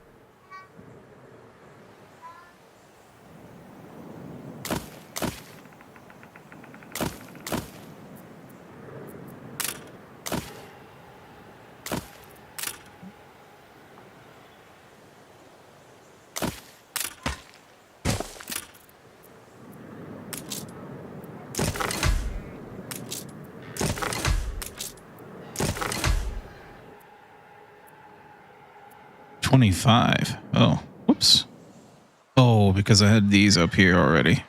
$25. Oh, whoops. Oh, because I had these up here already.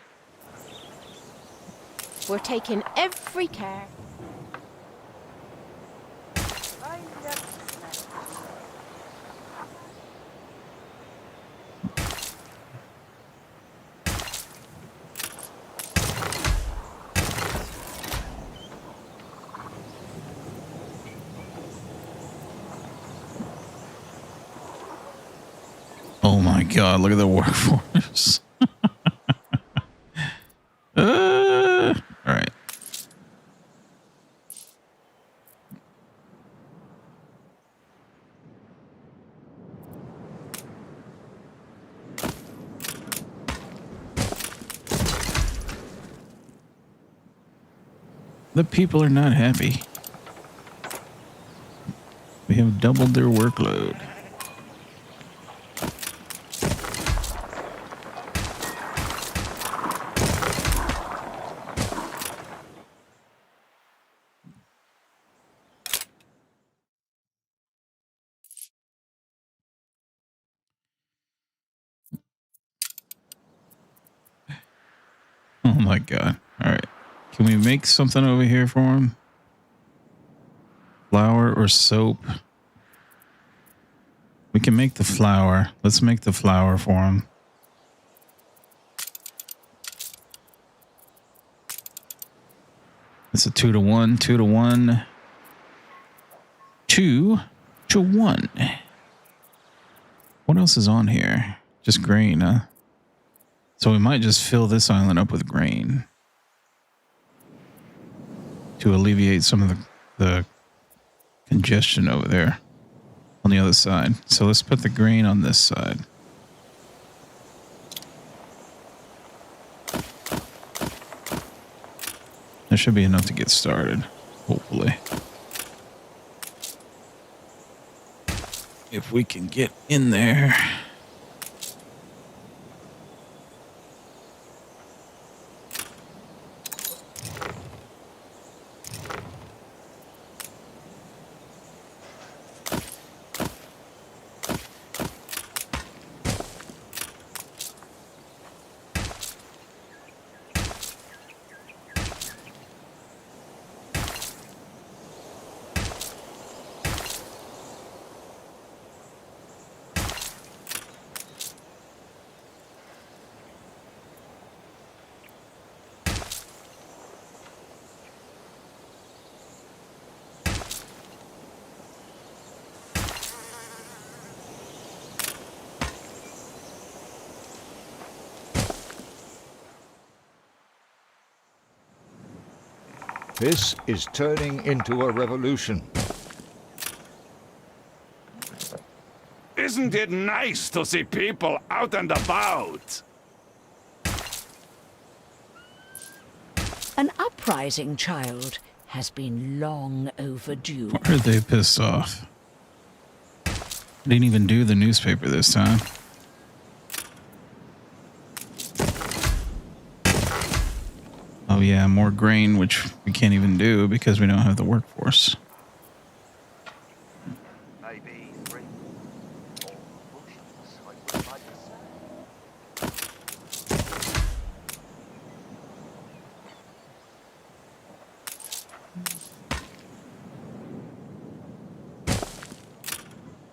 We're taking every care. Oh my God, look at the workforce. All right. The people are not happy. We have doubled their workload. Oh my God. All right. Can we make something over here for him? Flour or soap? We can make the flour. Let's make the flour for him. It's a 2-to-1, 2-to-1, 2-to-1. What else is on here? Just grain, huh? So we might just fill this island up with grain to alleviate some of the congestion over there on the other side. So let's put the grain on this side. There should be enough to get started, hopefully. If we can get in there. This is turning into a revolution. Isn't it nice to see people out and about? An uprising, child, has been long overdue. Why are they pissed off? Didn't even do the newspaper this time. Oh yeah, more grain, which we can't even do because we don't have the workforce.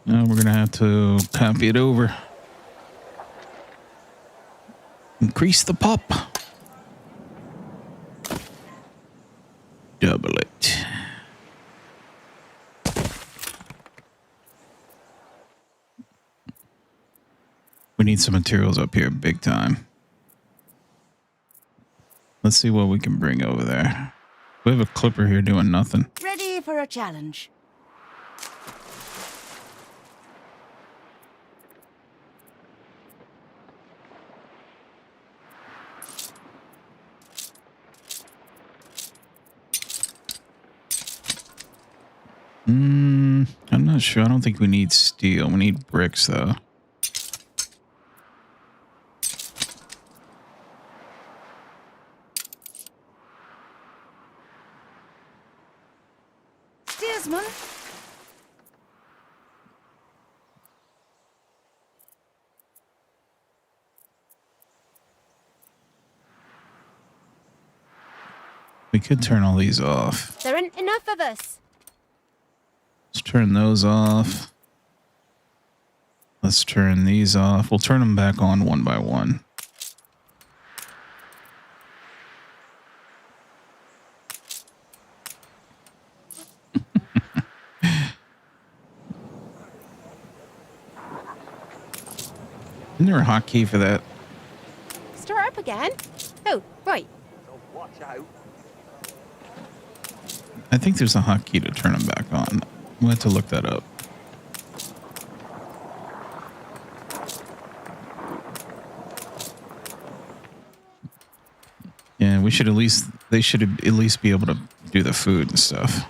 Now we're gonna have to copy it over. Increase the pop. Double it. We need some materials up here big time. Let's see what we can bring over there. We have a clipper here doing nothing. Ready for a challenge. I'm not sure. I don't think we need steel. We need bricks, though. Steersman. We could turn all these off. There aren't enough of us. Let's turn those off. Let's turn these off. We'll turn them back on one by one. Isn't there a hotkey for that? Start up again? Oh, right. I think there's a hotkey to turn them back on. We'll have to look that up. Yeah, we should at least, they should at least be able to do the food and stuff.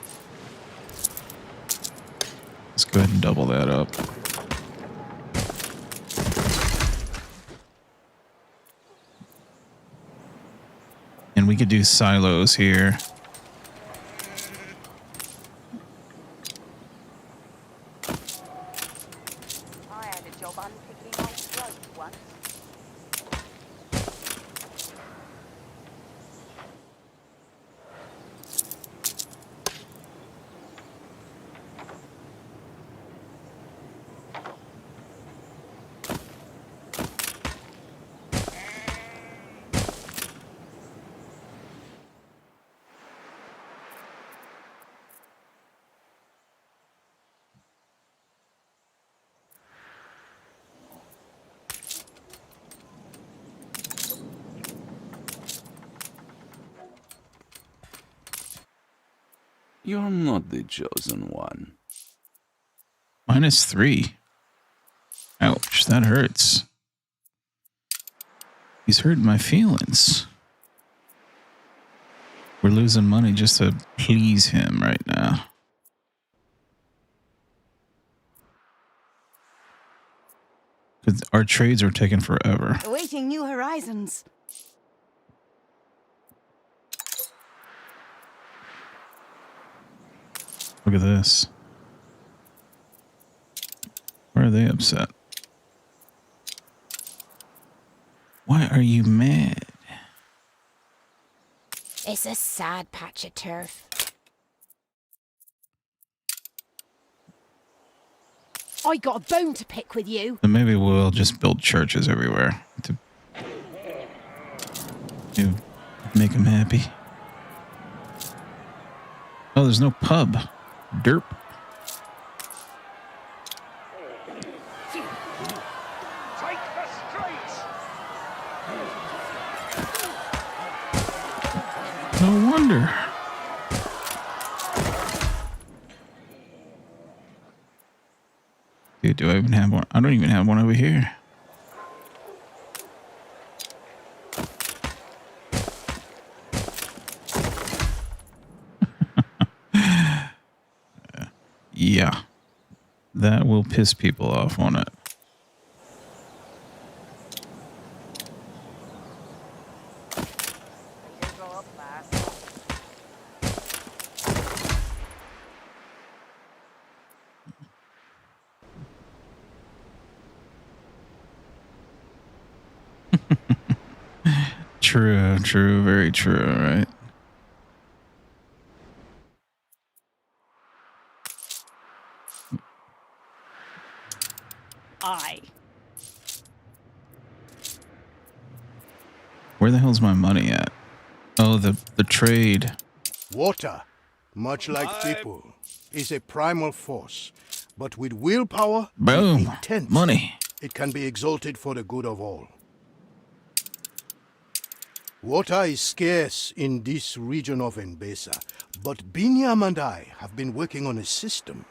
Let's go ahead and double that up. And we could do silos here. I had a job unpicking old rope once. You're not the chosen one. -3. Ouch, that hurts. He's hurting my feelings. We're losing money just to please him right now. Because our trades are taking forever. Awaiting new horizons. Look at this. Why are they upset? Why are you mad? It's a sad patch of turf. I got a bone to pick with you. Then maybe we'll just build churches everywhere to make them happy. Oh, there's no pub. Derp. No wonder. Dude, do I even have one? I don't even have one over here. Yeah. That will piss people off, won't it? True, true, very true, right? Where the hell's my money at? Oh, the trade. Water, much like people, is a primal force, but with willpower Boom. and intent, Money. it can be exalted for the good of all. Water is scarce in this region of Mbesa, but Binyam and I have been working on a system.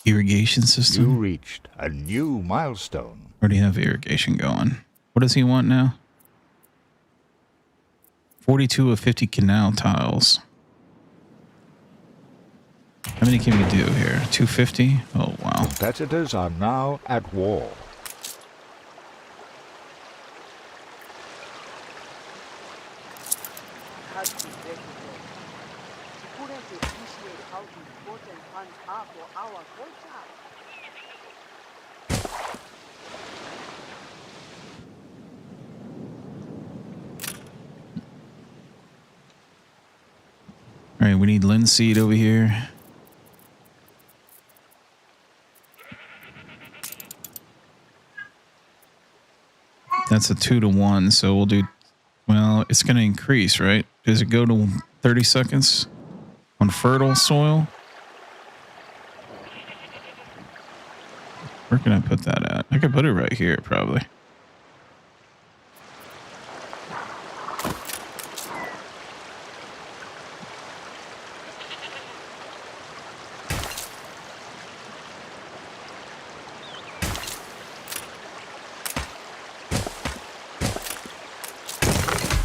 Irrigation system? You reached a new milestone. Already have irrigation going. What does he want now? 42 of 50 canal tiles. How many can we do here? 250? Oh, wow. Competitors are now at war. All right, we need linseed over here. That's a 2-to-1, so we'll do, well, it's going to increase, right? Does it go to 30 seconds on fertile soil? Where can I put that at? I could put it right here, probably.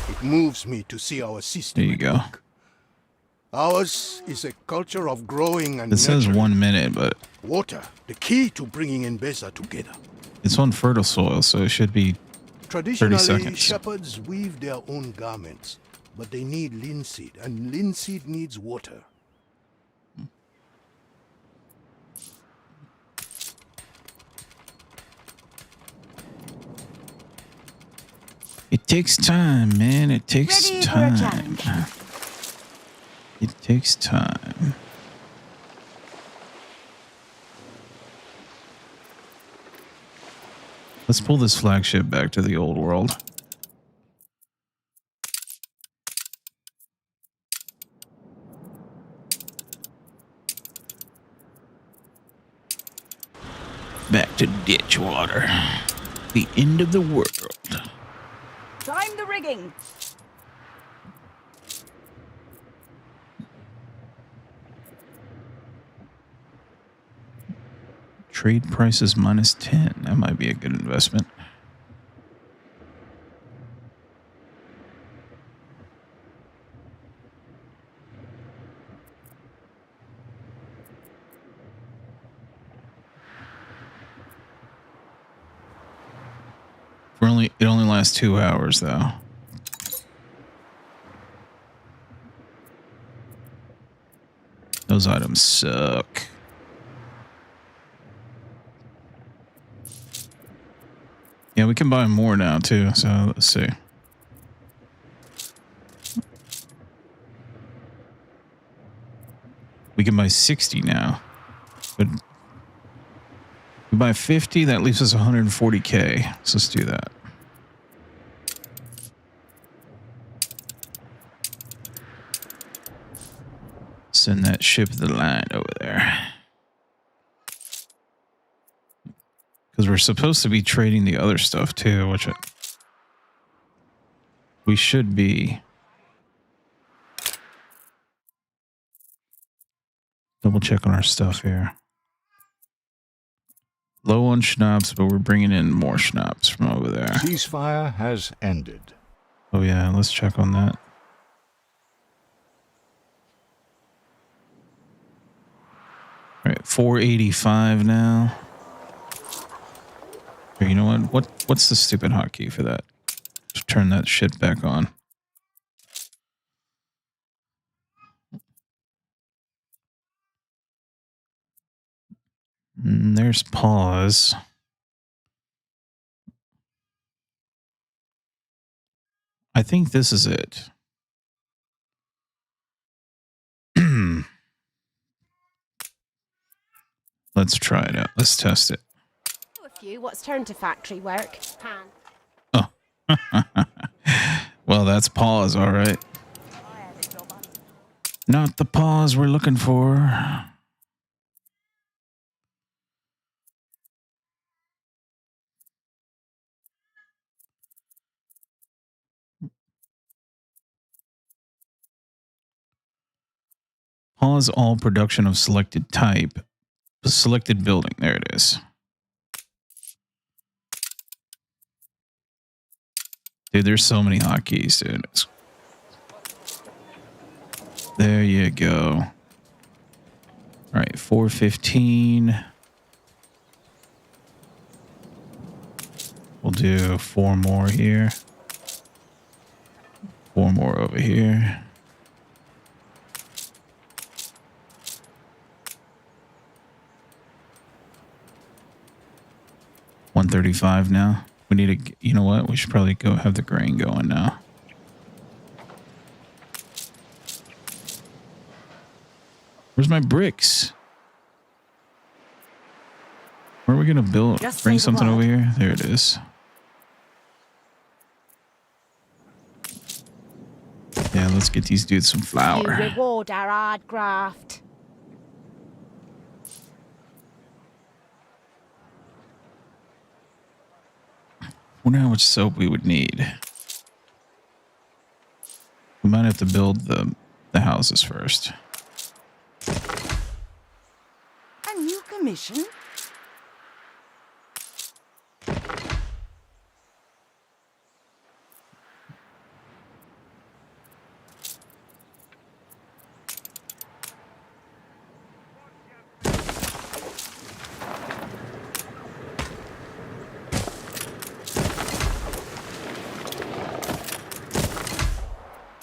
It moves me to see our system. There you go. work. Ours is a culture of growing and It says nurturing. 1 minute, but Water, the key to bringing Mbesa together. it's on fertile soil, so it should be 30 Traditionally, seconds. shepherds weave their own garments, but they need linseed, and linseed needs water. It takes time, man. It takes Ready for a time. challenge. It takes time. Let's pull this flagship back to the old world. Back to Ditchwater. The end of the world. Climb the rigging. Trade prices -10. That might be a good investment. It only lasts 2 hours though. Those items suck. Yeah, we can buy more now too, so let's see. We can buy 60 now. But we buy 50, that leaves us 140k. So let's do that. Send that ship to the line over there. Because we're supposed to be trading the other stuff too, which we should be. Double check on our stuff here. Low on schnapps, but we're bringing in more schnapps from over there. Ceasefire has ended. Oh yeah, let's check on that. All right, 485 now. Here, you know what's the stupid hotkey for that? Just turn that shit back on. There's pause. I think this is it. Let's try it out. Let's test it. A few. What's turned to factory work? Oh. Well, that's pause, all right. Not the pause we're looking for. Pause all production of selected type. Selected building. There it is. Dude, there's so many hotkeys, dude. There you go. All right, 415. We'll do 4 more here. 4 more over here. $135 now. We need to, you know what? We should probably go have the grain going now. Where's my bricks? Where are we gonna build? Just Bring say the something word. over here. There it is. Yeah, let's get these dudes some You flour. reward our hard graft. Wonder how much soap we would need. We might have to build the houses first. A new commission?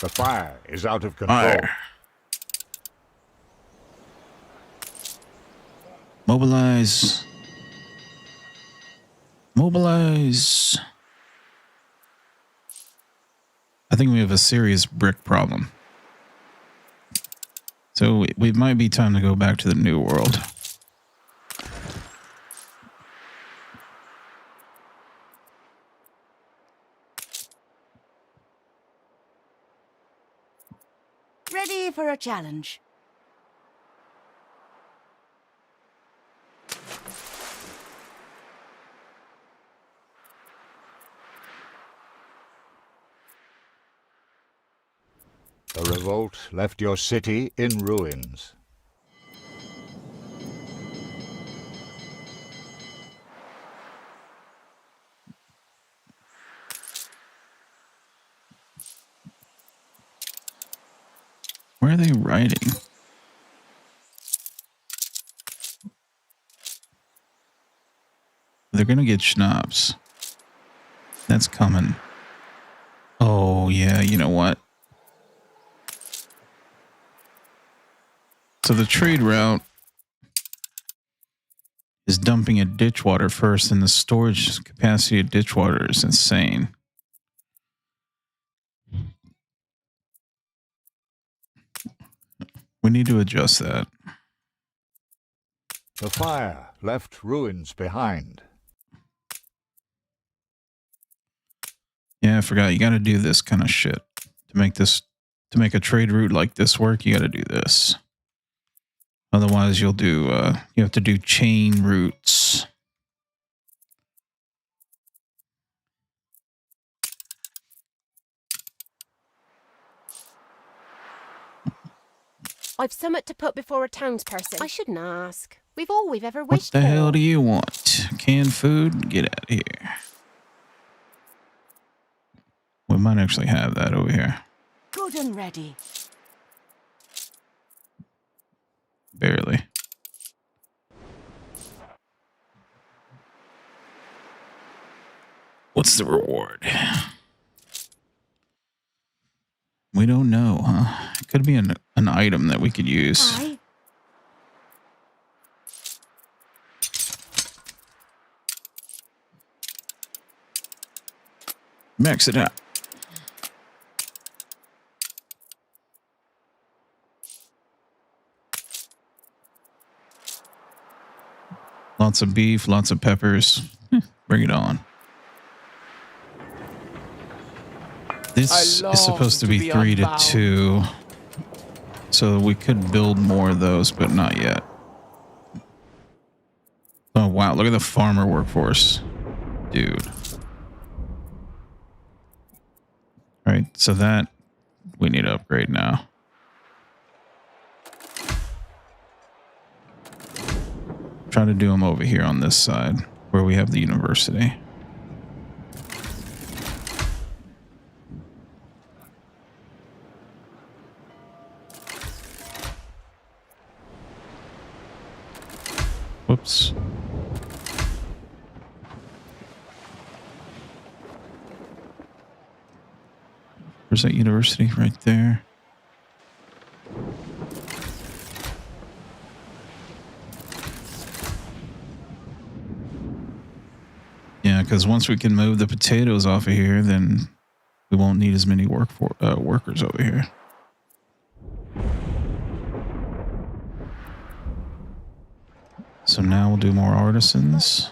The fire is out of control. Fire. Mobilize. Mobilize. I think we have a serious brick problem. So it might be time to go back to the New World. Ready for a challenge. The revolt left your city in ruins. Where are they writing? They're gonna get schnapps. That's coming. Oh, yeah, you know what? So the trade route is dumping a ditch water first, and the storage capacity of ditch water is insane. We need to adjust that. The fire left ruins behind. Yeah, I forgot. You got to do this kind of shit to make a trade route like this work. You got to do this. Otherwise, you'll do. You have to do chain routes. I've somewhat to put before a townsperson. I shouldn't ask. We've all we've ever wished What the for. hell do you want? Canned food? Get out of here. We might actually have that over here. Good and ready. Barely. What's the reward? We don't know, huh? It could be an item that we could use. Aye. Max it out. Lots of beef, lots of peppers. Bring it on. This is supposed to be 3 to 2. So we could build more of those, but not yet. Oh, wow. Look at the farmer workforce. Dude. All right. So that we need to upgrade now. Try to do them over here on this side where we have the university. Whoops. Where's that university? Right there. Yeah, because once we can move the potatoes off of here, then we won't need as many workers over here. So now we'll do more artisans.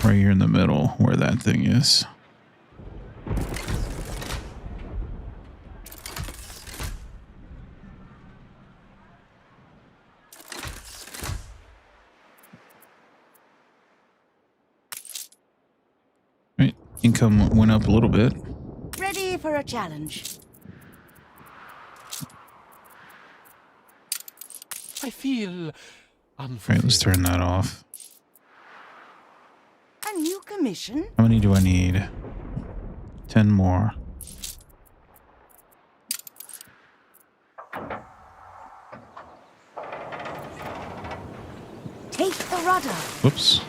Right here in the middle where that thing is. income went up a little bit. Ready for a challenge. I feel All right, let's turn that off. A new commission? How many do I need? 10 more. Take the rudder. Whoops.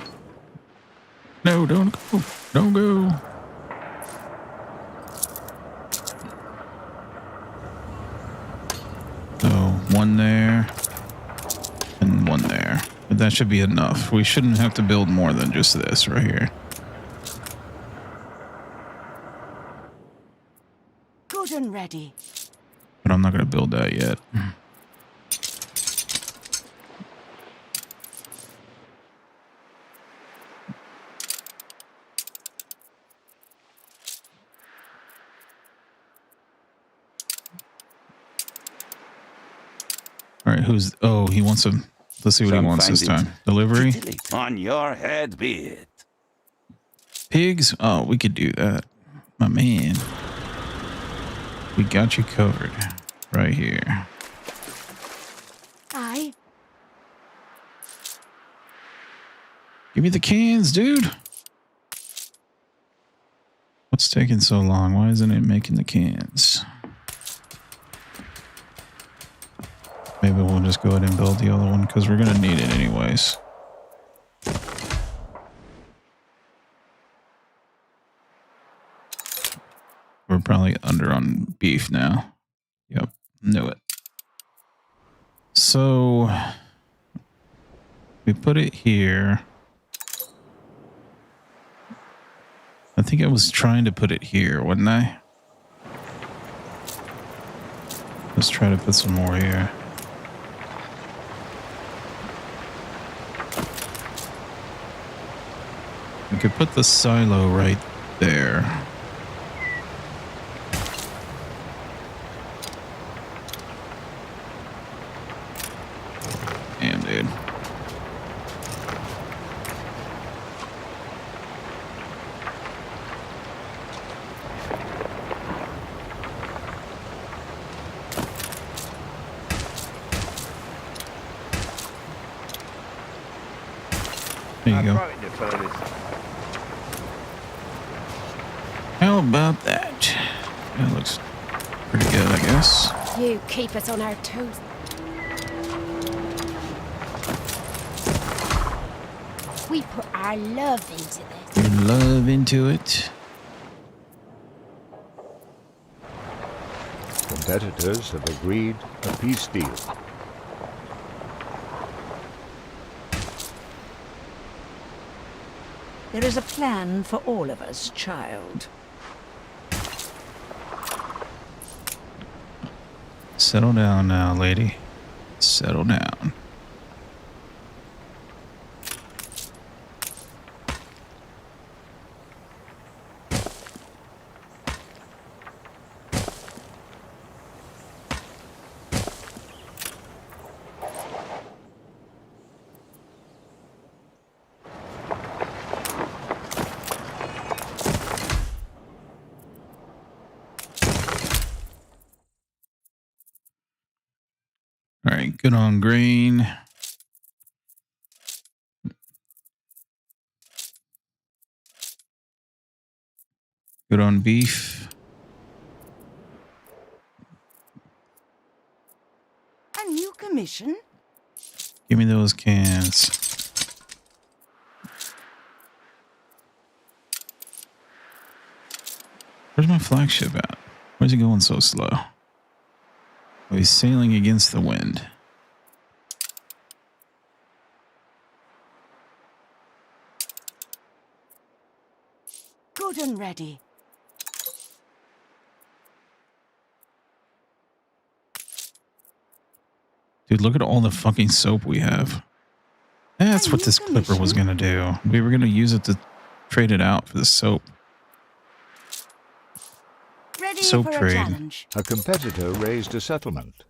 No, don't go. Don't go. So, one there. And one there. But that should be enough. We shouldn't have to build more than just this right here. Good and ready. But I'm not going to build that yet. All right, who's... Oh, he wants a... Let's see what he wants this time. Delivery? On your head be it. Pigs? Oh, we could do that. My man. We got you covered. Right here. Aye. Give me the cans, dude. What's taking so long? Why isn't it making the cans? Maybe we'll just go ahead and build the other one because we're going to need it anyways. We're probably under on beef now. Yep, knew it. So we put it here. I think I was trying to put it here, wasn't I? Let's try to put some more here. We could put the silo right there. Damn, dude. There you go. How about that? That looks pretty good, I guess. You keep us on our toes. We put our love into this. Your love into it. Competitors have agreed a peace deal. There is a plan for all of us, child. Settle down now, lady. Settle down. All right, good on grain. Good on beef. A new commission? Give me those cans. Where's my flagship at? Where's he going so slow? Oh, he's sailing against the wind. Good and ready. Dude, look at all the fucking soap we have. That's what this clipper was going to do. We were going to use it to trade it out for the soap. Ready Soap for trade. a challenge. A competitor raised a settlement.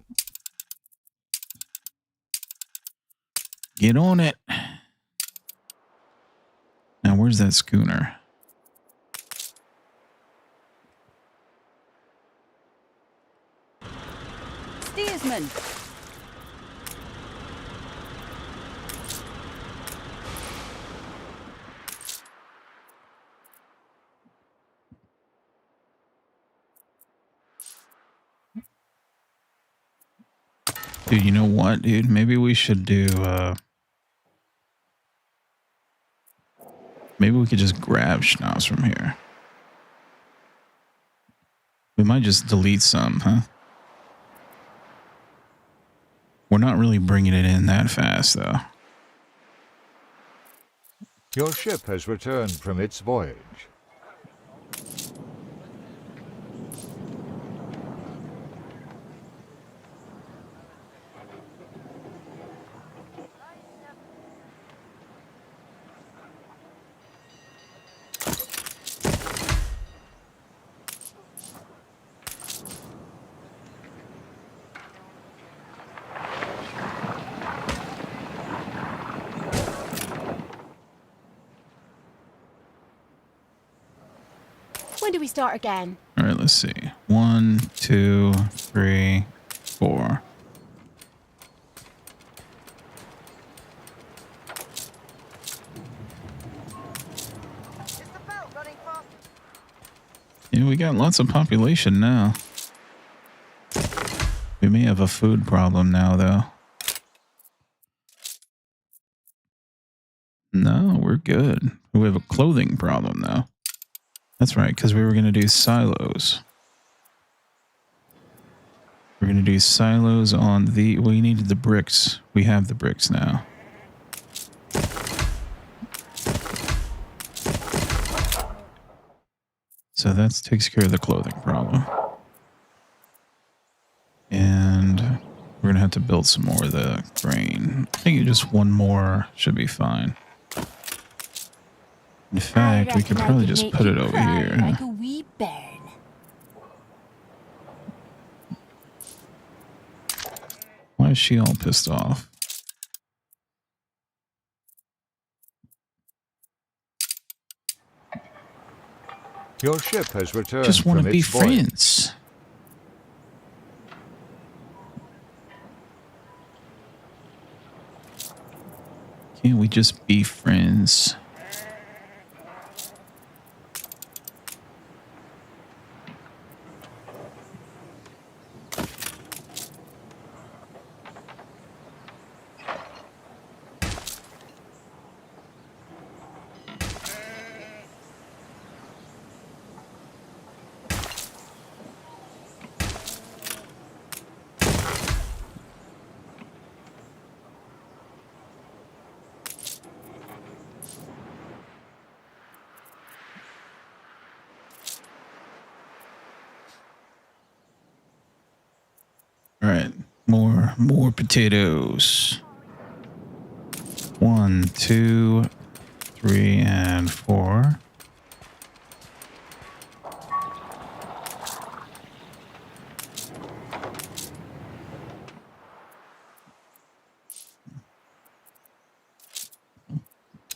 Get on it. Now, where's that schooner? steersman. Dude, you know what, dude? Maybe we should do, maybe we could just grab schnapps from here. We might just delete some, huh? We're not really bringing it in that fast, though. Your ship has returned from its voyage. When do we start again? All right, let's see. 1, 2, 3, 4. Yeah, we got lots of population now. We may have a food problem now, though. No, we're good. We have a clothing problem, though. That's right, because we were going to do silos. We're going to do silos on the... We needed the bricks. We have the bricks now. So that takes care of the clothing problem. And we're going to have to build some more of the grain. I think just one more should be fine. In fact, we could probably just put it over here. Like a wee bairn. Why is she all pissed off? Your ship has returned Just want from to be its voyage. friends. Can't we just be friends? All right, more potatoes. 1, 2, 3, and 4.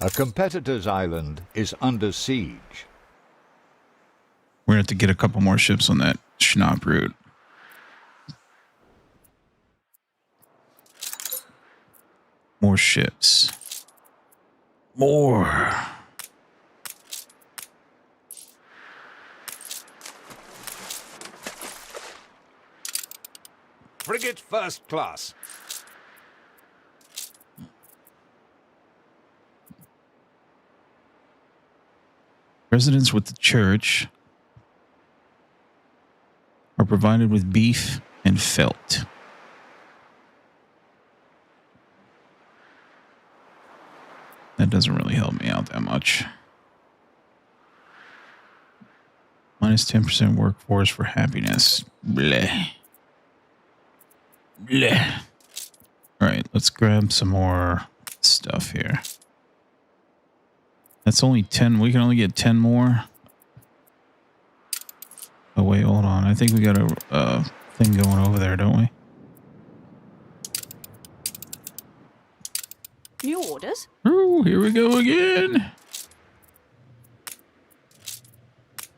A competitor's island is under siege. We're gonna have to get a couple more ships on that schnapp route. More ships. More. Frigate first class. Residents with the church are provided with beef and felt. That doesn't really help me out that much. Minus 10% workforce for happiness. Bleh. Bleh. All right, let's grab some more stuff here. That's only 10. We can only get 10 more. Oh, wait, hold on. I think we got a thing going over there, don't we? New orders? Oh, here we go again.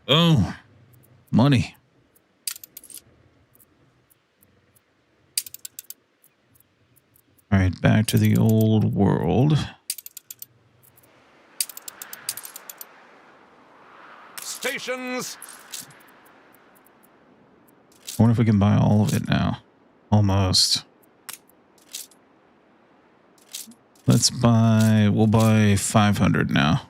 Oh, money. right, back to the old world. Stations! I wonder if we can buy all of it now. Almost. Let's buy, we'll buy 500 now.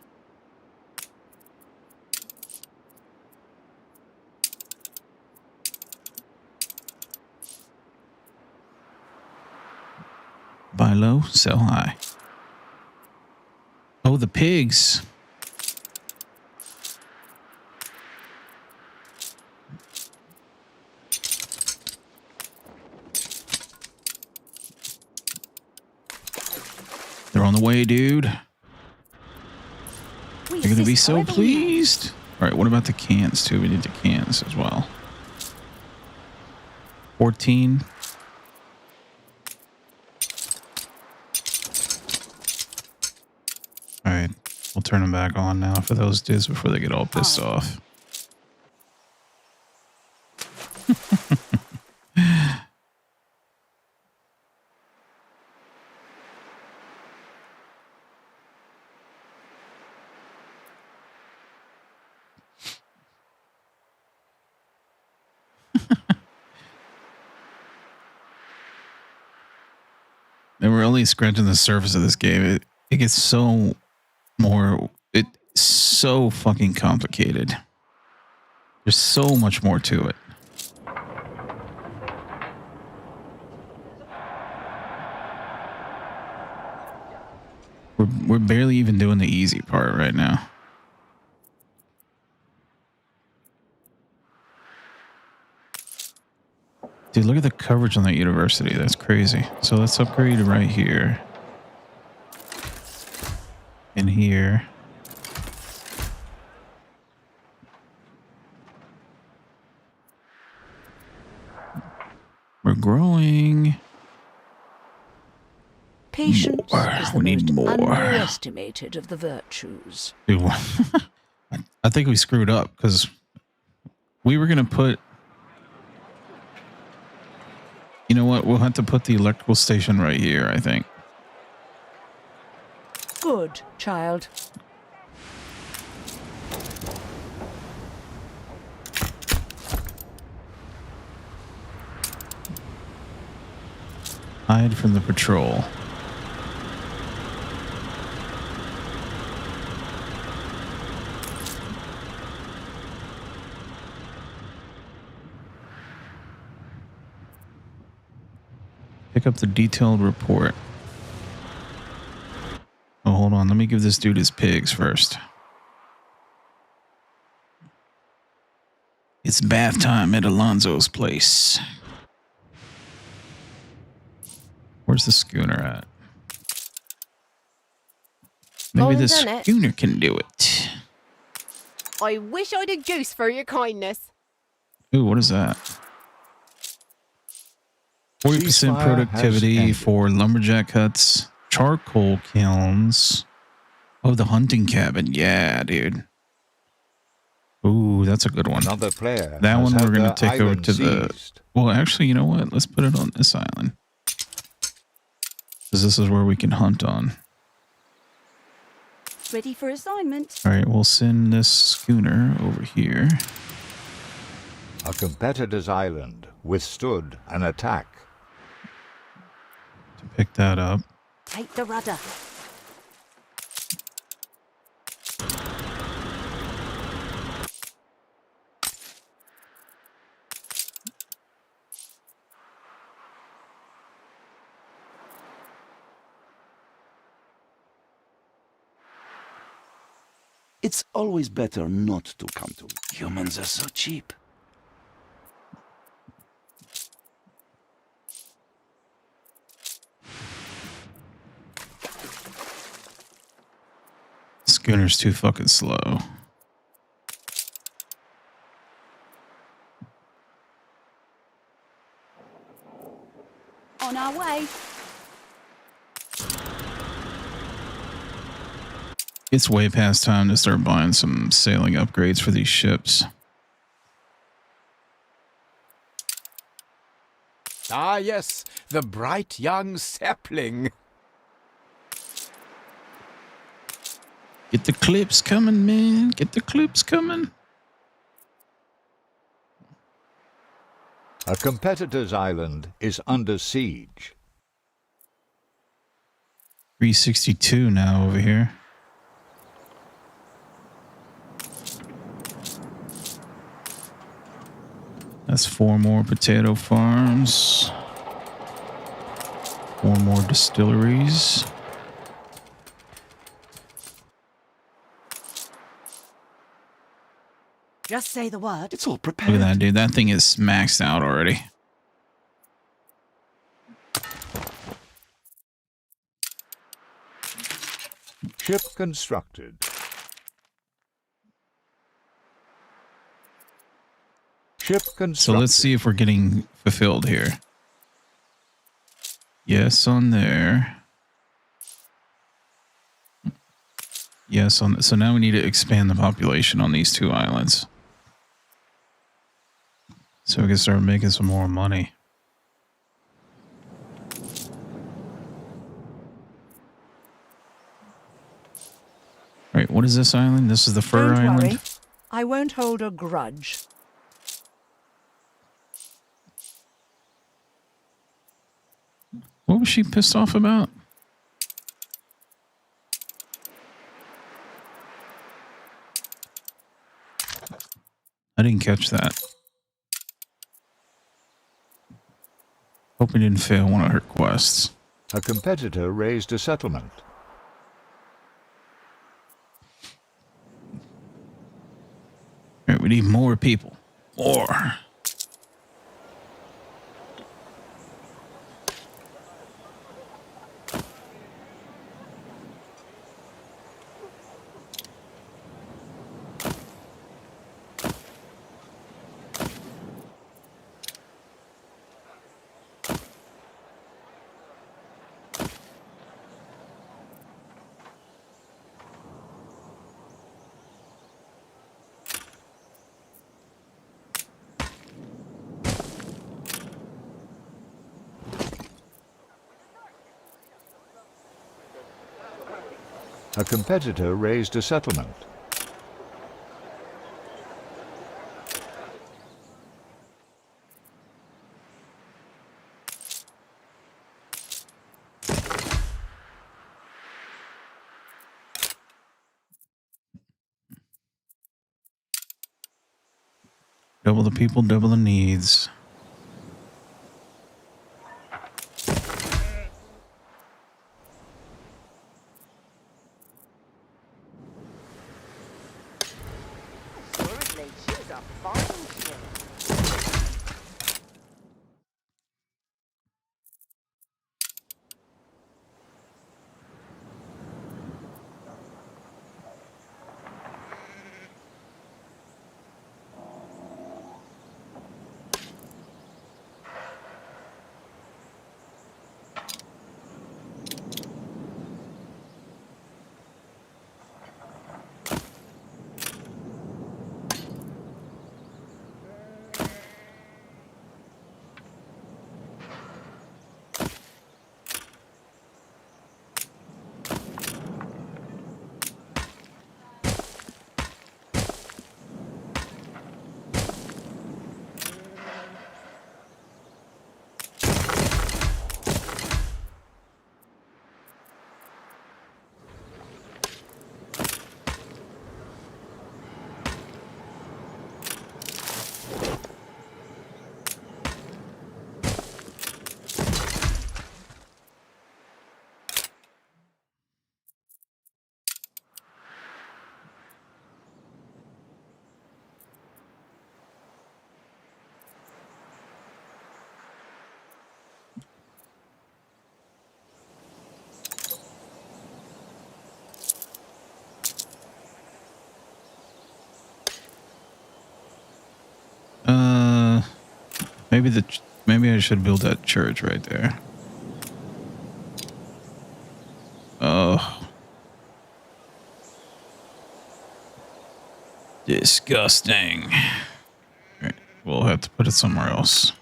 Buy low, sell high. Oh, the pigs. They're on the way, dude. They're going to be so pleased. All right, what about the cans, too? We need the cans as well. 14. All right, we'll turn them back on now for those dudes before they get all pissed off. And we're only scratching the surface of this game. It gets so it's so fucking complicated. There's so much more to it. We're barely even doing the easy part right now. Dude, look at the coverage on that university. That's crazy. So let's upgrade right here. In here. We're growing. Patience is the We need most more. underestimated of the virtues. Dude, I think we screwed up because we were going to put... You know what? We'll have to put the electrical station right here, I think. Good, child. Hide from the patrol. Pick up the detailed report. Oh, hold on. Let me give this dude his pigs first. It's bath time at Alonzo's place. Where's the schooner at? Maybe the schooner can do it. I wish I'd a goose for your kindness. Ooh, what is that? 40% productivity for lumberjack huts, charcoal kilns. Oh, the hunting cabin. Yeah, dude. Ooh, that's a good one. Another player. That one we're going to take over to the. Well, actually, you know what? Let's put it on this island. Because this is where we can hunt on. Ready for assignment. All right, we'll send this schooner over here. A competitor's island withstood an attack. To pick that up. Take the rudder. It's always better not to come to me. Humans are so cheap. Schooner's too fucking slow. On our way. It's way past time to start buying some sailing upgrades for these ships. Ah, yes, the bright young sapling. Get the clips coming, man. Get the clips coming. A competitor's island is under siege. 362 now over here. That's 4 more potato farms. 4 more distilleries. Just say the word. It's all prepared. Look at that, dude. That thing is maxed out already. Ship constructed. Ship constructed. So let's see if we're getting fulfilled here. Yes on there. Yes on. So now we need to expand the population on these 2 islands, so we can start making some more money. All right, what is this island? This is the Fur Don't Island. worry. I won't hold a grudge. What was she pissed off about? I didn't catch that. Hope we didn't fail one of her quests. A competitor raised a settlement. All right, we need more people. More. A competitor raised a settlement. Double the people, double the needs. Maybe I should build that church right there. Oh. Disgusting. All right, we'll have to put it somewhere else.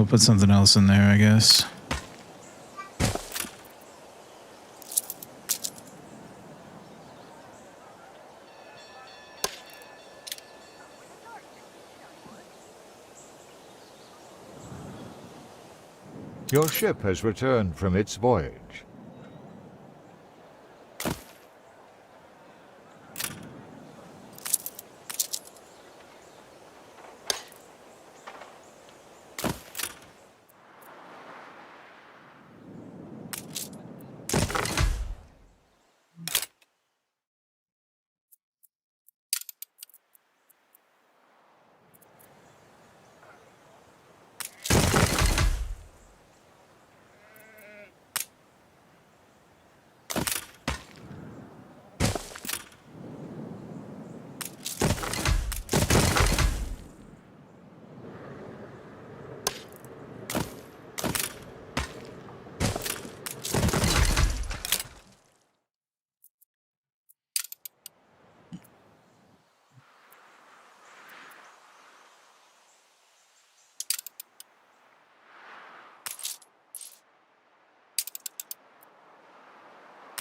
We'll put something else in there, I guess. Your ship has returned from its voyage.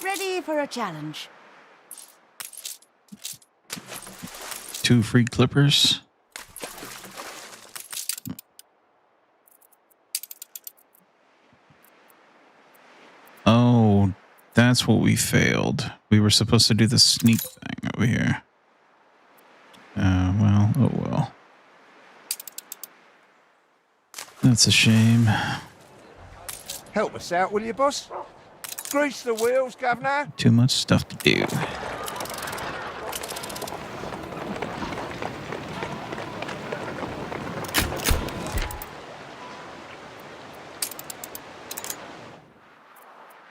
Ready for a challenge. 2 free clippers. Oh, that's what we failed. We were supposed to do the sneak thing over here. Well, oh well. That's a shame. Help us out, will you, boss? Grease the wheels, governor. Too much stuff to do.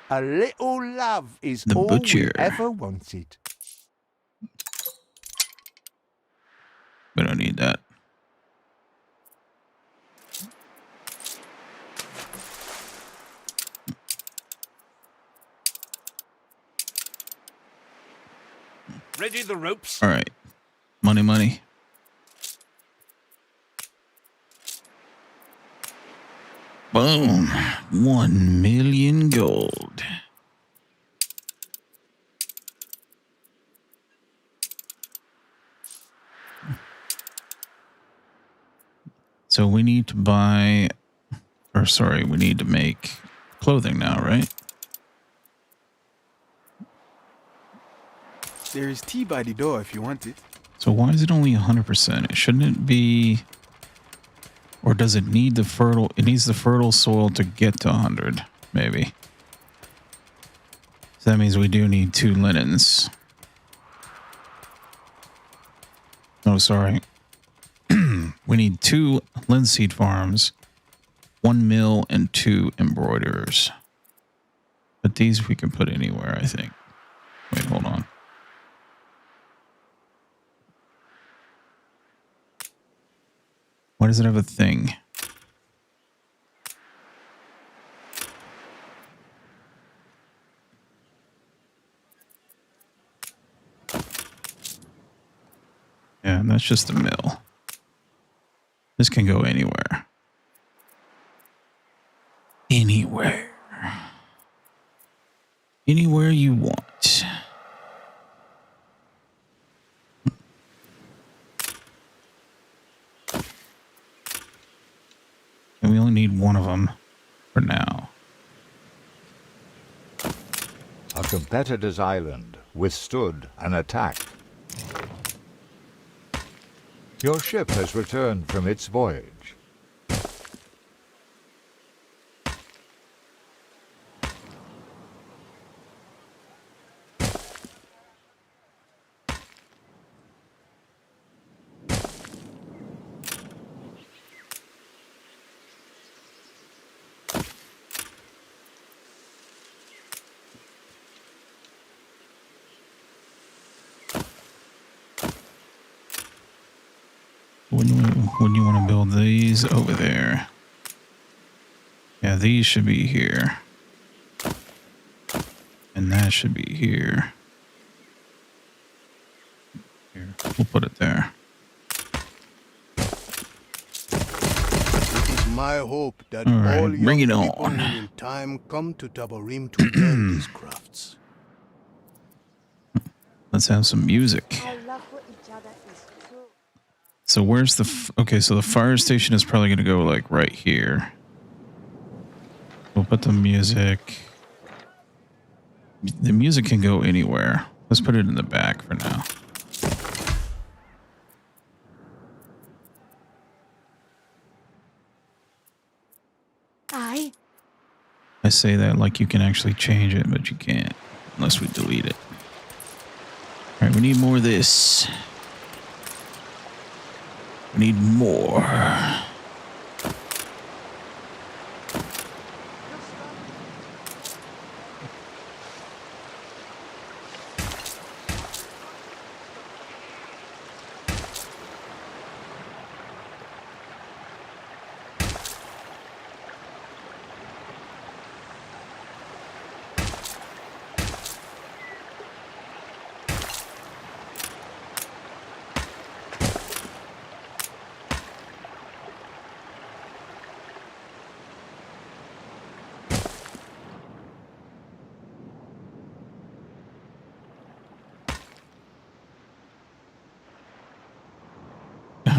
A little love is The all butcher. we ever wanted. We don't need that. Ready the ropes? All right. Money, money. Boom. 1 million gold. So we need to buy, or sorry, we need to make clothing now, right? There is tea by the door if you want it. So why is it only 100%? Shouldn't it be, or does it need the fertile? It needs the fertile soil to get to 100, maybe. So that means we do need 2 linens. Oh, sorry. We need 2 linseed farms, 1 mill, and 2 embroiderers. But these we can put anywhere, I think. Wait, hold on. Why does it have a thing? Yeah, that's just a mill. This can go anywhere. Anywhere. Anywhere you want. And we only need 1 of them for now. A competitor's island withstood an attack. Your ship has returned from its voyage. Wouldn't you want to build these over there? Yeah, these should be here. And that should be here. Here, we'll put it there. It is my hope that All right, all bring young it people on. will in time come to Tabarim to learn these crafts. Let's have some music. Our love for each other is true. So where's the... okay, so the fire station is probably going to go like right here. We'll put the music... the music can go anywhere. Let's put it in the back for now. I say that like you can actually change it, but you can't unless we delete it. All right, we need more of this. We need more.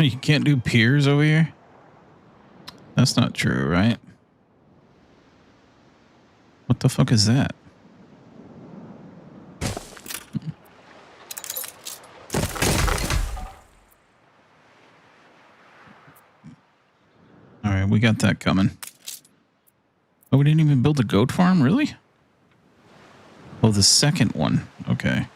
You can't do piers over here? That's not true, right? What the fuck is that? All right, we got that coming. Oh, we didn't even build a goat farm? Really? Oh, the second one. Okay.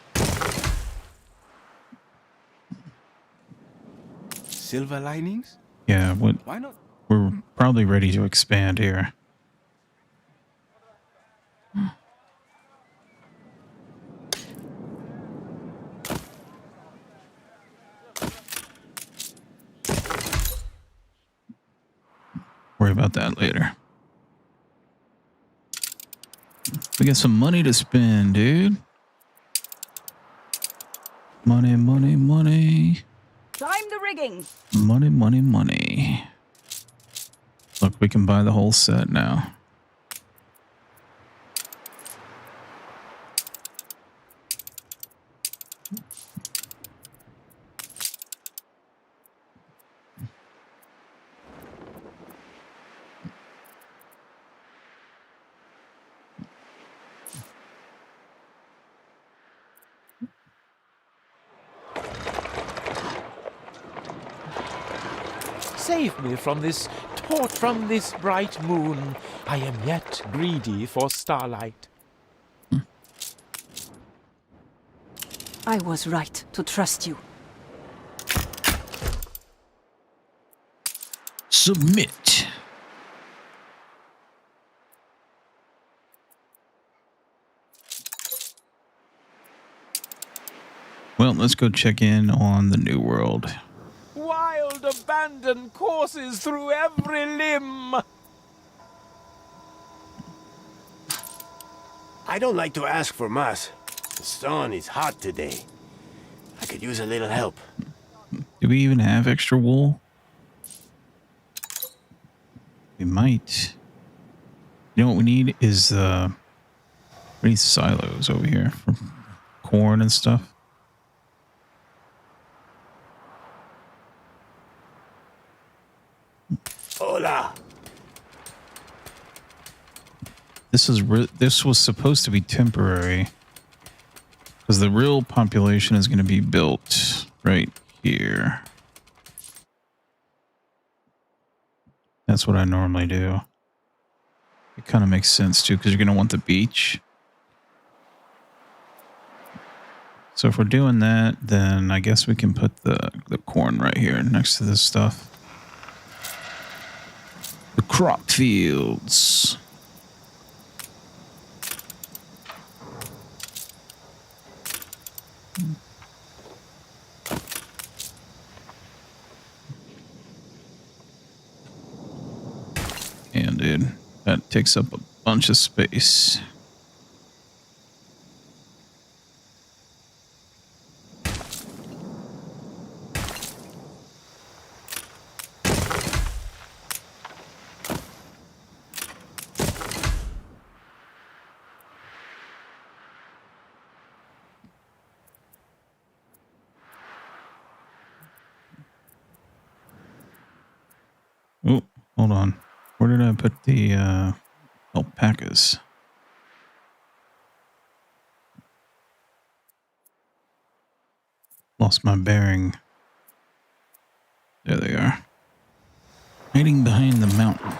Silver linings? Yeah, what? Why not? We're probably ready to expand here. Worry about that later. We got some money to spend, dude. Money, money, money. Climb the rigging. Money, money, money. Look, we can buy the whole set now. Save me from this torch, from this bright moon. I am yet greedy for starlight. I was right to trust you. Submit. Well, let's go check in on the New World. Wild abandoned courses through every limb. I don't like to ask for much. The sun is hot today. I could use a little help. Do we even have extra wool? We might. You know what we need is we need silos over here for corn and stuff. Hola. This was supposed to be temporary because the real population is going to be built right here. That's what I normally do. It kind of makes sense too because you're going to want the beach. So if we're doing that, then I guess we can put the corn right here next to this stuff. The crop fields. And dude, that takes up a bunch of space. Oh, hold on. Where did I put the alpacas? Lost my bearing. There they are. Hiding behind the mountain.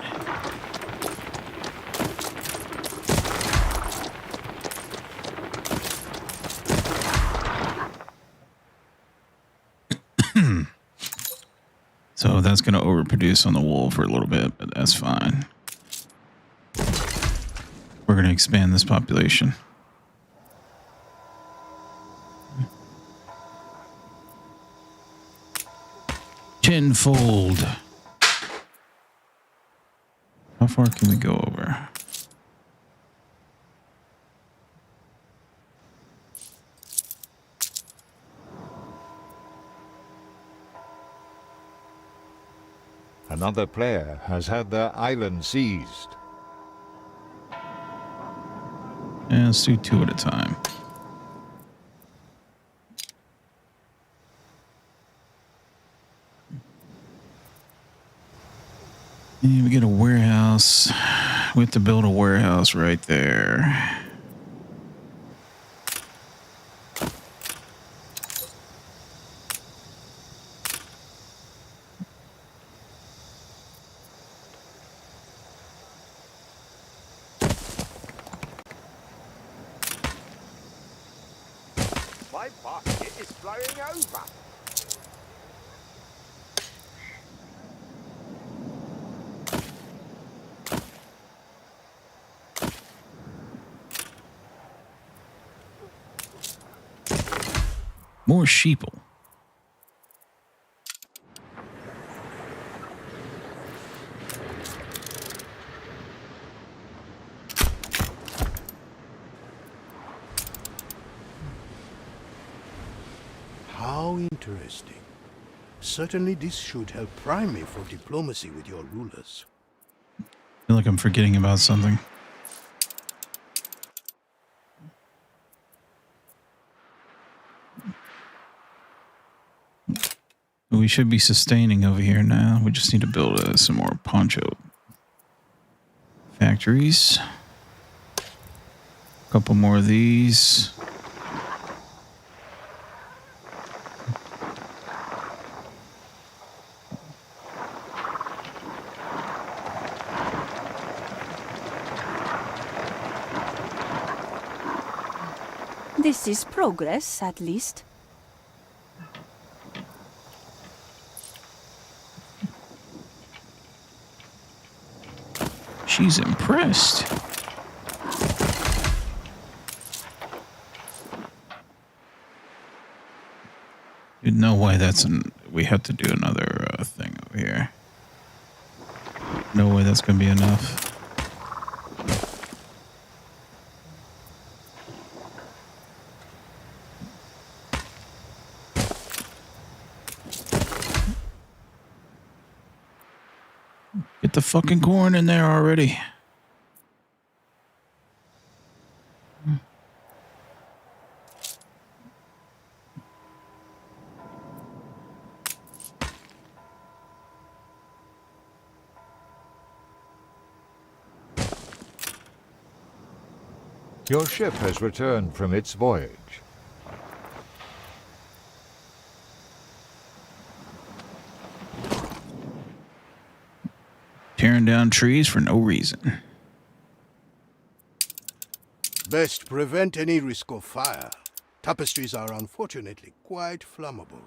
So that's going to overproduce on the wool for a little bit, but that's fine. We're going to expand this population. Tenfold. How far can we go over? Another player has had their island seized. Yeah, let's do 2 at a time. And we get a warehouse. We have to build a warehouse right there. My basket is flowing over. More sheeple. How interesting. Certainly this should help prime me for diplomacy with your rulers. I feel like I'm forgetting about something. We should be sustaining over here now. We just need to build some more poncho factories. A couple more of these. This is progress, at least. She's impressed. Dude, no way that's we have to do another thing over here. No way that's going to be enough. Get the fucking corn in there already. Your ship has returned from its voyage. Tearing down trees for no reason. Best prevent any risk of fire. Tapestries are unfortunately quite flammable.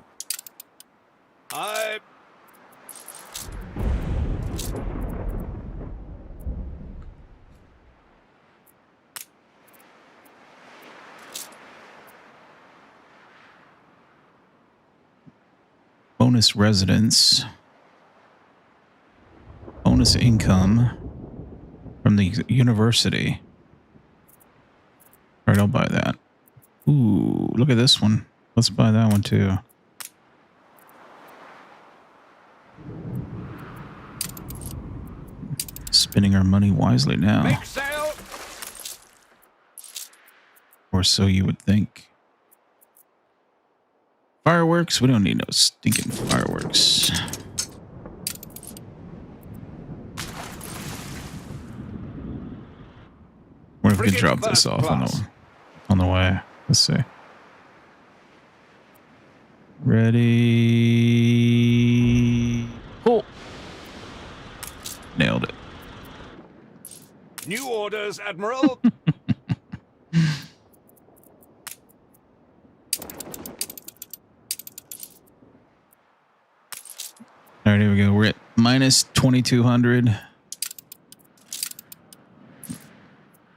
Bonus residence. Bonus income from the university. All right, I'll buy that. Ooh, look at this one. Let's buy that one too. Spending our money wisely now. Big sale. Or so you would think. Fireworks? We don't need no stinking fireworks. Or if we could drop this off on the way. Let's see. Ready. Pull. Nailed it. New orders, Admiral. All right, here we go. We're at minus 2,200.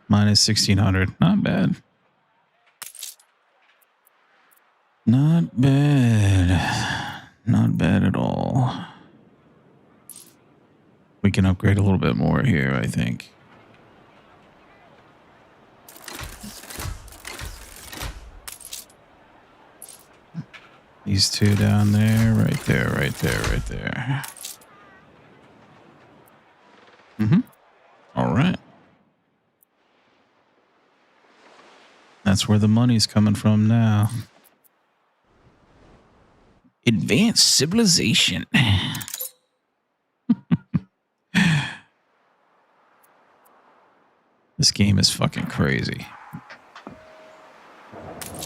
Minus 1,600. Not bad. Not bad. Not bad at all. We can upgrade a little bit more here, I think. These two down there, right there, right there, right there. All right. That's where the money's coming from now. Advanced civilization. This game is fucking crazy.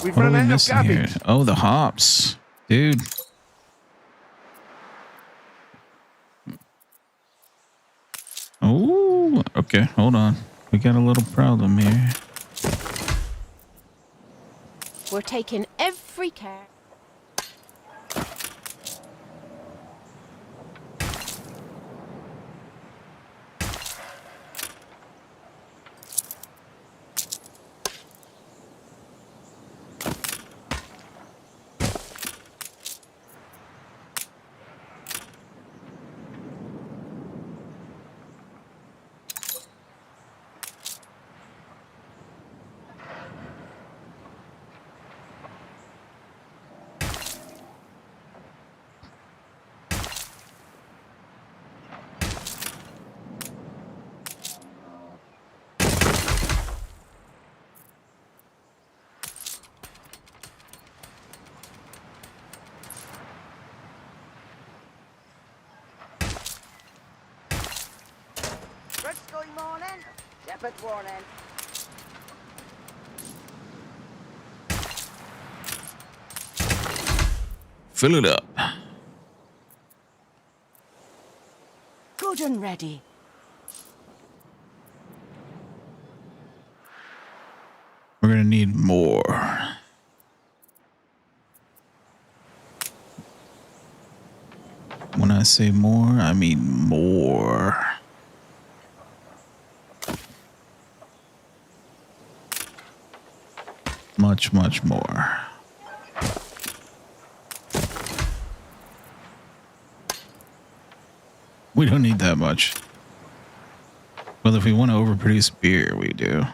We've What are run we out of missing here? cabbage. Oh, the hops. Dude. Oh, okay. Hold on. We got a little problem here. We're taking every care. Morning. Shepherd warning. Fill it up. Good and ready. We're going to need more. When I say more, I mean more. Much, much more. We don't need that much. Well, if we want to overproduce beer, we do.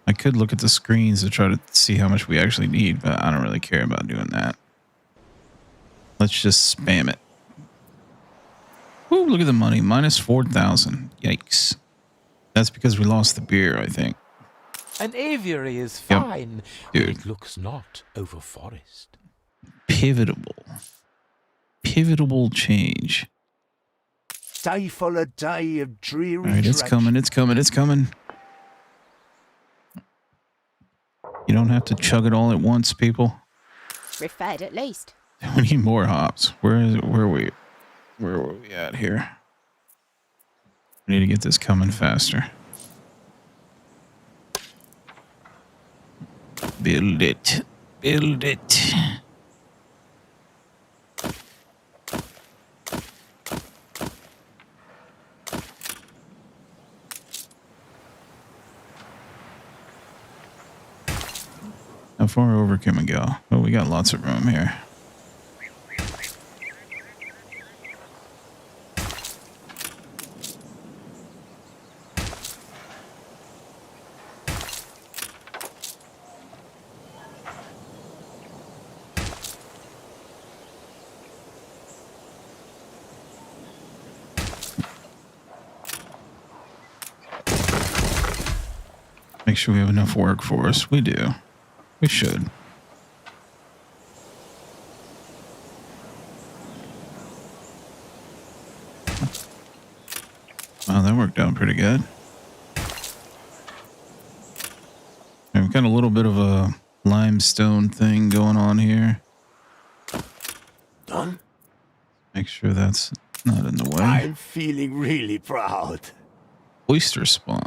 I could look at the screens to try to see how much we actually need, but I don't really care about doing that. Let's just spam it. Ooh, look at the money. Minus 4,000. Yikes. That's because we lost the beer, I think. An aviary is fine, Dude. but it looks not over forest. Pivotal change. Day full of day of dreary. All right, it's dredge. coming. It's coming. It's coming. You don't have to chug it all at once, people. We're fed at least. We need more hops. Where are we at here? We need to get this coming faster. Build it. Build it. How far over can we go? Well, we got lots of room here. Make sure we have enough workforce. We do. We should. Wow, Oh, that worked out pretty good. And we've got a little bit of a limestone thing going on here. Done? Make sure that's not in the way. I'm feeling really proud. Oyster spawn.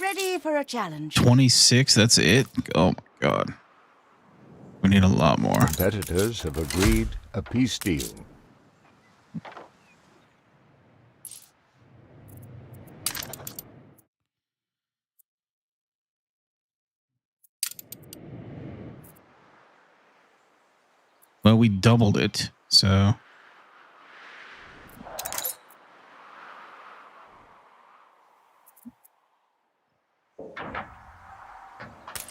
Ready for a challenge. 26, that's it? Oh my god. We need a lot more. Competitors have agreed a peace deal. Well, we doubled it, so...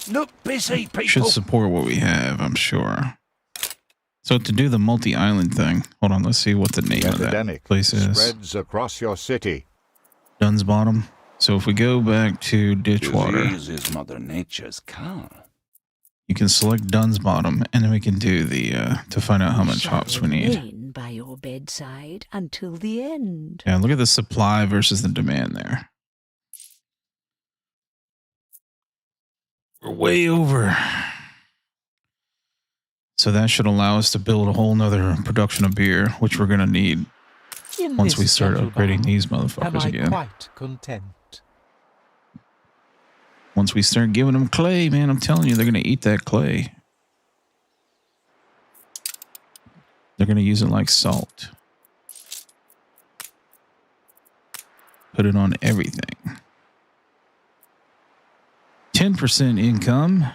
Look busy, people. Should support what we have, I'm sure. So to do the multi-island thing, hold on, let's see what the name of that place is. Spreads across your city. Dunn's Bottom. So if we go back to Ditchwater, Disease is Mother Nature's car. you can select Dunn's Bottom, and then we can do the to find out how much hops we need. Remain by your bedside until the end. Yeah, look at the supply versus the demand there. We're way over. So that should allow us to build a whole nother production of beer, which we're going to need once we start upgrading these motherfuckers again. Quite content. Once we start giving them clay, man, I'm telling you, they're going to eat that clay. They're going to use it like salt. Put it on everything. 10% income.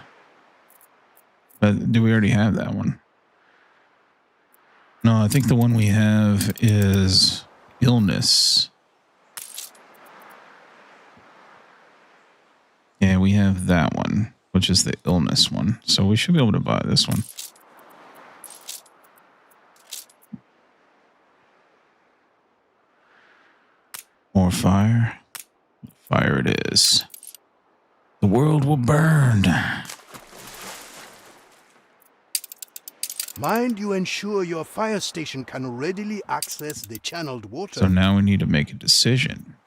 But do we already have that one? No, I think the one we have is illness. Yeah, we have that one, which is the illness one. So we should be able to buy this one. More fire. Fire it is. The world will burn. Mind you ensure your fire station can readily access the channeled water. So now we need to make a decision.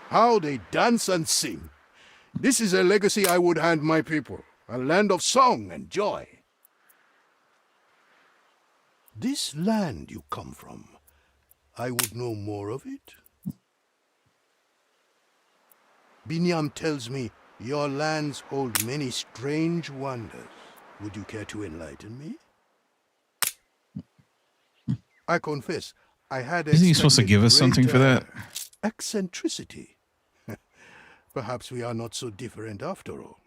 How they dance and sing. This is a legacy I would hand my people. A land of song and joy. This land you come from, I would know more of it. Binyam tells me your lands hold many strange wonders. Would you care to enlighten me? I confess, I had Isn't he supposed to give us something for that? Eccentricity. Perhaps we are not so different after all.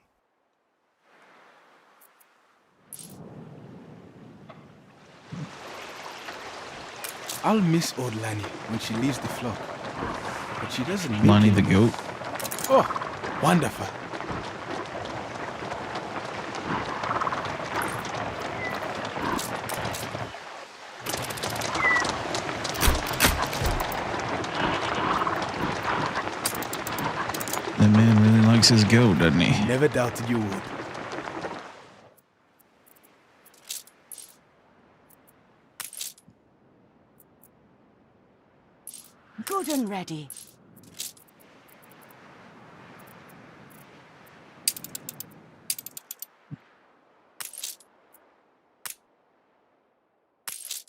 I'll miss old Lani when she leaves the flock. But she doesn't need Lani the goat. Oh, wonderful. That man really likes his goat, doesn't he? Never doubted you would. Good and ready.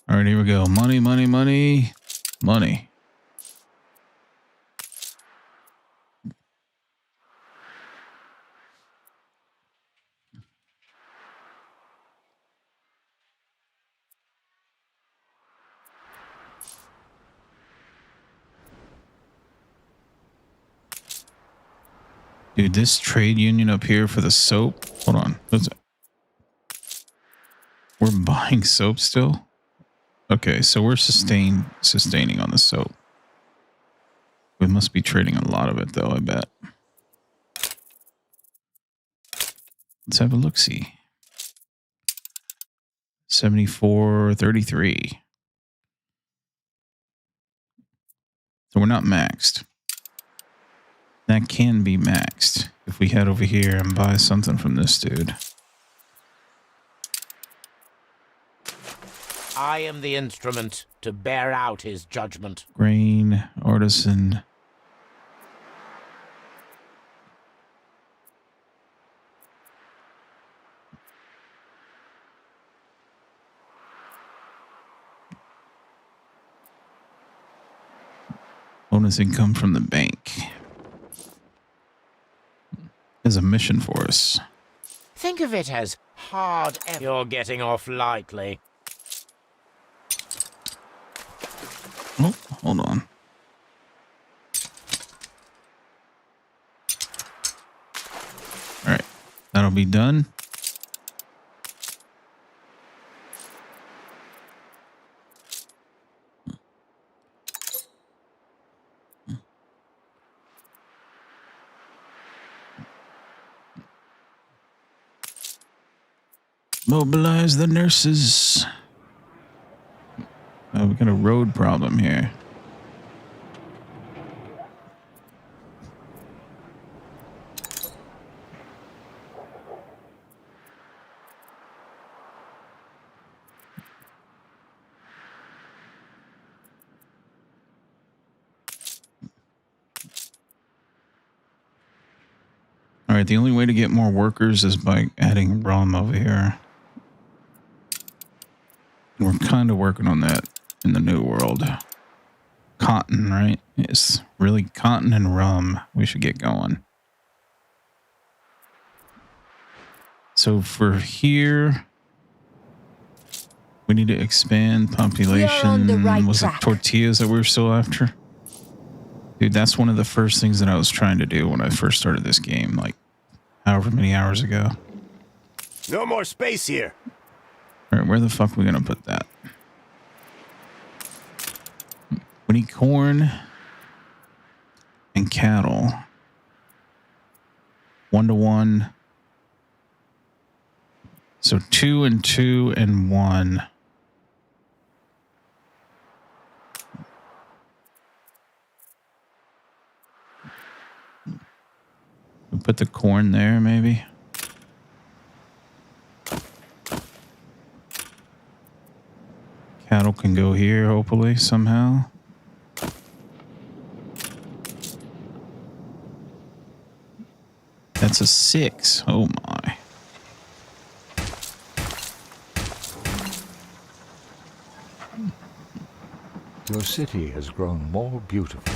All right, here we go. Money, money, money, money. Dude, this trade union up here for the soap. Hold on. What's it? We're buying soap still? Okay, so we're sustaining on the soap. We must be trading a lot of it though, I bet. Let's have a look-see. 74.33. So we're not maxed. That can be maxed if we head over here and buy something from this dude. I am the instrument to bear out his judgment. Grain, artisan. Bonus income from the bank. There's a mission for us. Think of it as hard effort. You're getting off lightly. Oh, hold on. All right, that'll be done. Mobilize the nurses. Oh, we got a road problem here. All right, the only way to get more workers is by adding rum over here. We're kind of working on that in the new world. Cotton, right? It's really cotton and rum we should get going. So for here, we need to expand population. Was it tortillas that we were still after? Dude, that's one of the first things that I was trying to do when I first started this game, like however many hours ago. No more space here. All right, where the fuck are we going to put that? We need corn and cattle. 1 to 1. So 2 and 2 and 1. We put the corn there, maybe. Cattle can go here, hopefully, somehow. That's a 6. Oh my. Your city has grown more beautiful.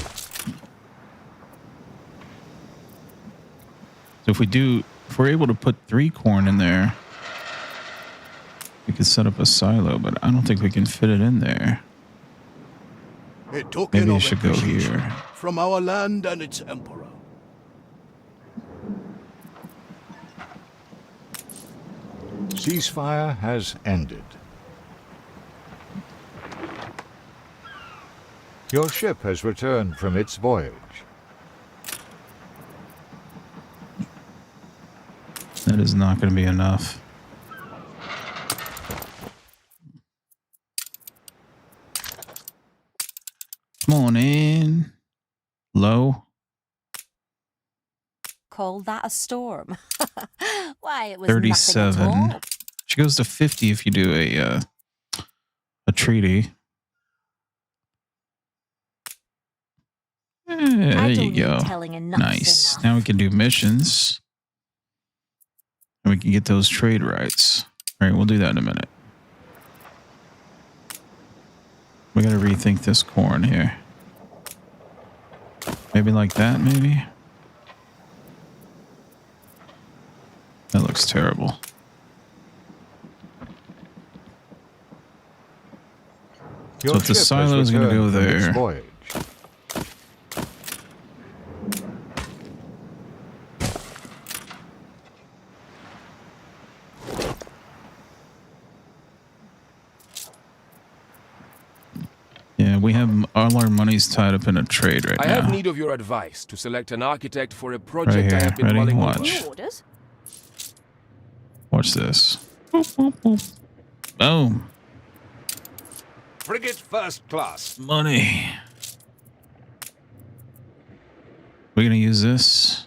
So if we're able to put 3 corn in there, we could set up a silo, but I don't think we can fit it in there. Maybe it should go here. From our land and its emperor. Ceasefire has ended. Your ship has returned from its voyage. That is not going to be enough. Come on in. Low. Call that a storm? Why, it was 37. nothing at all. She goes to 50 if you do a treaty. There you go. Nice. Now we can do missions. And we can get those trade rights. All right, we'll do that in a minute. We got to rethink this corn here. Maybe like that, maybe? That looks terrible. So if the silo is going to go there. we have all our money's tied up in a trade right I now. have need of your advice to select an architect for a Right project I here. have been Ready? mulling Watch. over. Watch this. Boop, boop, boop. Boom. Frigate first class. Money. We're gonna use this.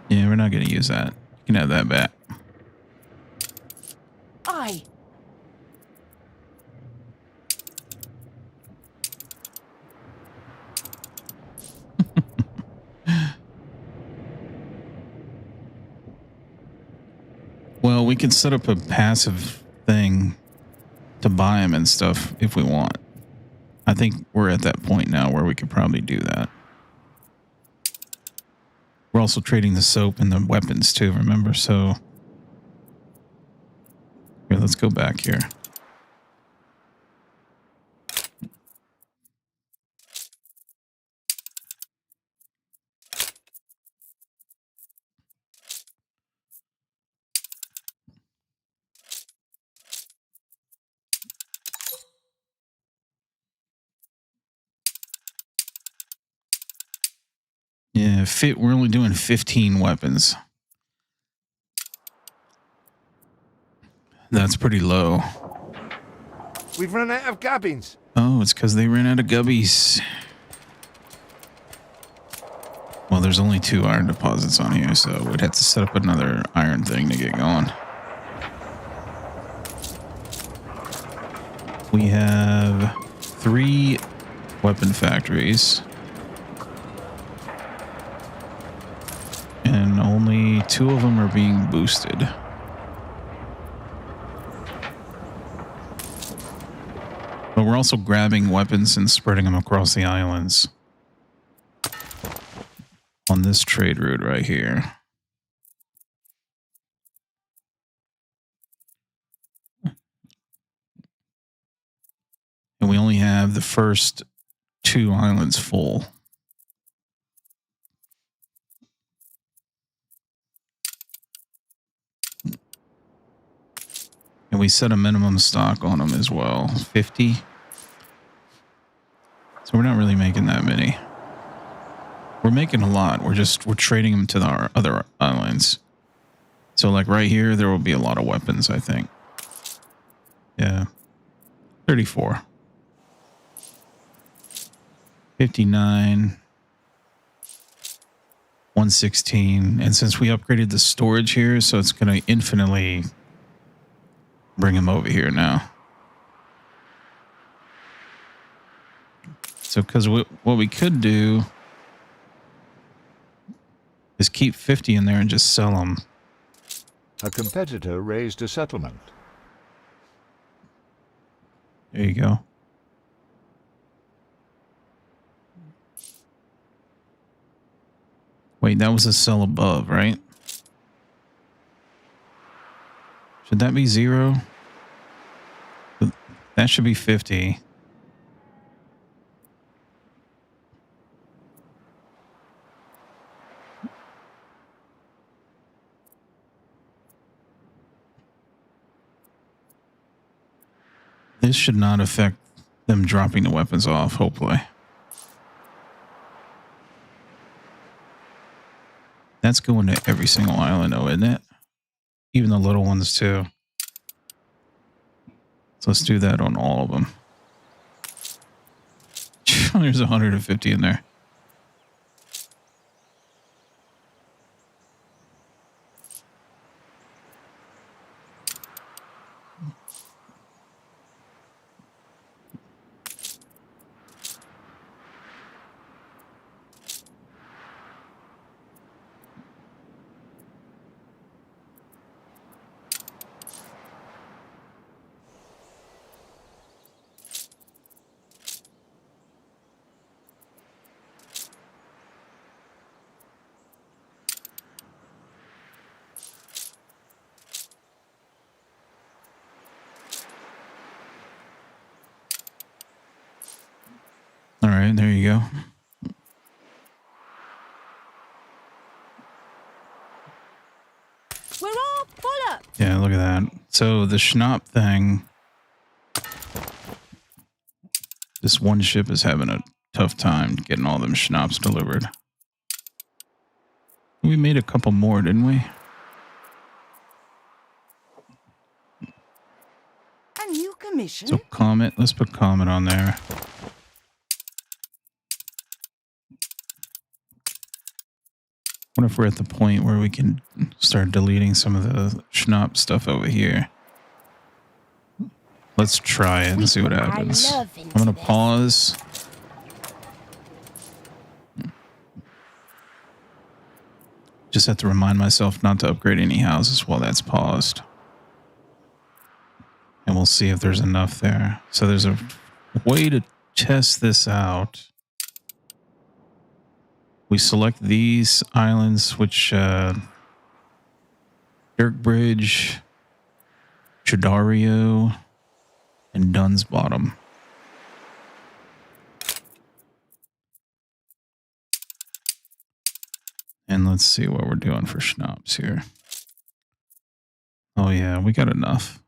Yeah, we're not gonna use that. You can have that back. Aye. Well, we can set up a passive thing to buy them and stuff if we want. I think we're at that point now where we could probably do that. We're also trading the soap and the weapons too, remember? So here, let's go back here. Yeah, we're only doing 15 weapons. That's pretty low. We've run out of gabbins. Oh, it's because they ran out of gubbies. Well, there's only 2 iron deposits on here, so we'd have to set up another iron thing to get going. We have 3 weapon factories. And only 2 of them are being boosted. But we're also grabbing weapons and spreading them across the islands. On this trade route right here. And we only have the first 2 islands full. And we set a minimum stock on them as well, 50. So we're not really making that many. We're making a lot. We're trading them to our other islands. So like right here, there will be a lot of weapons, I think. Yeah. 34. 59. 116. And since we upgraded the storage here, so it's going to infinitely bring him over here now. So because what we could do is keep 50 in there and just sell them. A competitor raised a settlement. There you go. Wait, that was a sell above, right? Should that be 0? That should be 50. This should not affect them dropping the weapons off, hopefully. That's going to every single island, though, isn't it? Even the little ones, too. So let's do that on all of them. There's 150 in there. All right, there you go. We're all full up. Yeah, look at that. So the schnapp thing This one ship is having a tough time getting all them schnapps delivered. We made a couple more, didn't we? A new commission? So Comet, let's put Comet on there. What if we're at the point where we can start deleting some of the schnapp stuff over here? Let's try it and see what happens. I'm going to pause. Just have to remind myself not to upgrade any houses while that's paused. And we'll see if there's enough there. So there's a way to test this out. We select these islands, which Dirkbridge, Chadario, and Dunn's Bottom. And let's see what we're doing for schnapps here. Oh yeah, we got enough.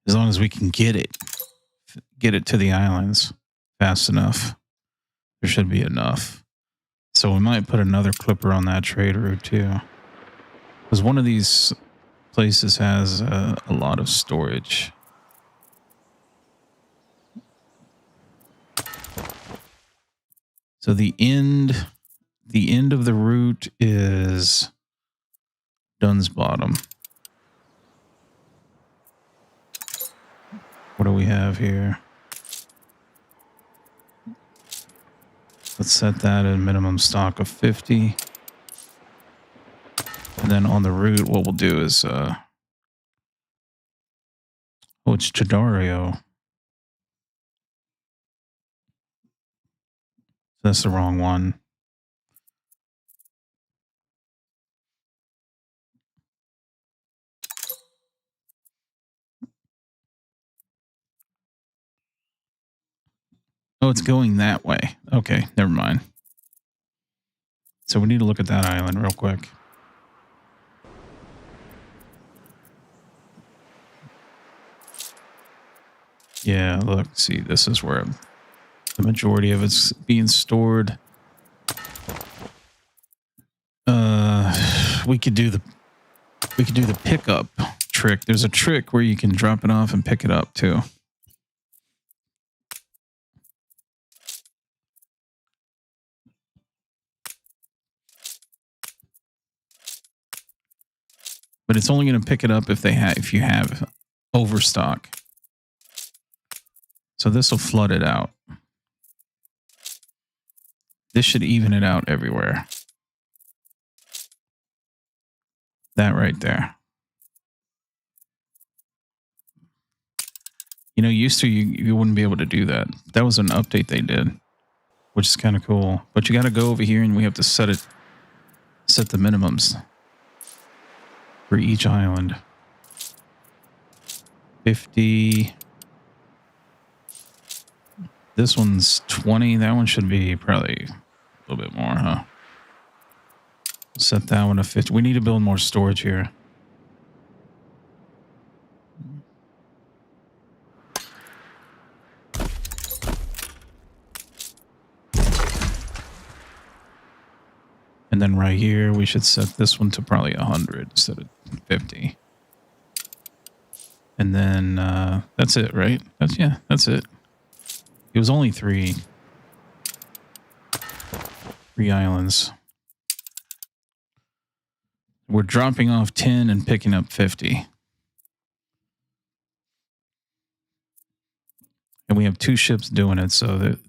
As long as we can get it to the islands fast enough, there should be enough. So we might put another clipper on that trade route too. Because one of these places has a lot of storage. So the end of the route is Dunn's Bottom. What do we have here? Let's set that at a minimum stock of 50. And then on the route, what we'll do is, oh, it's Chadario. That's the wrong one. Oh, it's going that way. Okay, never mind. So we need to look at that island real quick. Yeah, look, see, this is where the majority of it's being stored. We could do the pickup trick. There's a trick where you can drop it off and pick it up too. But it's only going to pick it up if you have overstock. So this will flood it out. This should even it out everywhere. That right there. You know, used to you wouldn't be able to do that. That was an update they did, which is kind of cool. But you got to go over here and we have to set the minimums for each island. 50. This one's 20. That one should be probably a little bit more, huh? Set that one to 50. We need to build more storage here. And then right here, we should set this one to probably 100 instead of 50. And then that's it, right? That's it. It was only three islands. We're dropping off 10 and picking up 50. And we have 2 ships doing it, so that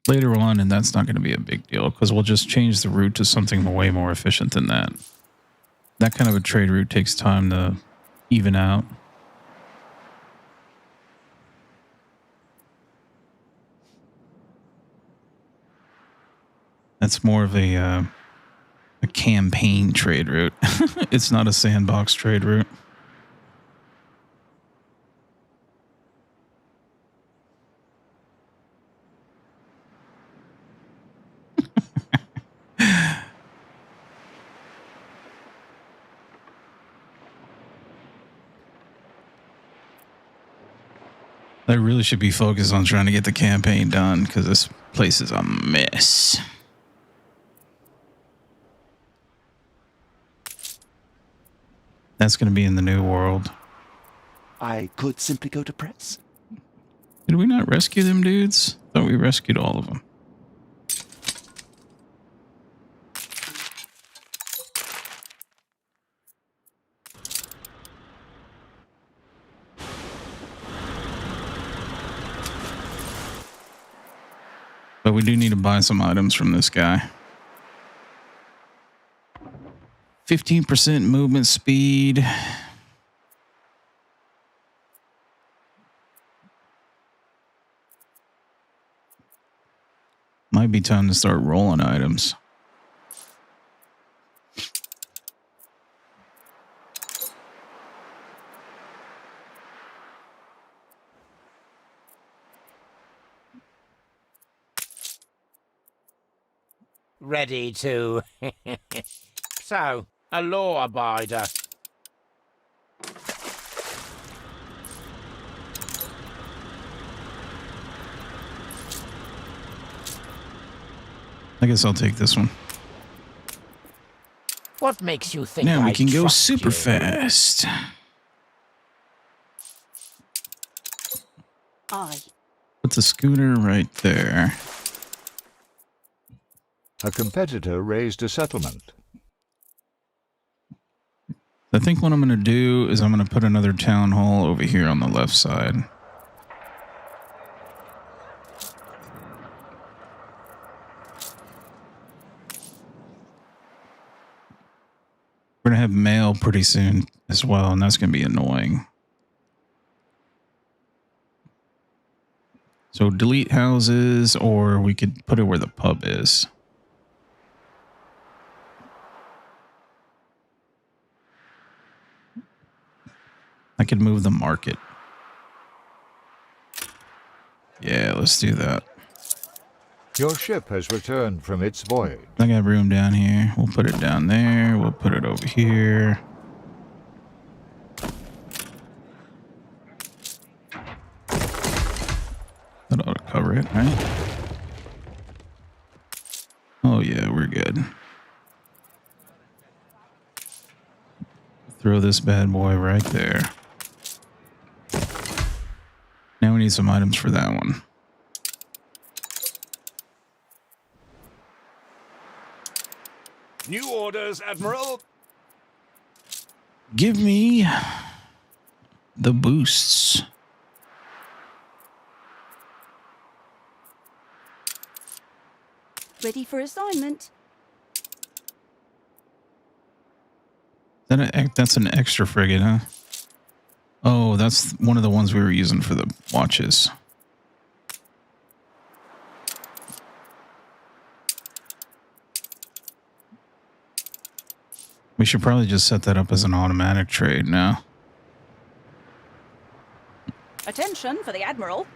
later on, and that's not going to be a big deal because we'll just change the route to something way more efficient than that. That kind of a trade route takes time to even out. That's more of a campaign trade route. It's not a sandbox trade route. I really should be focused on trying to get the campaign done because this place is a mess. That's going to be in the new world. I could simply go to press. Did we not rescue them dudes? I thought we rescued all of them. But we do need to buy some items from this guy. 15% movement speed. Might be time to start rolling items. Ready to... So, a law abider. I guess I'll take this one. What makes you think Now we I can go trust super you? fast. Put the scooter right there. A competitor raised a settlement. I think what I'm going to do is I'm going to put another town hall over here on the left side. We're going to have mail pretty soon as well, and that's going to be annoying. So delete houses, or we could put it where the pub is. I could move the market. Yeah, let's do that. Your ship has returned from its voyage. I got room down here. We'll put it down there. We'll put it over here. That ought to cover it, right? Oh yeah, we're good. Throw this bad boy right there. Now we need some items for that one. New orders, Admiral. Give me the boosts. Ready for assignment. That's an extra frigate, huh? Oh, that's one of the ones we were using for the watches. We should probably just set that up as an automatic trade now. Attention for the Admiral.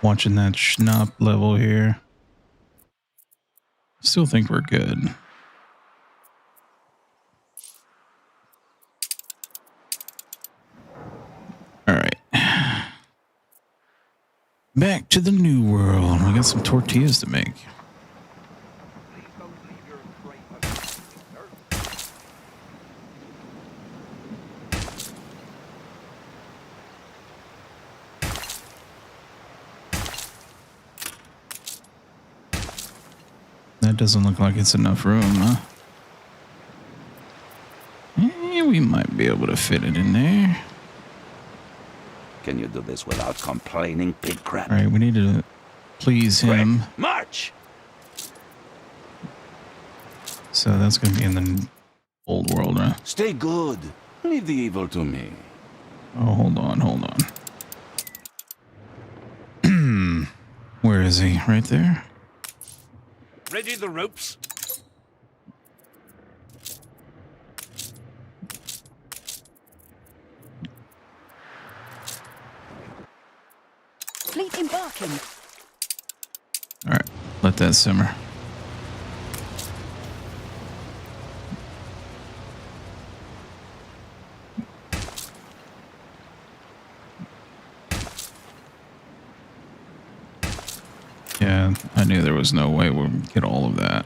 Watching that schnupp level here. Still think we're good. All right. Back to the new world. We got some tortillas to make. That doesn't look like it's enough room, huh? We might be able to fit it in there. Can you do this without complaining, pig crap? All right, we need to please him. Quick, march! So that's going to be in the old world, huh? Stay good. Leave the evil to me. Oh, hold on. Where is he? Right there? Ready the ropes. Fleet embarking. All right, let that simmer. Yeah, I knew there was no way we'd get all of that.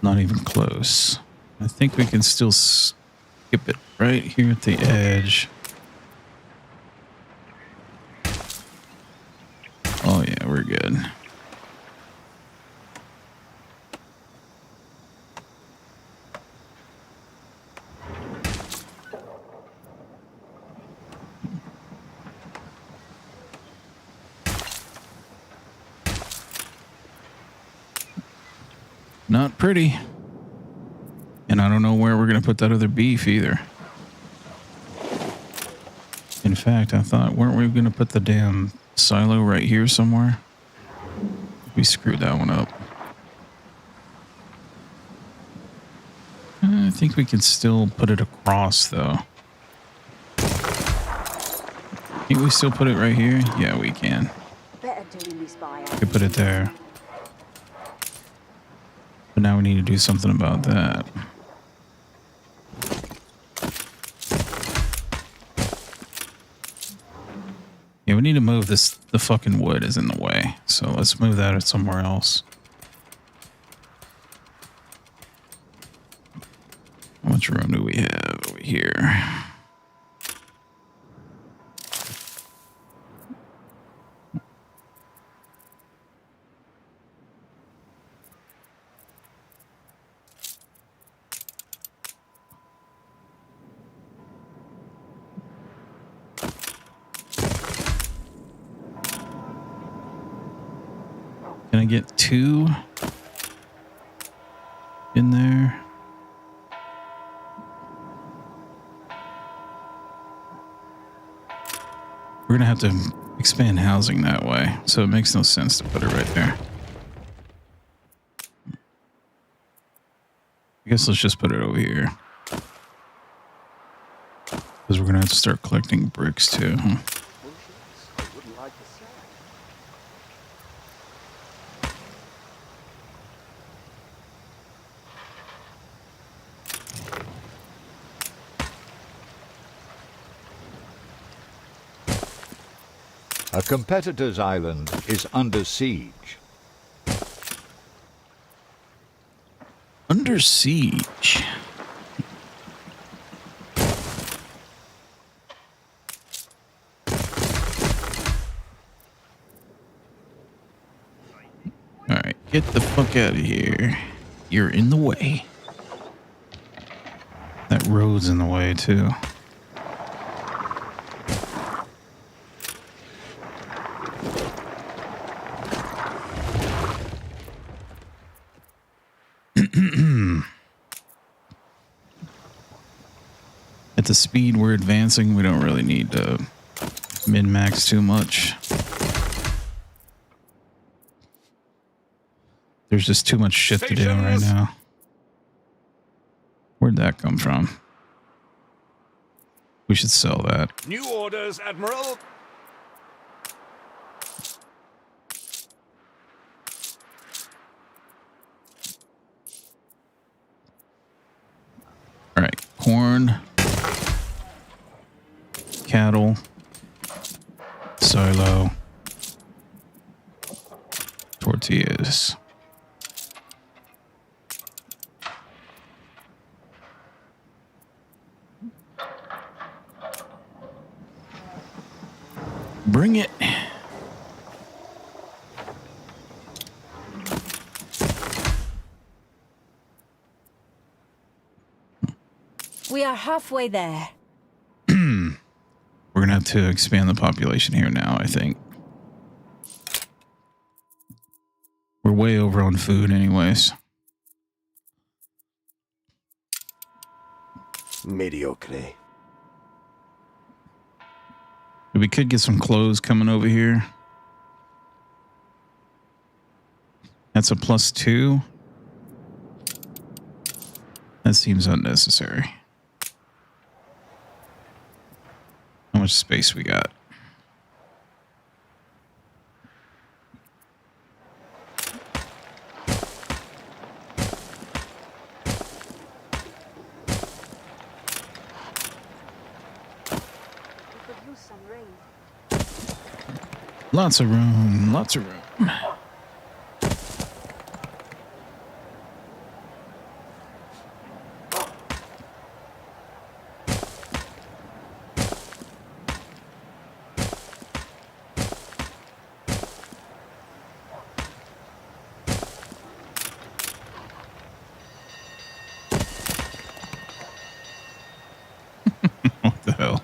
Not even close. I think we can still skip it right here at the edge. Oh yeah, we're good. Not pretty. And I don't know where we're going to put that other beef either. In fact, I thought, weren't we going to put the damn silo right here somewhere? We screwed that one up. I think we can still put it across, though. Can we still put it right here? Yeah, we can. Better doing this by We could put it there. But now we need to do something about that. Yeah, we need to move this. The fucking wood is in the way. So let's move that somewhere else. How much room do we have over here? Can I get 2 in there? We're gonna have to expand housing that way, so it makes no sense to put it right there. I guess let's just put it over here. Because we're gonna have to start collecting bricks too. A competitor's island is under siege. Under siege. All right, get the fuck out of here. You're in the way. That road's in the way too. At the speed we're advancing, we don't really need to min-max too much. There's just too much shit to do right now. Where'd that come from? We should sell that. New orders, Admiral. All right, corn, cattle, silo, tortillas. Bring it. We are halfway there. We're going to have to expand the population here now, I think. We're way over on food anyways. Mediocre. We could get some clothes coming over here. That's a +2. That seems unnecessary. How much space we got? Lots of room. Lots of room. What the hell?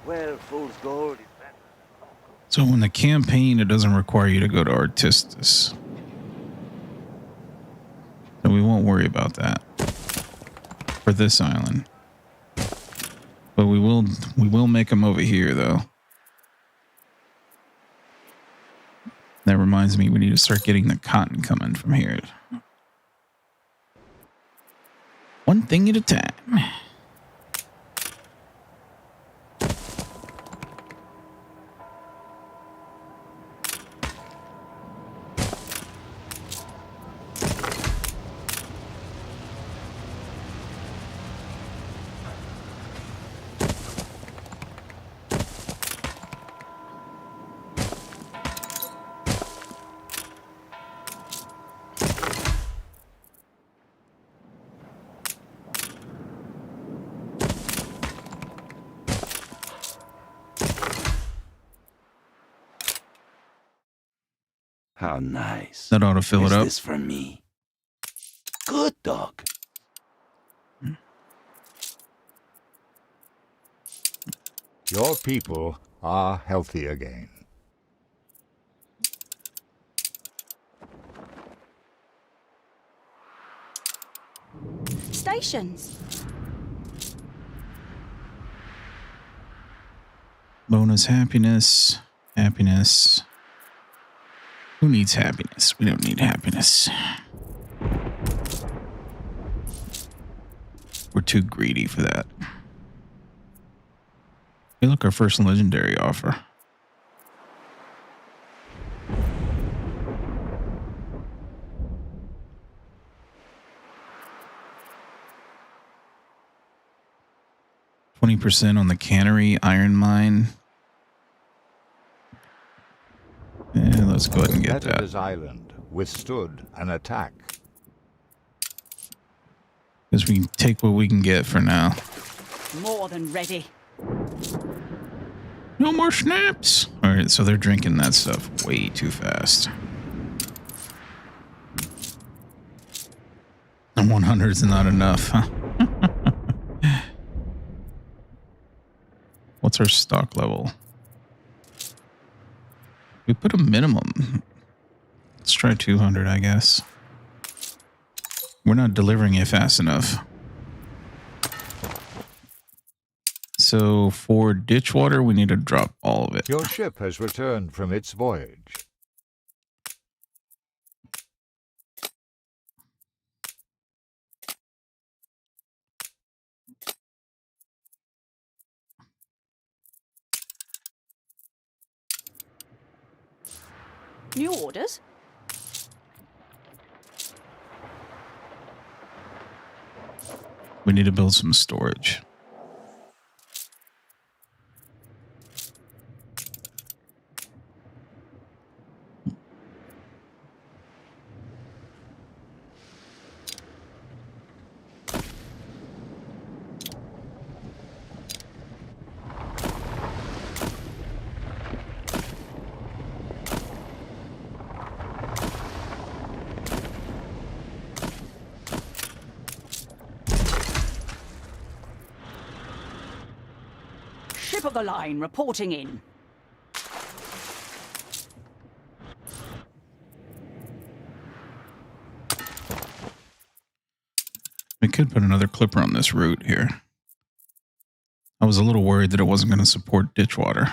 Well, fool's gold is better. So in the campaign, it doesn't require you to go to Artistus. So we won't worry about that for this island. But we will make them over here, though. That reminds me, we need to start getting the cotton coming from here. One thing at a time. How nice. That ought to fill it up. Is this for me? Good dog. Your people are healthy again. Stations. Bonus happiness. Happiness. Who needs happiness? We don't need happiness. We're too greedy for that. Hey, look, our first legendary offer. %20 on the cannery iron mine. Yeah, let's go ahead and get that. Competitor's Island withstood an attack. Because we can take what we can get for now. More than ready. No more snaps. All right, so they're drinking that stuff way too fast. And 100 is not enough, huh? What's our stock level? We put a minimum. Let's try 200, I guess. We're not delivering it fast enough. So for ditch water, we need to drop all of it. Your ship has returned from its voyage. New orders? We need to build some storage. Ship of the line reporting in. We could put another clipper on this route here. I was a little worried that it wasn't going to support ditch water.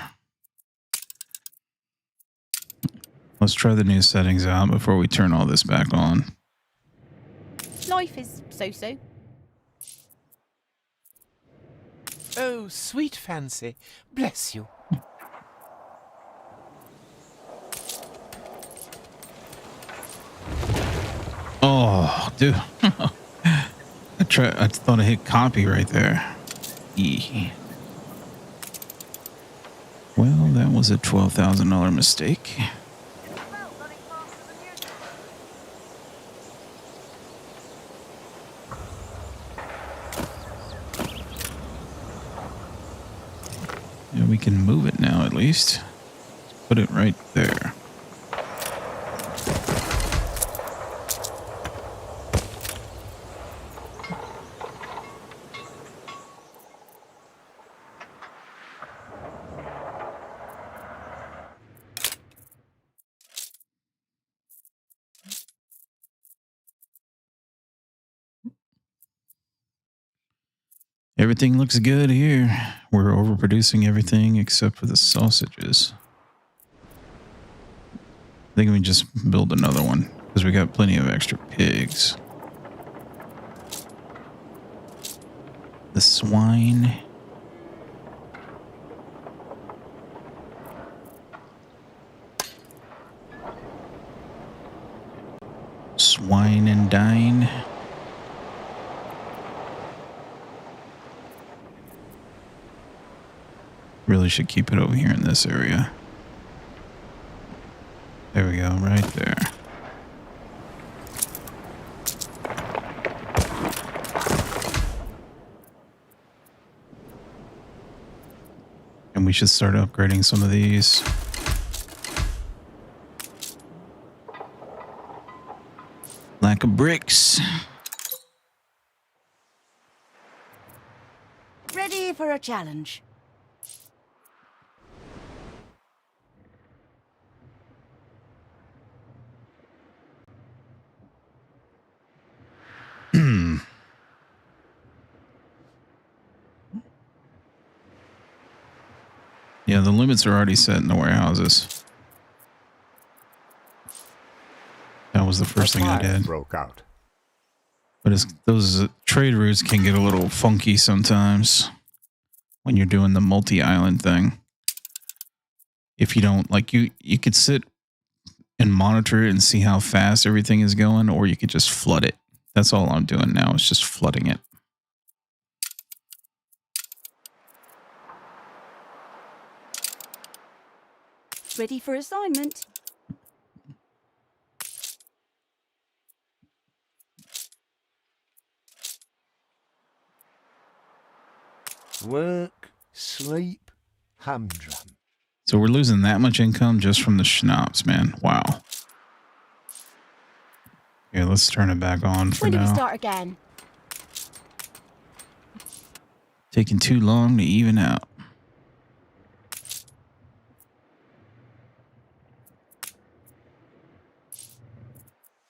Let's try the new settings out before we turn all this back on. Life is so-so. Oh, sweet fancy. Bless you. Oh, dude. I thought I hit copy right there. Well, that was a $12,000 mistake. Yeah, we can move it now at least. Put it right there. Everything looks good here. We're overproducing everything except for the sausages. I think we just build another one because we got plenty of extra pigs. The swine. Swine and dine. Really should keep it over here in this area. There we go, right there. And we should start upgrading some of these. Lack of bricks. Ready for a challenge. Yeah, the limits are already set in the warehouses. That was the first thing I did. Broke out. But those trade routes can get a little funky sometimes when you're doing the multi-island thing. If you don't, like, you could sit and monitor it and see how fast everything is going, or you could just flood it. That's all I'm doing now, is just flooding it. Ready for assignment. Work, sleep, humdrum. So we're losing that much income just from the schnapps, man. Wow. Yeah, let's turn it back on for When do we now. start again? Taking too long to even out.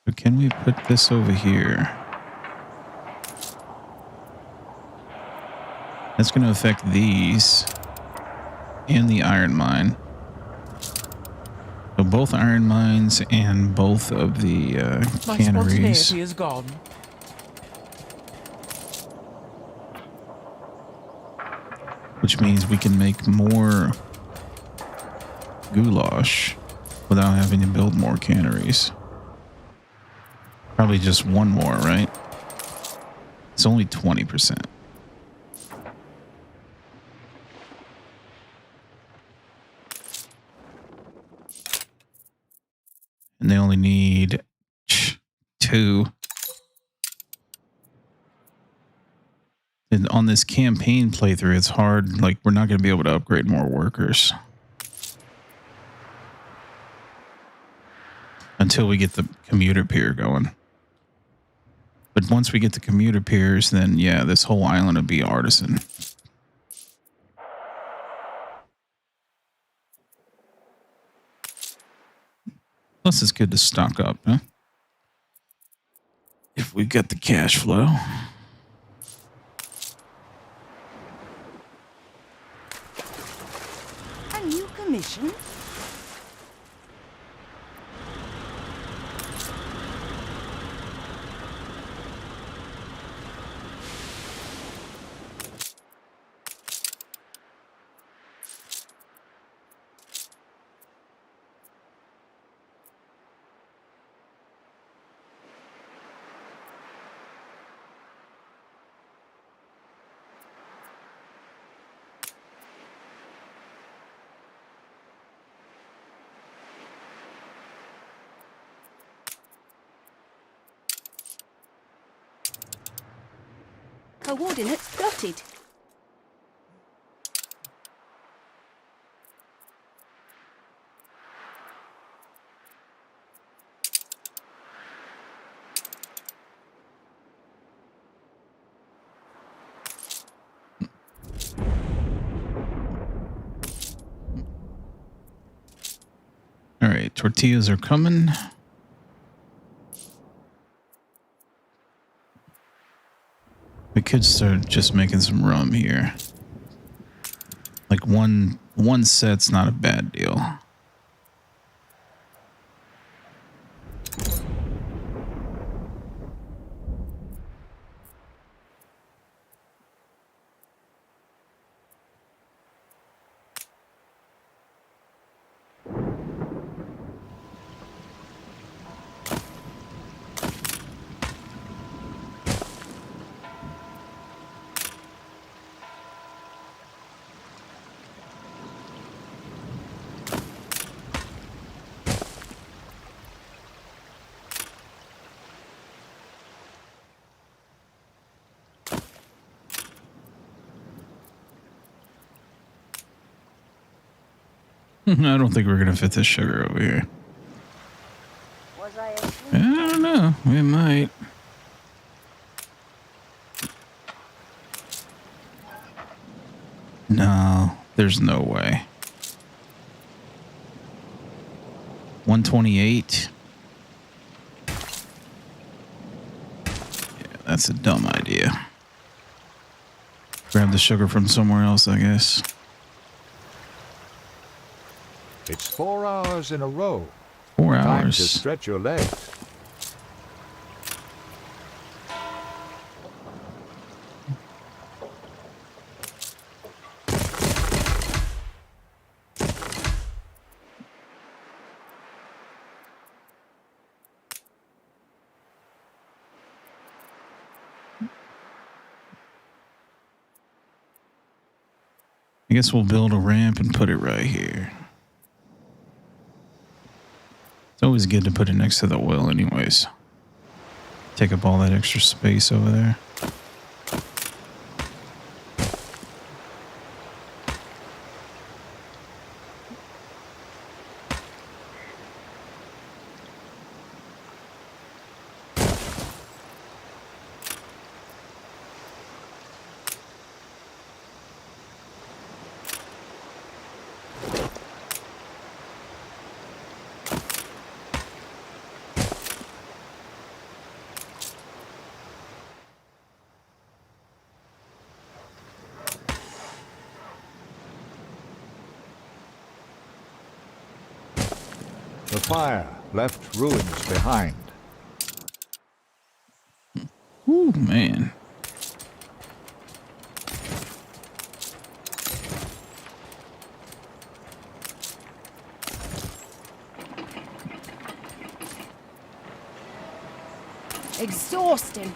So can we put this over here? That's going to affect these and the iron mine. So both iron mines and both of the My canneries. spontaneity is gone. Which means we can make more goulash without having to build more canneries. Probably just one more, right? It's only 20%. And they only need 2. And on this campaign playthrough, it's hard. Like, we're not going to be able to upgrade more workers until we get the commuter pier going. But once we get the commuter piers, then yeah, this whole island will be artisan. Plus, it's good to stock up, huh? If we get the cash flow. A new commission? coordinates plotted. All right, tortillas are coming. We could start just making some rum here. Like one set's not a bad deal. I don't think we're going to fit this sugar over here. I don't know. We might. No, there's no way. 128. Yeah, that's a dumb idea. Grab the sugar from somewhere else, I guess. It's 4 hours in a row. 4 hours. Time to stretch your legs. I guess we'll build a ramp and put it right here. It's always good to put it next to the oil anyways. Take up all that extra space over there. The fire left ruins behind. Ooh, man. Exhausting.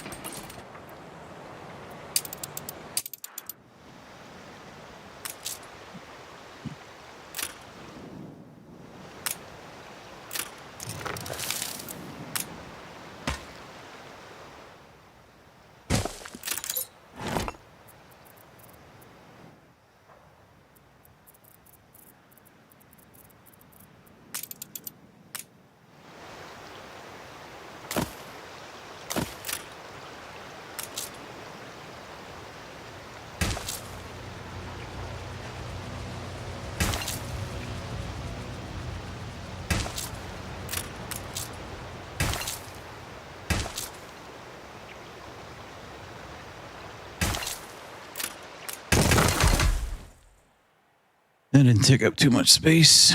That didn't take up too much space.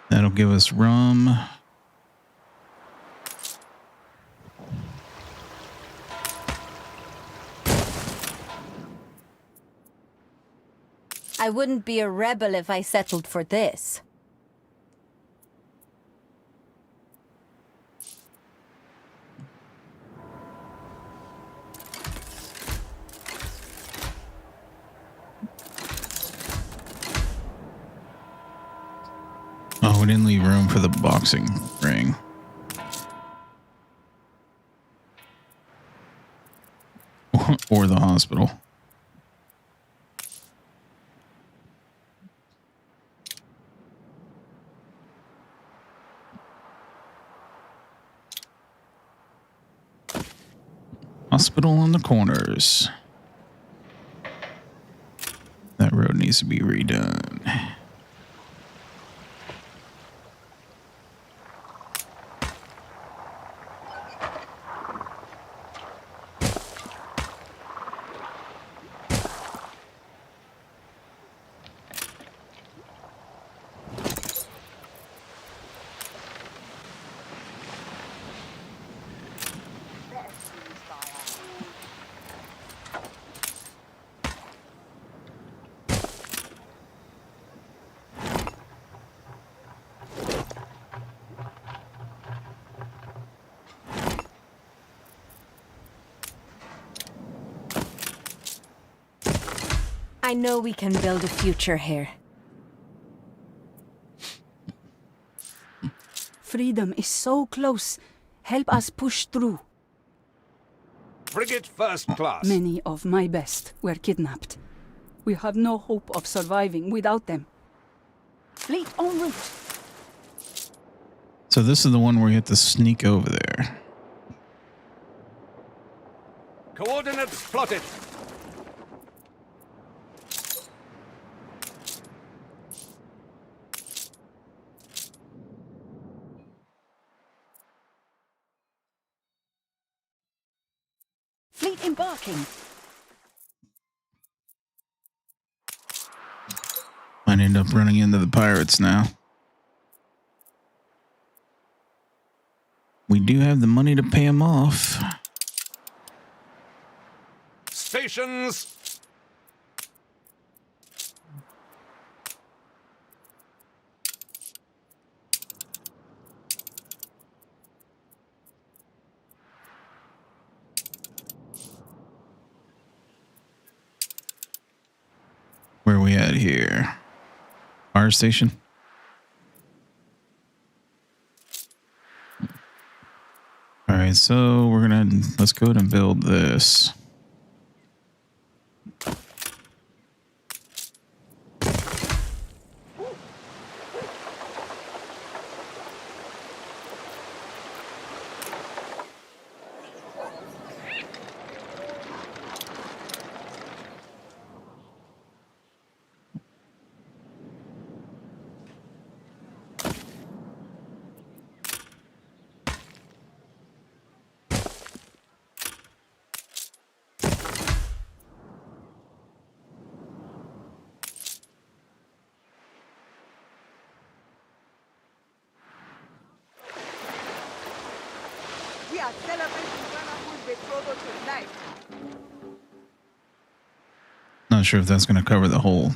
That'll give us rum. I wouldn't be a rebel if I settled for this. Oh, we didn't leave room for the boxing ring. or the hospital. Hospital on the corners. That road needs to be redone. I know we can build a future here. Freedom is so close. Help us push through. Frigate first class. Many of my best were kidnapped. We have no hope of surviving without them. Fleet en route. So this is the one where you have to sneak over there. Coordinates plotted. Fleet embarking. Might end up running into the pirates now. We do have the money to pay them off. Stations. Where are we at here? Fire station? All right, so let's go ahead and build this. We are celebrating Ghana's betrothal tonight. Not sure if that's going to cover the whole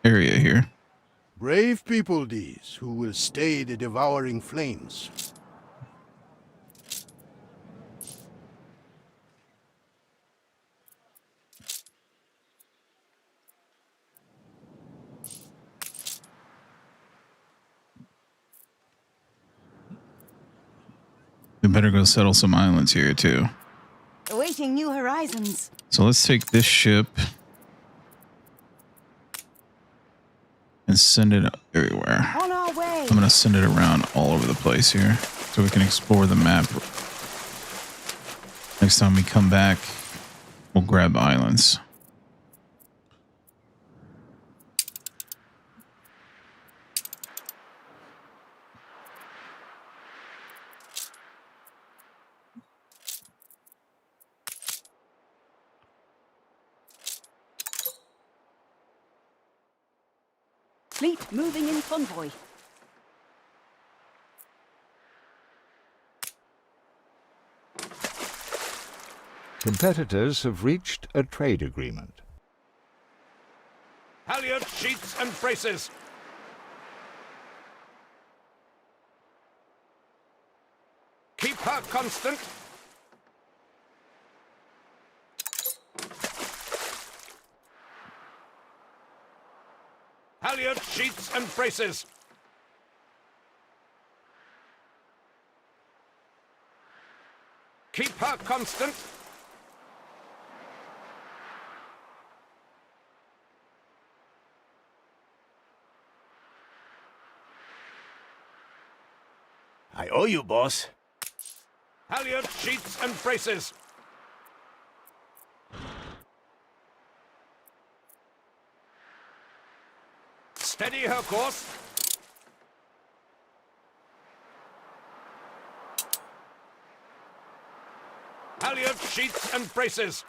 area here. Brave people these, who will stay the devouring flames. We better go settle some islands here too. Awaiting new horizons. So let's take this ship and send it everywhere. On our way. I'm going to send it around all over the place here so we can explore the map. Next time we come back, we'll grab islands. Fleet moving in convoy. Competitors have reached a trade agreement. Halyard sheets and braces. Keep her constant. Halyard sheets and braces. Keep her constant. owe you, boss. Halyard, sheets, and braces. Steady her course. Halyard, sheets, and braces.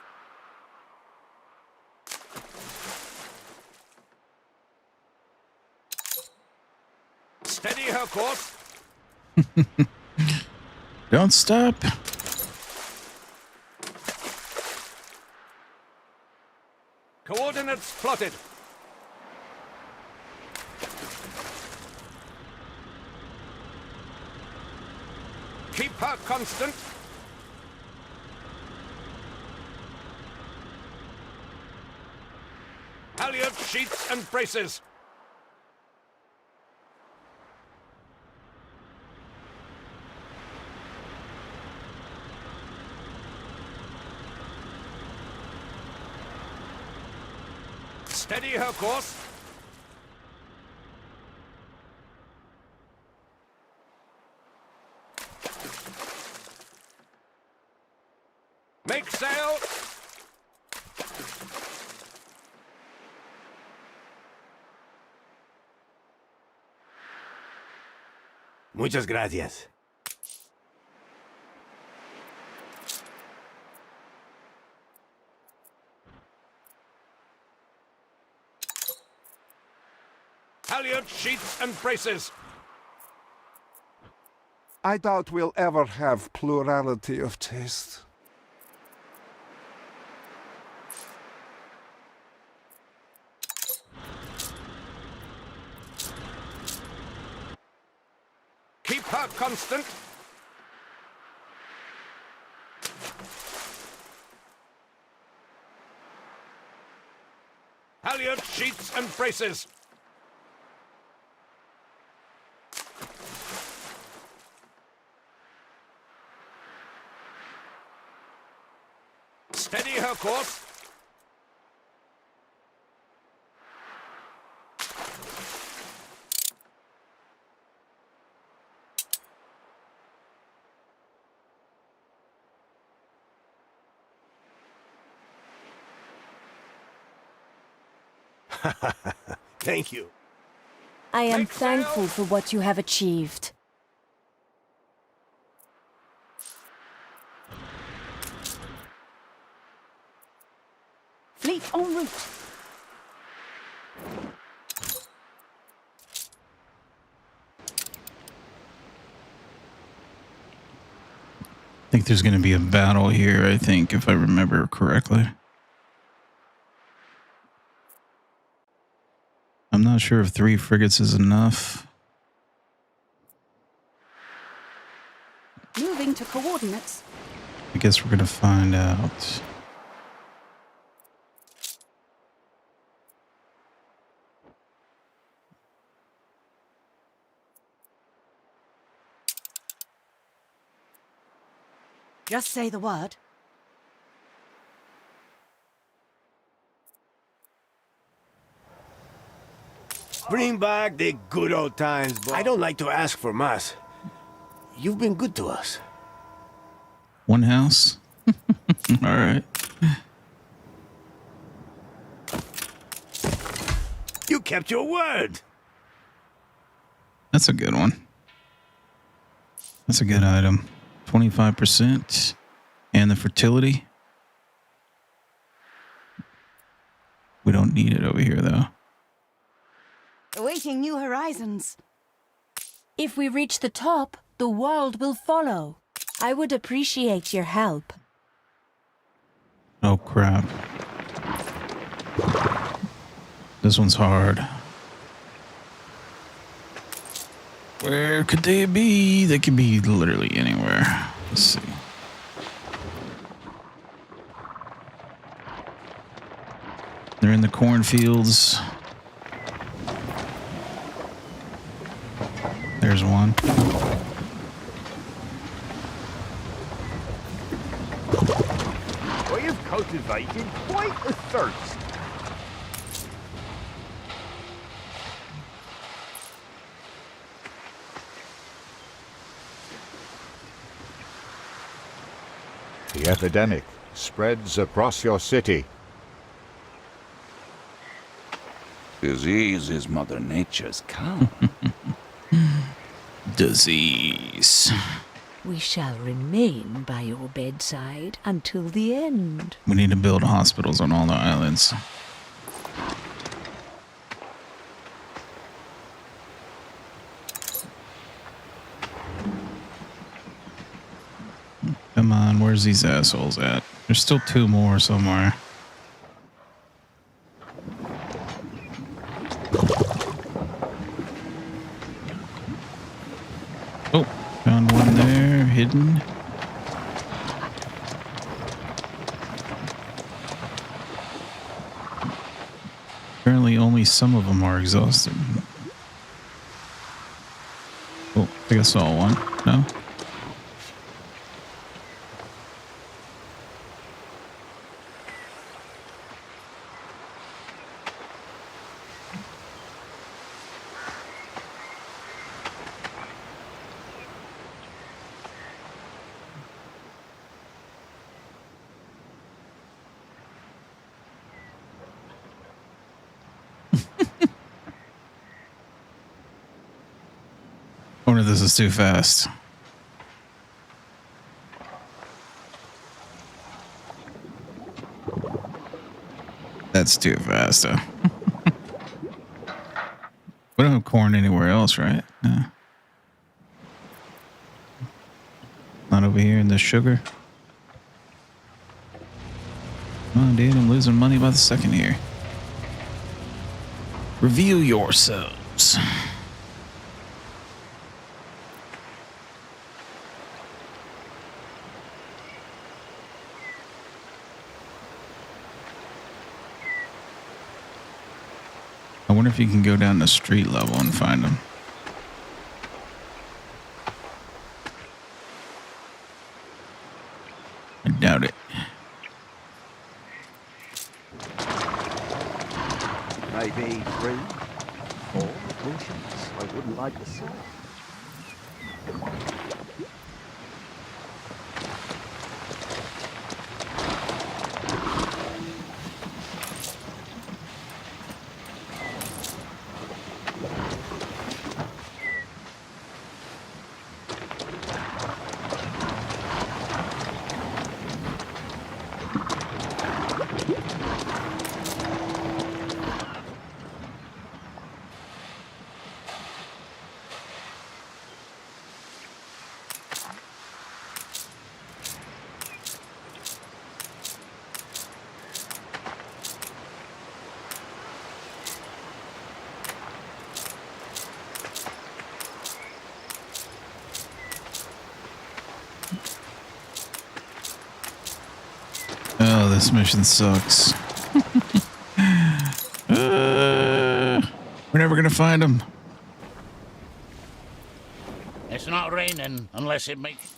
Steady her course. Don't stop. Coordinates plotted. Keep her constant. Halyard, sheets, and braces. Steady her course. Make sail. Muchas gracias. Halyard, sheets, and braces. I doubt we'll ever have plurality of taste. Keep her constant. Halyard, sheets, and braces. Steady her course. Thank you. I am thankful for what you have achieved. Fleet en route. I think there's going to be a battle here, I think, if I remember correctly. I'm not sure if 3 frigates is enough. Moving to coordinates. I guess we're going to find out. Just say the word. Bring back the good old times, boy. I don't like to ask for much. You've been good to us. One house? All right. You kept your word. That's a good one. That's a good item. 25%. And the fertility. We don't need it over here, though. Awaiting new horizons. If we reach the top, the world will follow. I would appreciate your help. Oh, crap. This one's hard. Where could they be? They could be literally anywhere. Let's see. They're in the cornfields. There's one. I have cultivated quite a thirst. The epidemic spreads across your city. Disease is Mother Nature's calm. Disease. We shall remain by your bedside until the end. We need to build hospitals on all the islands. Come on, where's these assholes at? There's still 2 more somewhere. Oh, found one there, hidden. Apparently only some of them are exhausted. Oh, I think I saw one. No? I wonder if this is too fast. That's too fast. We don't have corn anywhere else, right? No. Not over here in the sugar. Come on, dude. I'm losing money by the second here. Reveal yourselves. I wonder if you can go down to street level and find them. I doubt it. Maybe 3 or potions. I wouldn't like to say. Oh, this mission sucks. We're never gonna find them. It's not raining unless it makes...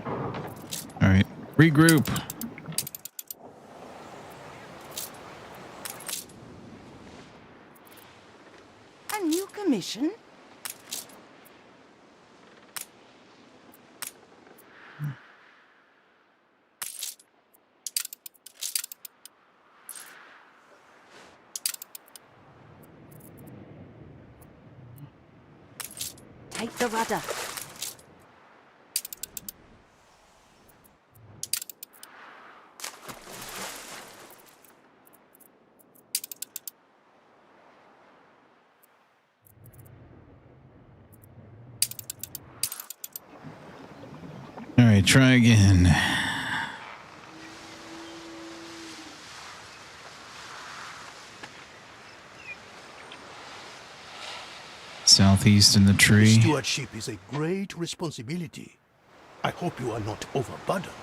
All right, regroup. A new commission? Take the rudder. All right, try again. Southeast in the tree. Stewardship is a great responsibility. I hope you are not overburdened.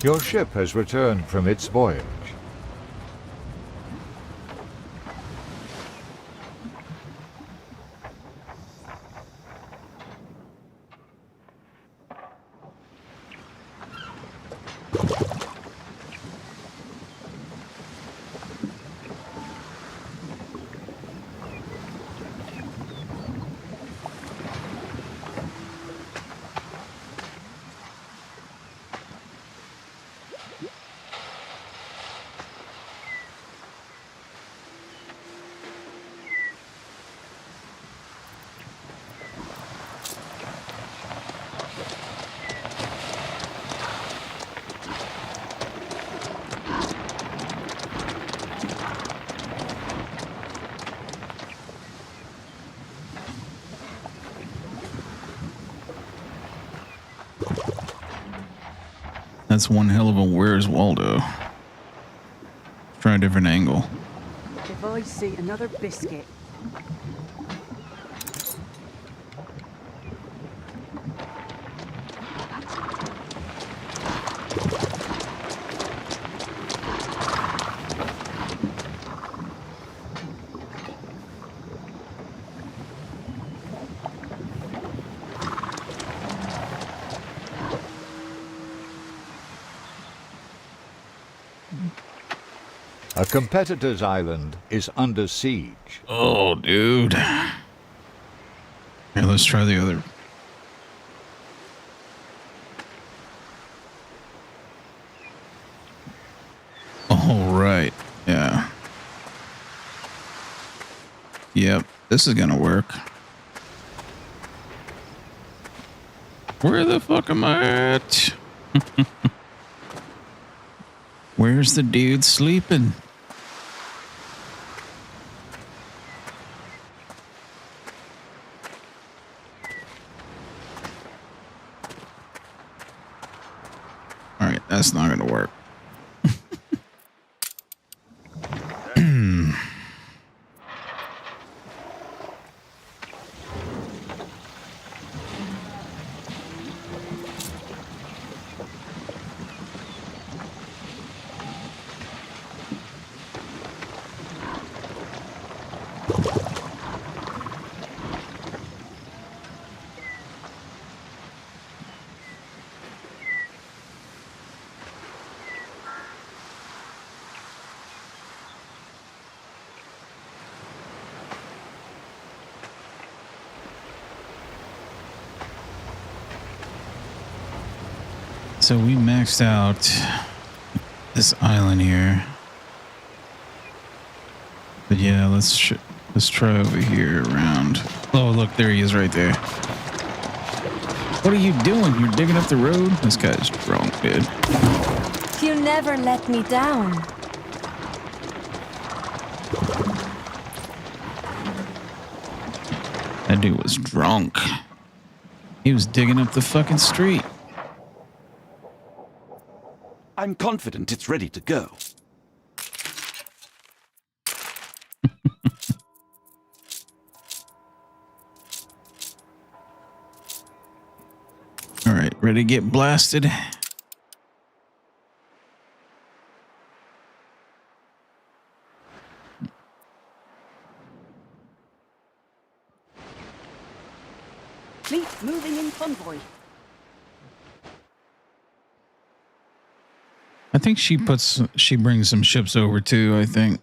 Your ship has returned from its voyage. That's one hell of a Where's Waldo. Try a different angle. If I see another biscuit. A competitor's island is under siege. Oh, dude. Here, let's try the other. All right. Yeah. Yep. This is gonna work. Where the fuck am I at? Where's the dude sleeping? All right, that's not gonna work. So we maxed out this island here, but yeah, let's try over here around. Oh, look, there he is right there. What are you doing? You're digging up the road? This guy's drunk, dude. You never let me down. That dude was drunk. He was digging up the fucking street. I'm confident it's ready to go. All right, ready to get blasted? Fleet moving in convoy. I think she brings some ships over too, I think.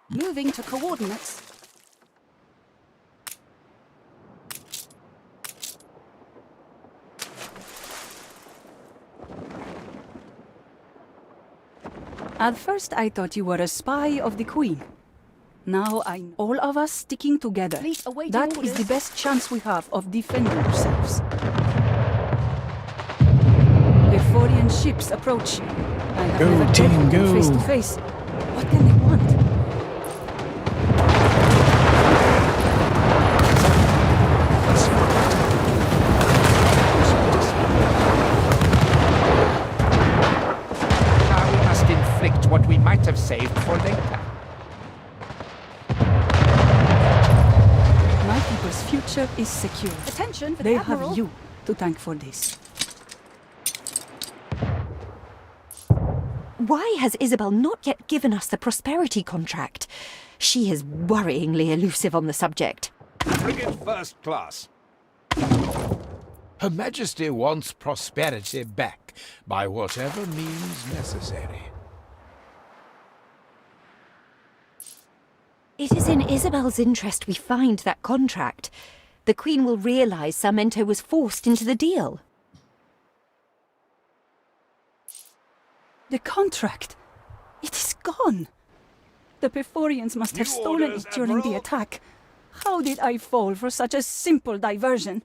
Moving to coordinates. At first I thought you were a spy of the Queen. Now I'm all of us sticking together. That is the best chance we have of defending ourselves. Euphorian ships approach. I have never Go, team, fought them go. face to face. What can they want? Now we must inflict what we might have saved for later. future is secure. Attention for They the Admiral. have you to thank for this. Why has Isabel not yet given us the prosperity contract? She is worryingly elusive on the subject. Frigate first class. Her Majesty wants prosperity back by whatever means necessary. It is in Isabel's interest we find that contract. The Queen will realize Sarmento was forced into the deal. The contract. It is gone. The Perforians must have stolen it during the attack. How did I fall for such a simple diversion?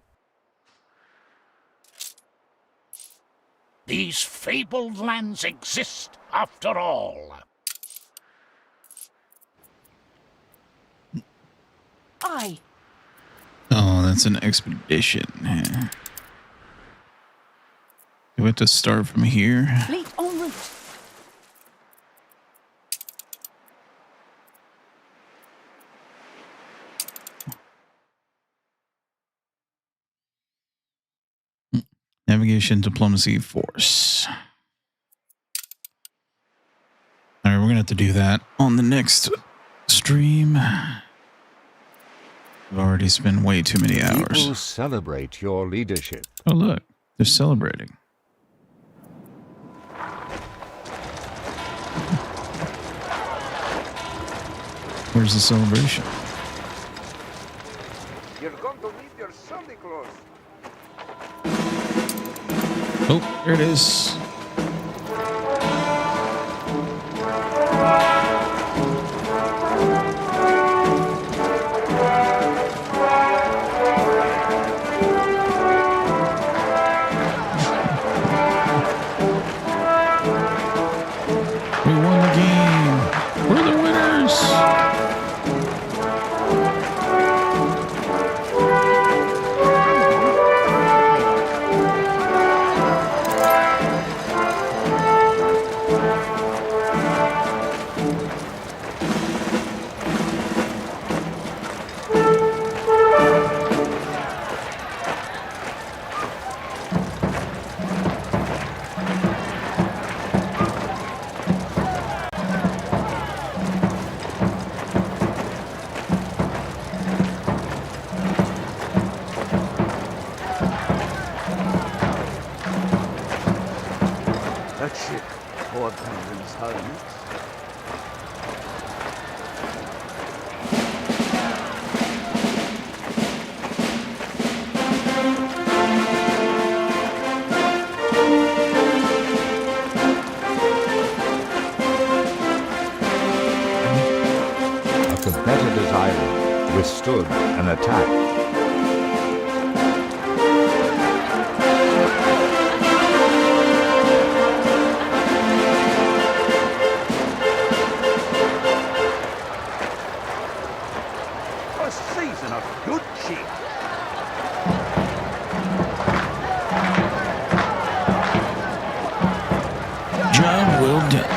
These fabled lands exist after all. Aye. Oh, that's an expedition. Do we have to start from here? Fleet en route. Navigation, diplomacy, force. All right, we're gonna have to do that on the next stream. I've already spent way too many hours. People celebrate your leadership. Oh, look, they're celebrating. Where's the celebration? You're going to need your Sunday clothes. Oh, there it is. We won the game. We're the winners. That ship, Lord Penguin's Highness. A competitor's island withstood an attack. A season of good cheer. Job well done.